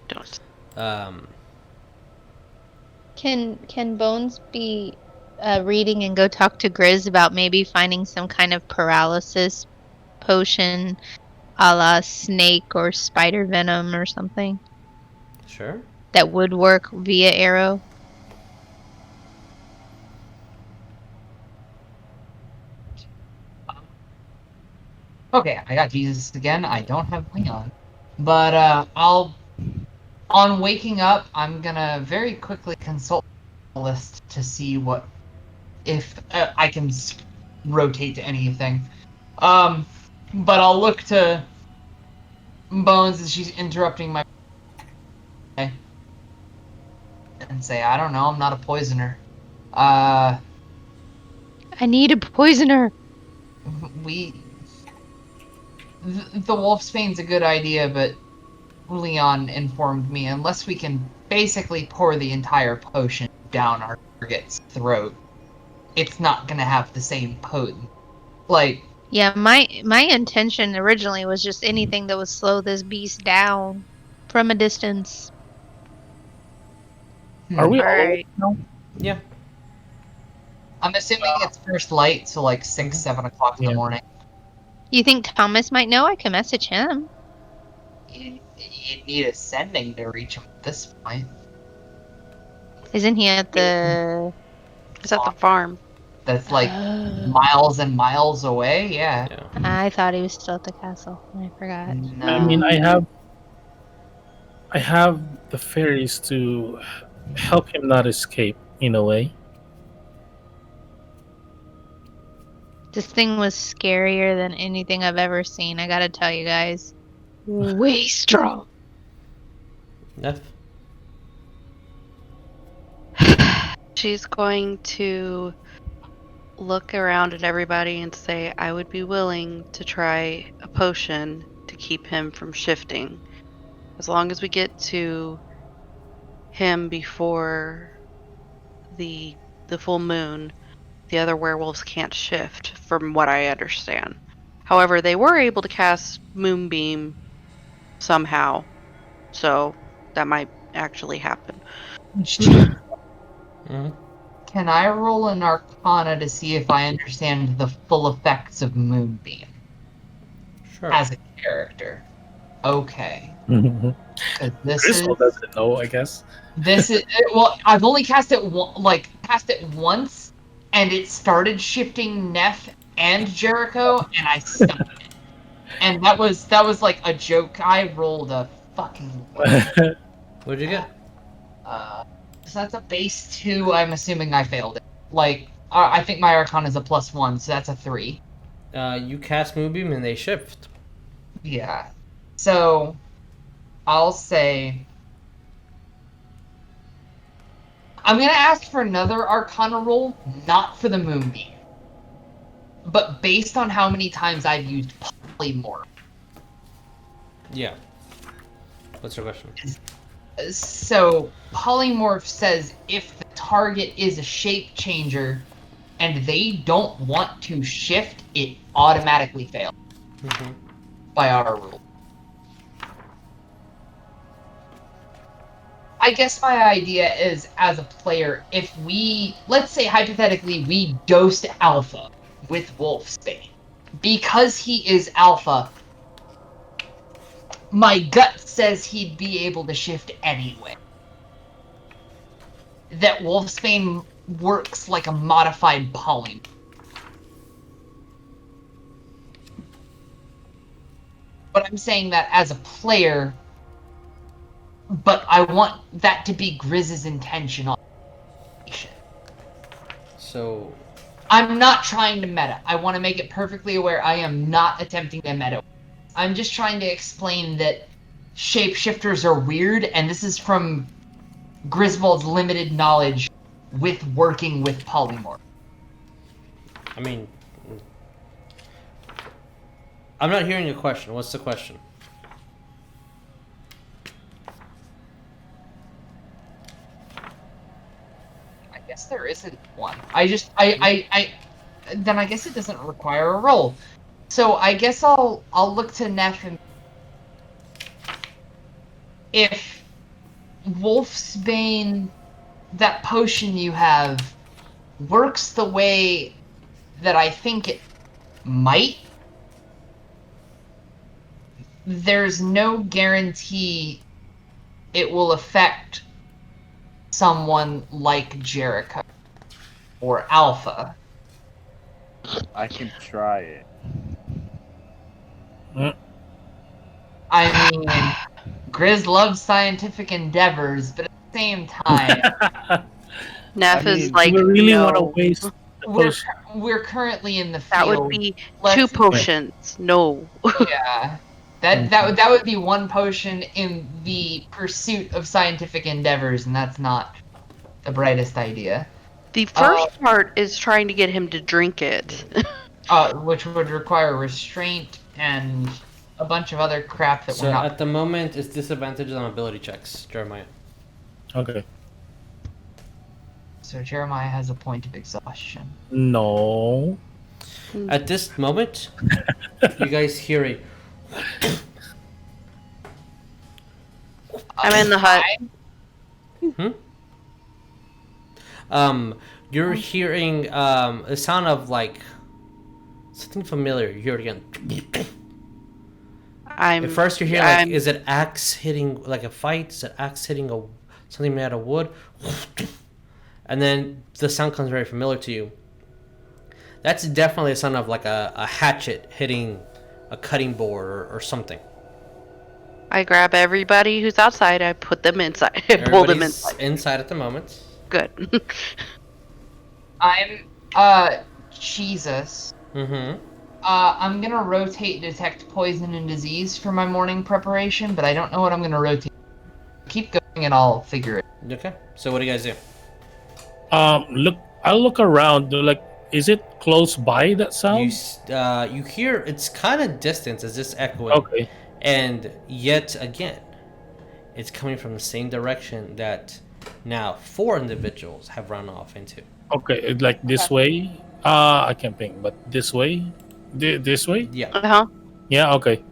Don't. Can Bones be reading and go talk to Grizz about maybe finding some kind of paralysis potion, a la snake or spider venom or something sure. that would work via arrow? Okay, I got Jesus again. I don't have Leon. But on waking up, I'm gonna very quickly consult the list to see if I can rotate to anything. But I'll look to Bones as she's interrupting my and say, I don't know, I'm not a poisoner. I need a poisoner. The Wolfsbane's a good idea, but Leon informed me unless we can basically pour the entire potion down our target's throat, it's not gonna have the same potent. Like, Yeah, my intention originally was just anything that would slow this beast down from a distance. Are we all Alright. now? Yeah. I'm assuming it's first light, so like 6, 7 o'clock in the Yeah. morning. You think Thomas might know? I can message him. You need ascending to reach him at this point. Isn't he at the... It's at the farm. That's like Oh. miles and miles away, yeah. Yeah. I thought he was still at the castle. I forgot. No. I mean, I have the fairies to help him not escape in a way. This thing was scarier than anything I've ever seen, I gotta tell you guys. Way strong. Neff? She's going to look around at everybody and say, I would be willing to try a potion to keep him from shifting. As long as we get to him before the full moon, the other werewolves can't shift, from what I understand. However, they were able to cast Moonbeam somehow, so that might actually happen. Mm-hmm. Can I roll an Arcana to see if I understand the full effects of Moonbeam Sure. as a character? Okay. 'Cause This is Griswold doesn't know, I guess. well. I've only cast it once, and it started shifting Neff and Jericho, and I stunned it. And that was like a joke. I rolled a fucking. What'd you get? So that's a base 2. I'm assuming I failed it. Like, I think my Arcana is a +1, so that's a 3. You cast Moonbeam and they shift. Yeah. So, I'll say... I'm gonna ask for another Arcana roll, not for the Moonbeam. But based on how many times I've used Polymorph. Yeah. What's your question? So, Polymorph says if the target is a shape changer and they don't want to shift, it automatically fails Mm-hmm. by our rule. I guess my idea is, as a player, if we, let's say hypothetically, we dosed Alpha with Wolfsbane. Because he is Alpha, my gut says he'd be able to shift anyway. That Wolfsbane works like a modified polymorph. But I'm saying that as a player, but I want that to be Grizz's intention on So, I'm not trying to meta. I want to make it perfectly aware I am not attempting to meta. I'm just trying to explain that shapeshifters are weird, and this is from Griswold's limited knowledge with working with polymorph. I mean... I'm not hearing a question. What's the question? I guess there isn't one. Then I guess it doesn't require a roll. So I guess I'll look to Neff and if Wolfsbane, that potion you have, works the way that I think it might, there's no guarantee it will affect someone like Jericho or Alpha. I can try it. I mean, Grizz loves scientific endeavors, but at the same time, Neff I is mean, like, Do we really no, want to waste the we're potion? we're currently in the field. that would be Let's- 2 potions. No. Yeah. That would be 1 potion in the pursuit of scientific endeavors, and that's not the brightest idea. The first part is trying to get him to drink it. Which would require restraint and a bunch of other crap that So we're not. at the moment, it's disadvantage on ability checks, Jeremiah. Okay. So Jeremiah has a point of exhaustion. No. At this moment, you guys hear a. I'm in the hut. You're hearing a sound of like something familiar. You hear it again. At first, you're hearing like, is it axe hitting like a fight? Is it axe hitting something made out of wood? And then the sound comes very familiar to you. That's definitely a sound of like a hatchet hitting a cutting board or something. I grab everybody who's outside. I put them inside. I pull them Everybody's inside. inside at the moment. Good. I'm Jesus. Mm-hmm. I'm gonna rotate detect poison and disease for my morning preparation, but I don't know what I'm gonna rotate. Keep going and I'll figure it. Okay. So what do you guys do? I'll look around. Like, is it close by that sound? You hear it's kind of distant as this echoing. Okay. And yet again, it's coming from the same direction that now 4 individuals have run off into. Okay, like this way. I can't think, but this way. This way. Yeah. Uh-huh. Yeah. Okay.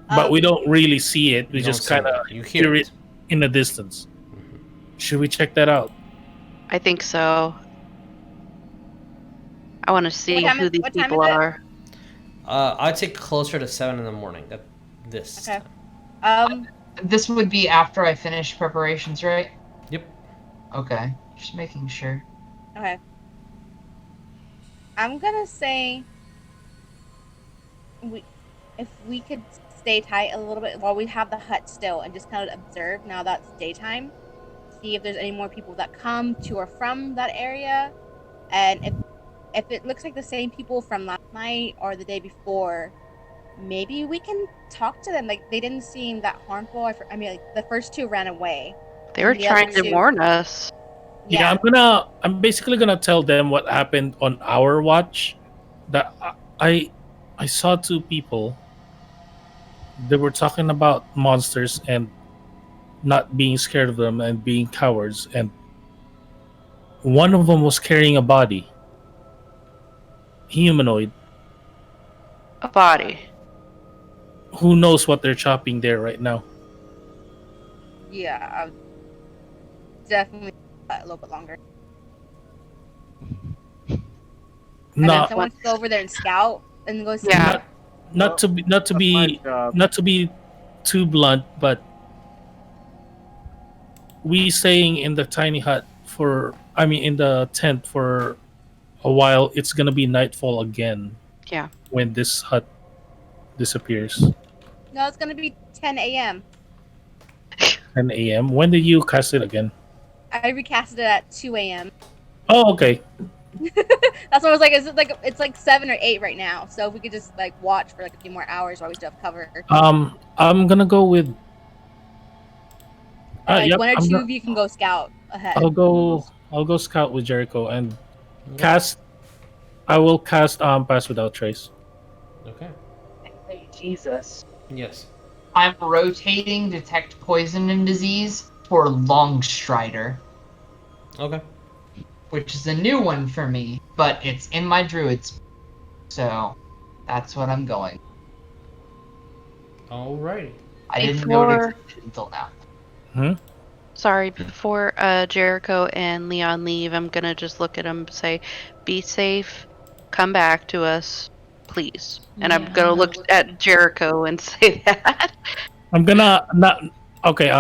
But we don't really see it. We You just don't see kind of it. You hear it. in the distance. Should we check that out? I think so. I want to see What time who is- these what time people is it? are. I'd say closer to 7 in the morning. This. Okay. This would be after I finish preparations, right? Yep. Okay, just making sure. Okay. I'm gonna say if we could stay tight a little bit while we have the hut still and just kind of observe now that's daytime. See if there's any more people that come to or from that area, and if it looks like the same people from last night or the day before, maybe we can talk to them. Like, they didn't seem that harmful. I mean, like, the first 2 ran away. They were The trying other to 2 warn us. Yeah, I'm basically gonna tell them what happened on our watch. That I saw 2 people. They were talking about monsters and not being scared of them and being cowards, and one of them was carrying a body, humanoid. A body. Who knows what they're chopping there right now? Yeah, I would definitely a little bit longer. And then Not someone go over there and scout and go see. Yeah. not to be That's my job. not to be too blunt, but we staying in the tiny hut in the tent for a while. It's gonna be nightfall again. Yeah. When this hut disappears. No, it's gonna be 10 a.m. 10 a.m. When did you cast it again? I recasted it at 2 a.m. Oh, okay. That's what I was like. It's like 7 or 8 right now. So if we could just like watch for like a few more hours while we still have cover. I'm gonna go with. Like, Yep, one or two of you can go scout ahead. I'll go scout with Jericho and cast. I will cast Pass Without Trace. Okay. Hey, Jesus. Yes. I'm rotating detect poison and disease for Longstrider, Okay. which is a new one for me, but it's in my druids, so that's what I'm going. Alrighty. I didn't know it Before- existed until now. Sorry, before Jericho and Leon leave, I'm gonna just look at them and say, be safe, come back to us, please. And I'm Yeah, gonna I'm look gonna at Jericho and say that. I'm gonna not okay.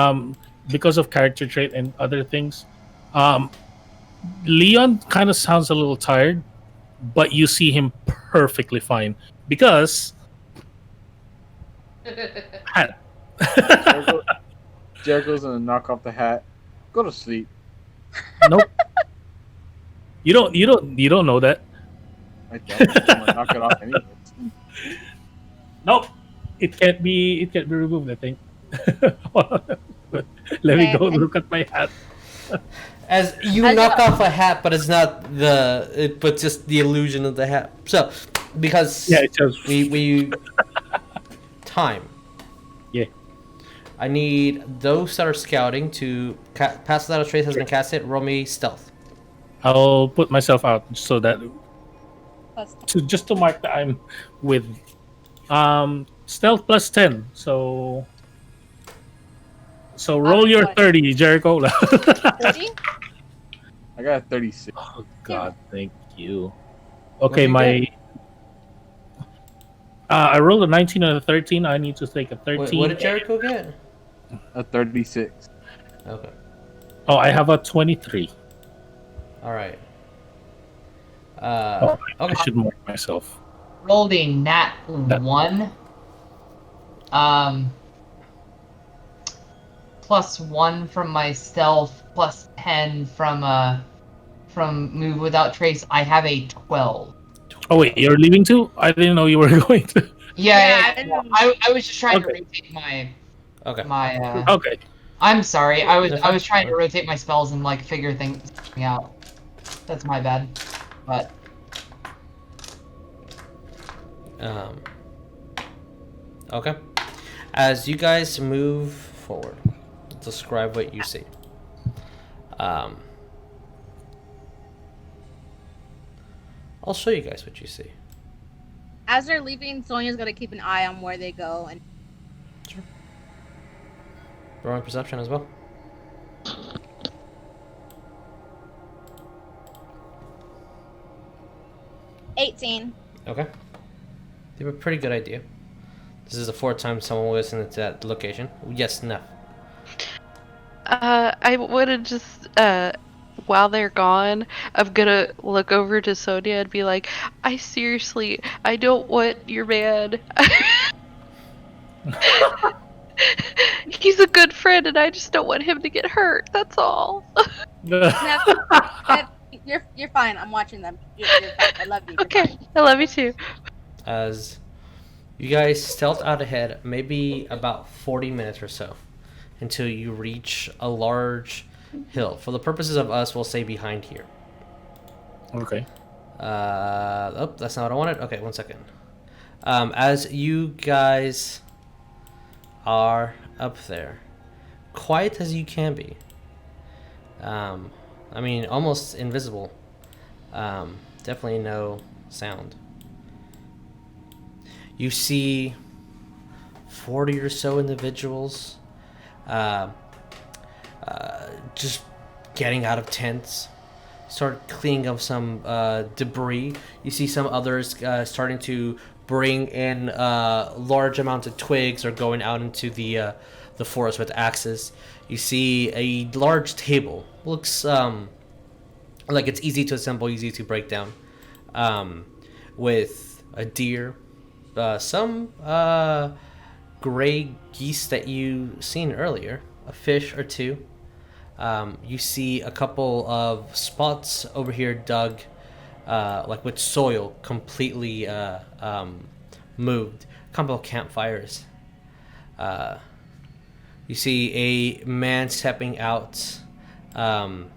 Because of character trait and other things, Leon kind of sounds a little tired, but you see him perfectly fine because hat. Jericho's gonna knock off the hat. Go to sleep. Nope. You don't know that. I don't. I'm gonna knock it off anyways. Nope. It can't be removed, I think. Let me go look at my hat. As you I knock know. off a hat, but it's not but just the illusion of the hat. So, because Yeah, it just we time. Yeah. I need those that are scouting to pass without a trace has been casted. Roll me stealth. I'll put myself out so that Plus just to mark that I'm with stealth plus 10. So roll your what? 30, Jericho. 30? I got a 36. Oh God, thank you. Okay, What'd you my I rolled a 19 and a 13. I need to take a 13. What did Jericho get? A 36. Okay. Oh, I have a 23. All right. I Okay. should mark myself. Rolled a nat 1. Plus 1 from my stealth, plus 10 from move without trace. I have a 12. Oh wait, you're leaving too? I didn't know you were going to. Yeah, I didn't- I was just trying to Okay. rotate Okay. my Okay. I'm sorry. I was That's trying to fine. rotate my spells and like figure things out. That's my bad. But Okay. As you guys move forward, describe what you see. I'll show you guys what you see. As they're leaving, Sonya's gonna keep an eye on where they go, and Rolling perception as well. $18. Okay. You have a pretty good idea. This is the fourth time someone was in that location. Yes, no. I would have just, while they're gone, I'm gonna look over to Sonya and be like, I don't want your man. He's a good friend and I just don't want him to get hurt, that's all. You're fine. I'm watching them. You're fine. I love you. You're Okay, fine. I love you too. As you guys stealth out ahead, maybe about 40 minutes or so, until you reach a large hill. For the purposes of us, we'll say behind here. Okay. Oh, that's not what I wanted. Okay, 1 second. As you guys are up there, quiet as you can be. I mean, almost invisible. Definitely no sound. You see 40 or so individuals just getting out of tents, start cleaning up some debris. You see some others starting to bring in large amounts of twigs or going out into the forest with axes. You see a large table. Looks like it's easy to assemble, easy to break down, with a deer, some gray geese that you seen earlier, a fish or two. You see a couple of spots over here dug, like with soil completely moved. A couple of campfires. You see a man stepping out of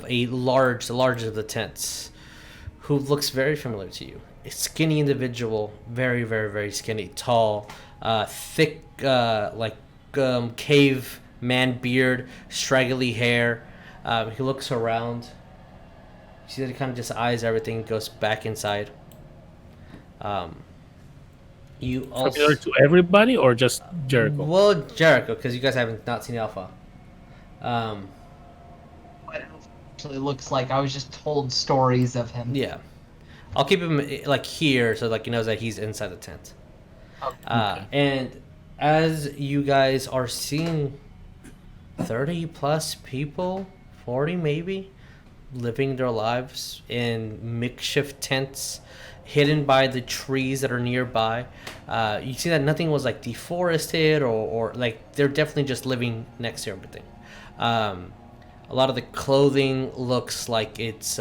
the largest of the tents, who looks very familiar to you. A skinny individual, very, very, very skinny, tall, thick, cave man beard, straggly hair. He looks around. You see that he kind of just eyes everything and goes back inside. You also Familiar to everybody or just Jericho? well, Jericho, because you guys haven't not seen Alpha. what else actually looks like. I was just told stories of him. Yeah, I'll keep him like here, so like he knows that he's inside the tent. Okay. And as you guys are seeing 30 plus people, 40 maybe, living their lives in makeshift tents, hidden by the trees that are nearby, you see that nothing was like deforested or like they're definitely just living next to everything. A lot of the clothing looks like it's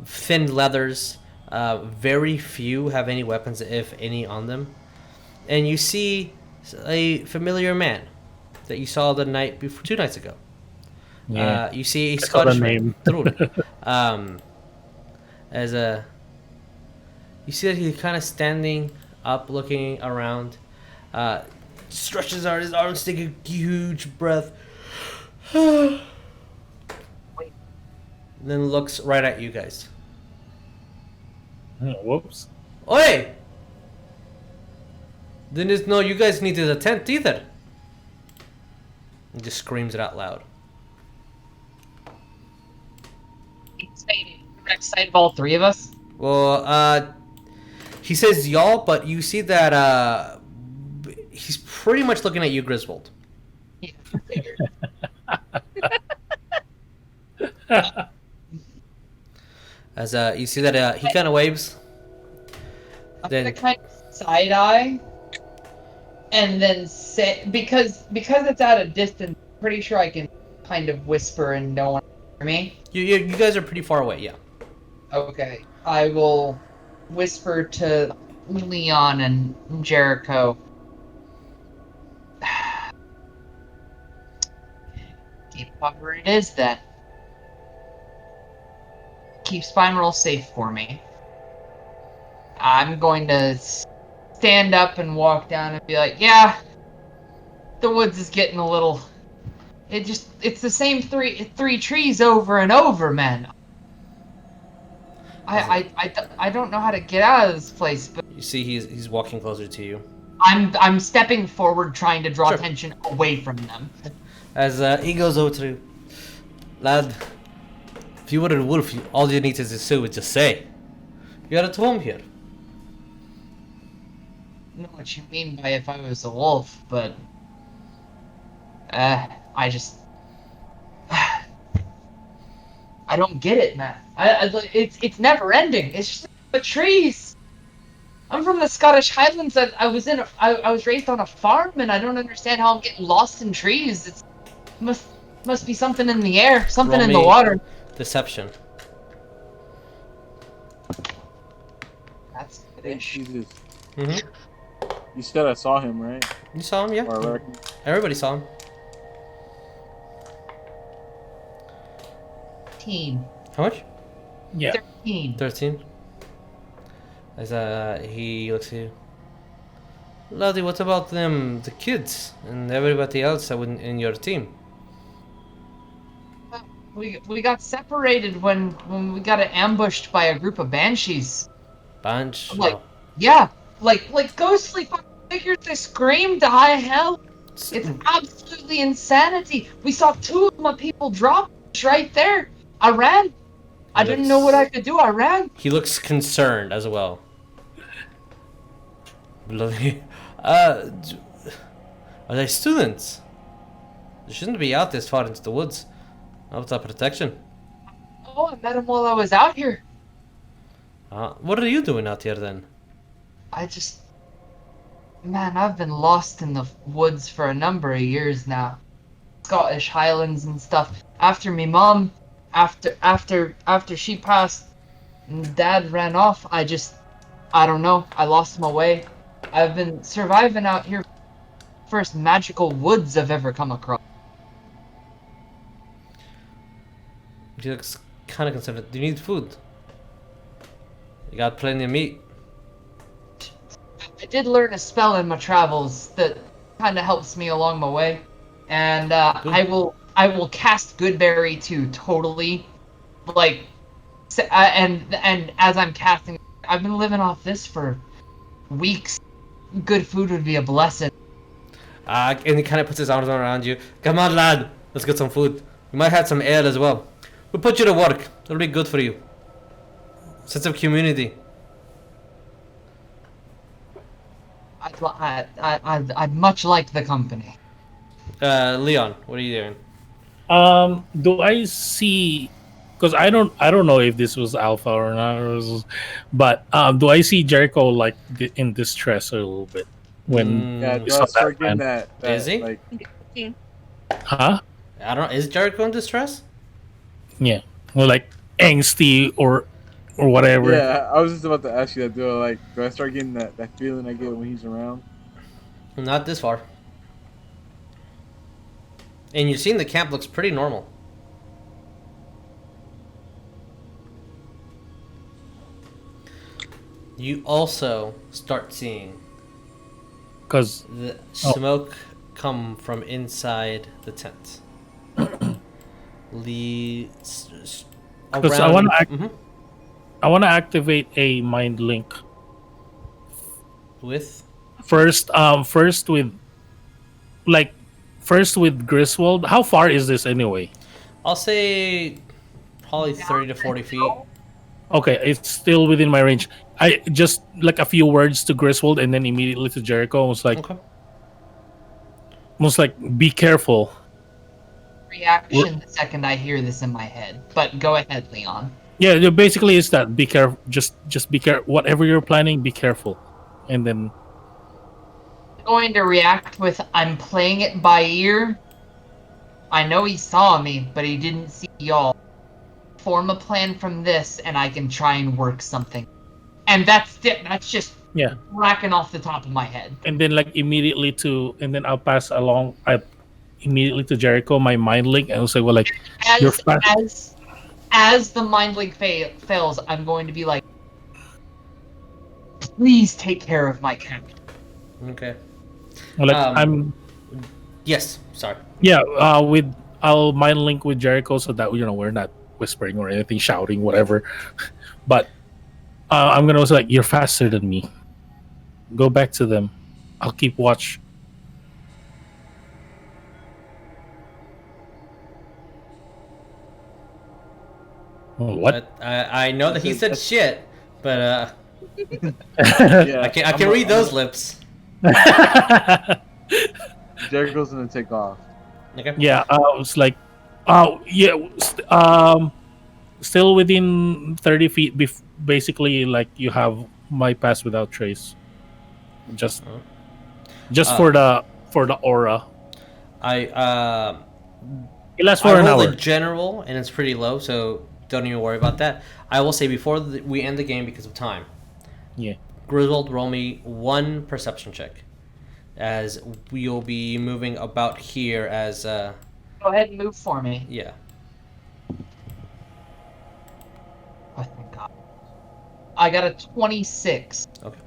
thin leathers. Very few have any weapons, if any, on them. And you see a familiar man that you saw the night before, 2 nights ago. Yeah. You see a I saw the Scottish name. Druid. As a, you see that he's kind of standing up, looking around. Stretches out his arms, take a huge breath. Then looks right at you guys. Whoops. Oi! Didn't know you guys needed a tent either. He just screams it out loud. Excited of all three of us. Well, he says y'all, but you see that he's pretty much looking at you, Griswold. Yeah. As you see that he kind of waves. I'm Then gonna kind of side eye, and then say because it's at a distance. I'm pretty sure I can kind of whisper and no one hear me. you guys are pretty far away, yeah. Okay, I will whisper to Leon and Jericho. Keep whatever it is then. Keep Spineroll safe for me. I'm going to stand up and walk down and be like, yeah, the woods is getting a little... It's the same three trees over and over, man. I don't know how to get out of this place, but... You see he's walking closer to you. I'm stepping forward trying to draw Sure. attention away from them. As he goes over to you. Lad, if you were a wolf, all you need is to say, just say. You're at home here. I know what you mean by if I was a wolf, but I just I don't get it, man. It's never ending. It's just the trees. I'm from the Scottish Highlands. I was raised on a farm, and I don't understand how I'm getting lost in trees. It must be something in the air, something Roll in the me water. Deception. That's Hey, good. Jesus. Mm-hmm. You said I saw him, right? You saw him, yeah? Or I reckon. Everybody saw him. 13. How much? Yeah. 13. 13. As he looks at you. Laddie, what about them, the kids, and everybody else that was in your team? We got separated when we got ambushed by a group of banshees. Bunch? Like, No. yeah, like ghostly fucking figures. They scream to high hell. It's absolutely insanity. We saw two of my people drop right there. I ran. I didn't know what I could do. I ran. He looks concerned as well. Bloody. Are they students? They shouldn't be out this far into the woods. Not without protection. Oh, I met him while I was out here. What are you doing out here then? Man, I've been lost in the woods for a number of years now. Scottish Highlands and stuff. After me mom, after she passed, and Dad ran off. I don't know. I lost my way. I've been surviving out here. First magical woods I've ever come across. He looks kind of concerned. Do you need food? You got plenty of meat. I did learn a spell in my travels that kind of helps me along my way, and I will cast Goodberry to totally, like, and as I'm casting, I've been living off this for weeks. Good food would be a blessing. And he kind of puts his arms around you. Come on, lad. Let's get some food. You might have some ale as well. We'll put you to work. It'll be good for you. Sense of community. I'd much like the company. Leon, what are you doing? Do I see? Because I don't know if this was alpha or not, but do I see Jericho like in distress a little bit when Yeah, we do saw I start that man? getting that Is he? like Huh? I don't know. Is Jericho in distress? Yeah, or like angsty or whatever. yeah, I was just about to ask you that. Do I start getting that feeling I get when he's around? Not this far. And you've seen the camp looks pretty normal. You also start seeing Because the smoke come from inside the tent. Because I want to activate a mind link with first. First with Griswold. How far is this anyway? I'll say probably 30 to 40 feet. Okay, it's still within my range. I just like a few words to Griswold and then immediately to Jericho. Okay. Almost like be careful. Reaction the second I hear this in my head. But go ahead, Leon. Yeah, basically it's that be careful. Just be careful. Whatever you're planning, be careful. And then I'm going to react with I'm playing it by ear. I know he saw me, but he didn't see y'all. Form a plan from this, and I can try and work something. And that's just racking off the top of my head. And then and then I'll pass along. Immediately to Jericho my mind link, and I'll say, "Well, like as the mind link fails, I'm going to be like, please take care of my captain." Okay. Like I'm. Yes. Sorry. Yeah. I'll mind link with Jericho so that we're not whispering or anything, shouting, whatever. But I'm gonna also like, you're faster than me. Go back to them. I'll keep watch. What? I know that he said shit, but Yeah, I can read those lips. Jericho's gonna take off. Okay. Yeah, it's like, still within 30 feet. Basically, like you have my pass without trace. Just for the aura. It lasts for an hour. The general, and it's pretty low, so don't even worry about that. I will say before we end the game because of time. Yeah. Griswold, roll me one perception check, as we'll be moving about here. As go ahead and move for me. Yeah. Oh, thank God. I got a 26. Okay.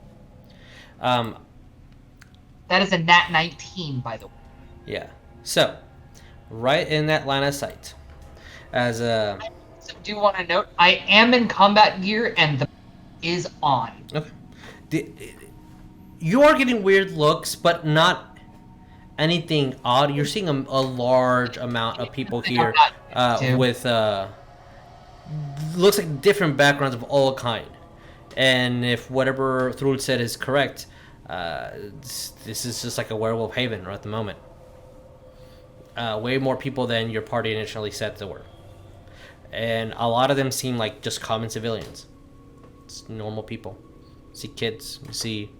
That is a nat 19, by the way. Yeah. So, right in that line of sight, as I do want to note, I am in combat gear and the is on. Okay. You are getting weird looks, but not anything odd. You're seeing a large amount of people here with looks like different backgrounds of all kind. And if whatever Thruel said is correct, this is just like a werewolf haven right at the moment. Way more people than your party initially said there were. And a lot of them seem like just common civilians. It's normal people. You see kids, you see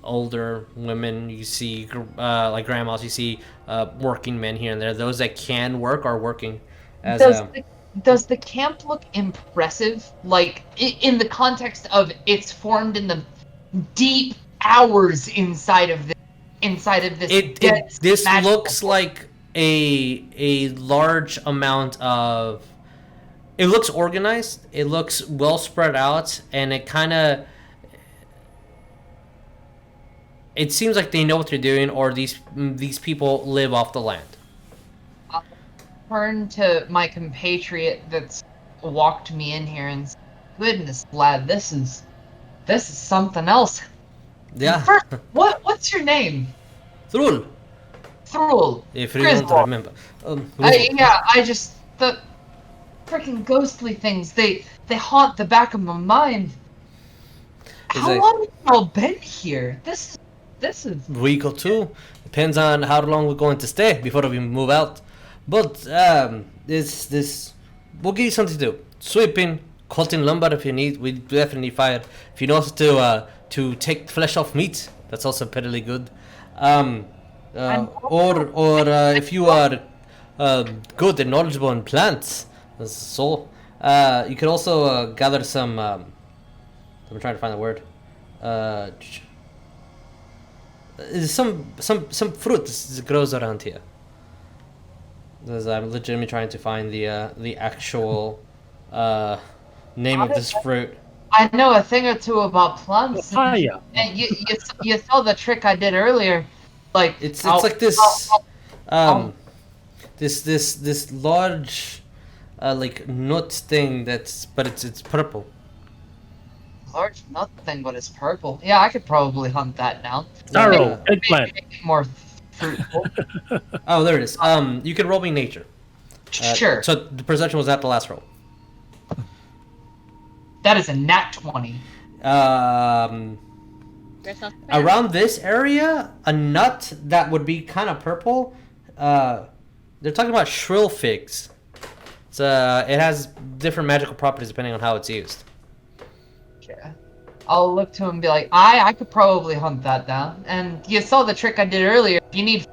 older women, you see like grandmas, you see working men here and there. Those that can work are working. Does the camp look impressive? Like, in the context of it's formed in the deep hours inside of this this looks like a large amount of. It looks organized. It looks well spread out, and it kind of. It seems like they know what they're doing, or these people live off the land. I'll turn to my compatriot that's walked me in here and say, goodness, lad, this is something else. Yeah. First, what's your name? Thruel. Thruel. If you want to remember. The freaking ghostly things, they haunt the back of my mind. How long have y'all been here? This is week or two. Depends on how long we're going to stay before we move out. But this we'll give you something to do. Sweeping, cutting lumber if you need. We definitely fire. If you know how to take flesh off meat, that's also pretty good. Or if you are good and knowledgeable in plants, so you can also gather some. I'm trying to find the word. Some fruit that grows around here. I'm legitimately trying to find the actual name of this fruit. I know a thing or two about plants. Papaya. And you saw the trick I did earlier. Like It's I'll- like this, I'll- this large, like nut thing but it's purple. large nothing, but it's purple. Yeah, I could probably hunt that down. Taro, Yeah. eggplant. Make it more fruitful. Oh, there it is. You can roll me nature. Sure. So the perception was at the last roll. That is a nat 20. There's nothing bad. Around this area, a nut that would be kind of purple. They're talking about shrill figs. It has different magical properties depending on how it's used. Yeah. I'll look to him and be like, I could probably hunt that down. And you saw the trick I did earlier. If you need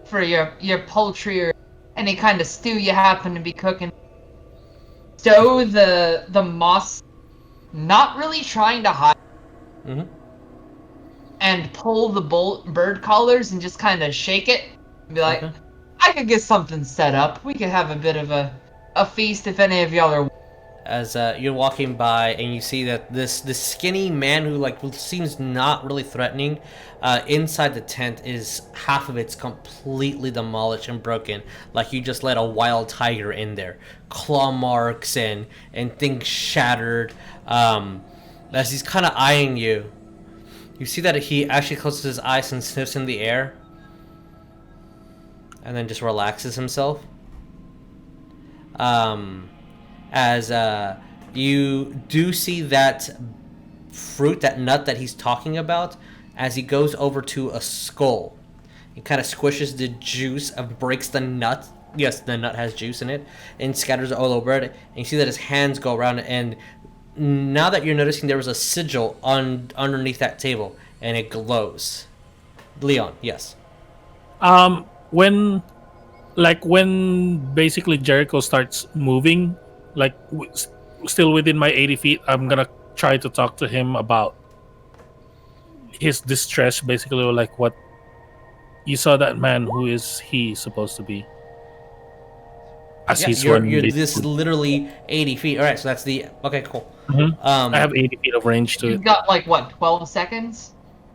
for your poultry or any kind of stew you happen to be cooking, stow the moss, not really trying to hide, Mhm. and pull the bird collars and just kind of shake it and be like, Okay. I could get something set up. We could have a bit of a feast if any of y'all are. As you're walking by and you see that this skinny man who seems not really threatening, inside the tent is half of it's completely demolished and broken, like you just let a wild tiger in there. Claw marks and things shattered. As he's kind of eyeing you, you see that he actually closes his eyes and sniffs in the air, and then just relaxes himself. As you do see that fruit, that nut that he's talking about, as he goes over to a skull. He kind of squishes the juice and breaks the nut. Yes, the nut has juice in it, and scatters it all over it. And you see that his hands go around it, and now that you're noticing there was a sigil underneath that table, and it glows. Leon, yes. When basically Jericho starts moving, still within my 80 feet, I'm gonna try to talk to him about his distress. Basically, like, what you saw that man. Who is he supposed to be? As Yeah, he's you're running, this literally 80 feet. All right, so that's the okay, cool. Mhm. I have 80 feet of range to You've it. got 12 seconds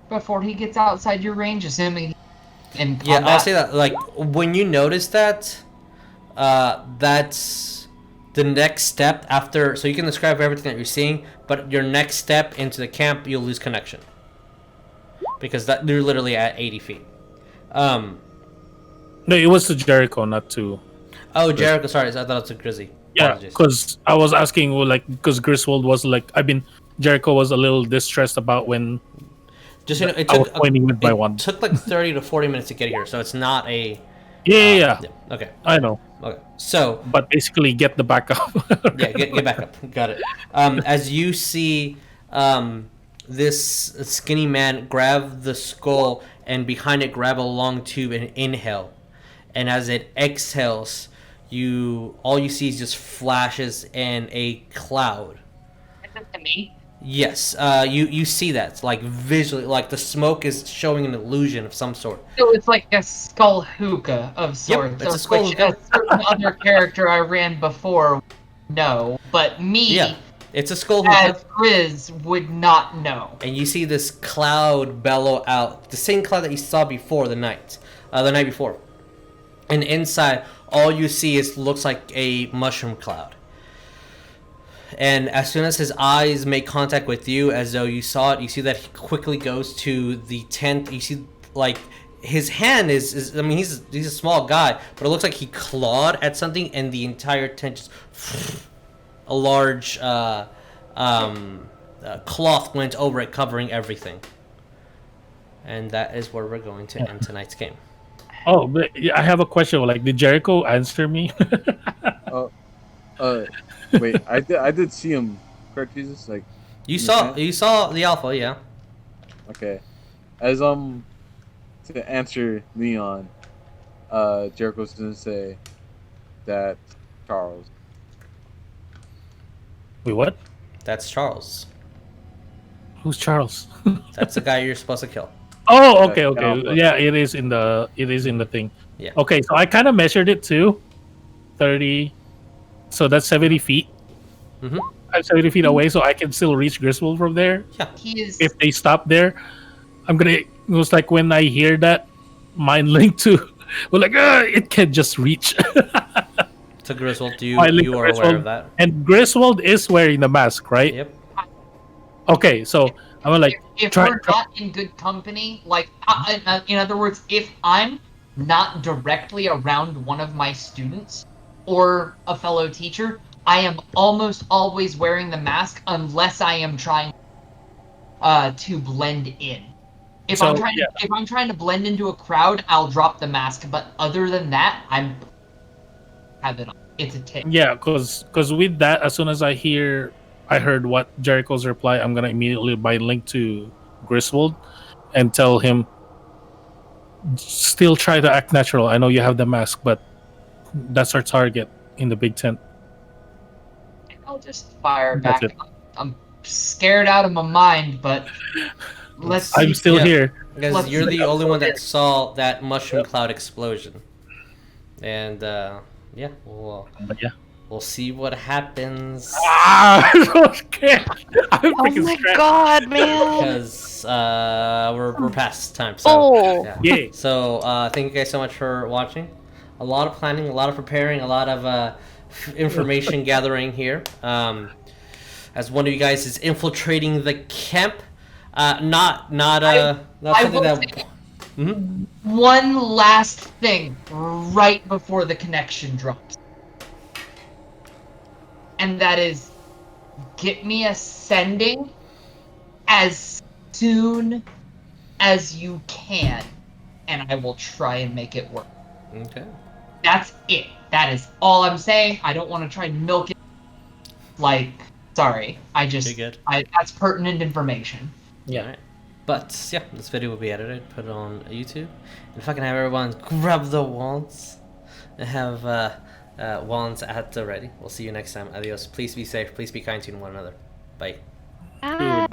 before he gets outside your range, assuming. In Yeah, combat. I'll say that. When you notice that, that's the next step after. So you can describe everything that you're seeing, but your next step into the camp, you'll lose connection because you're literally at 80 feet. No, it was to Jericho, not to. Oh, Jericho. Sorry, I thought it was a Grizzy. Yeah, Apologies. because I was asking, because Griswold was Jericho was a little distressed about when Just it I was took pointing with my it wand. took 30 to 40 minutes to get here, so it's not a. Yeah. Okay. I know. Okay. So. But basically, get the backup. Yeah, get back up. Got it. As you see this skinny man grab the skull and behind it grab a long tube and inhale. And as it exhales, all you see is just flashes and a cloud. Is it to me? Yes, you see that. Like visually, like the smoke is showing an illusion of some sort. So it's like a skull hookah of sorts. it's a of skull which hookah. a certain other character I ran before, no, but me Yeah, it's a skull hookah. as Grizz would not know. And you see this cloud bellow out, the same cloud that you saw before the night before. And inside, all you see looks like a mushroom cloud. And as soon as his eyes make contact with you, as though you saw it, you see that he quickly goes to the tent. You see, his hand is I mean, he's a small guy, but it looks like he clawed at something, and the entire tent just a large cloth went over it, covering everything. And that is where we're going to end tonight's game. Oh, but I have a question. Did Jericho answer me? Wait, I did see him. Correct, Jesus. You saw the alpha, yeah. Okay, as to answer Leon, Jericho's gonna say that Charles. Wait, what? That's Charles. Who's Charles? That's the guy you're supposed to kill. Oh, okay. Alpha. Yeah, it is in the thing. Yeah. Okay, so I kind of measured it too. 30. So that's 70 feet. Mm-hmm. I'm 70 feet away, so I can still reach Griswold from there. He is. If they stop there, I'm gonna. It was like when I hear that mind link to, we're like, it can just reach. So Griswold, you Mind link you to are aware Griswold. of that? And Griswold is wearing the mask, right? Yep. Okay, so I'm like, If try. we're not in good company, like, in other words, if I'm not directly around one of my students or a fellow teacher, I am almost always wearing the mask unless I am trying to blend in. If I'm trying to blend into a crowd, I'll drop the mask. But other than that, have it on. It's a tick. Yeah, because with that, as soon as I heard what Jericho's reply, I'm gonna immediately buy link to Griswold and tell him, still try to act natural. I know you have the mask, but that's our target in the big tent. I'll just fire That's back. it. I'm scared out of my mind, but let's see. I'm still here. Because you're the only one that saw that mushroom cloud explosion. And we'll see what happens. I'm so scared. I'm Oh freaking my stressed. god, man! Because we're past time. So, yeah. Yay. So thank you guys so much for watching. A lot of planning, a lot of preparing, a lot of information gathering here. As one of you guys is infiltrating the camp, not something that. Mhm. One last thing right before the connection drops. And that is, get me ascending as soon as you can, and I will try and make it work. Okay. That's it. That is all I'm saying. I don't want to try and milk it. Like, sorry. You're good. That's pertinent information. Yeah. Alright. But yeah, this video will be edited, put it on YouTube, and if I can have everyone grab the wands and have wands at the ready. We'll see you next time. Adios. Please be safe. Please be kind to one another. Bye. Bye. Goodbye.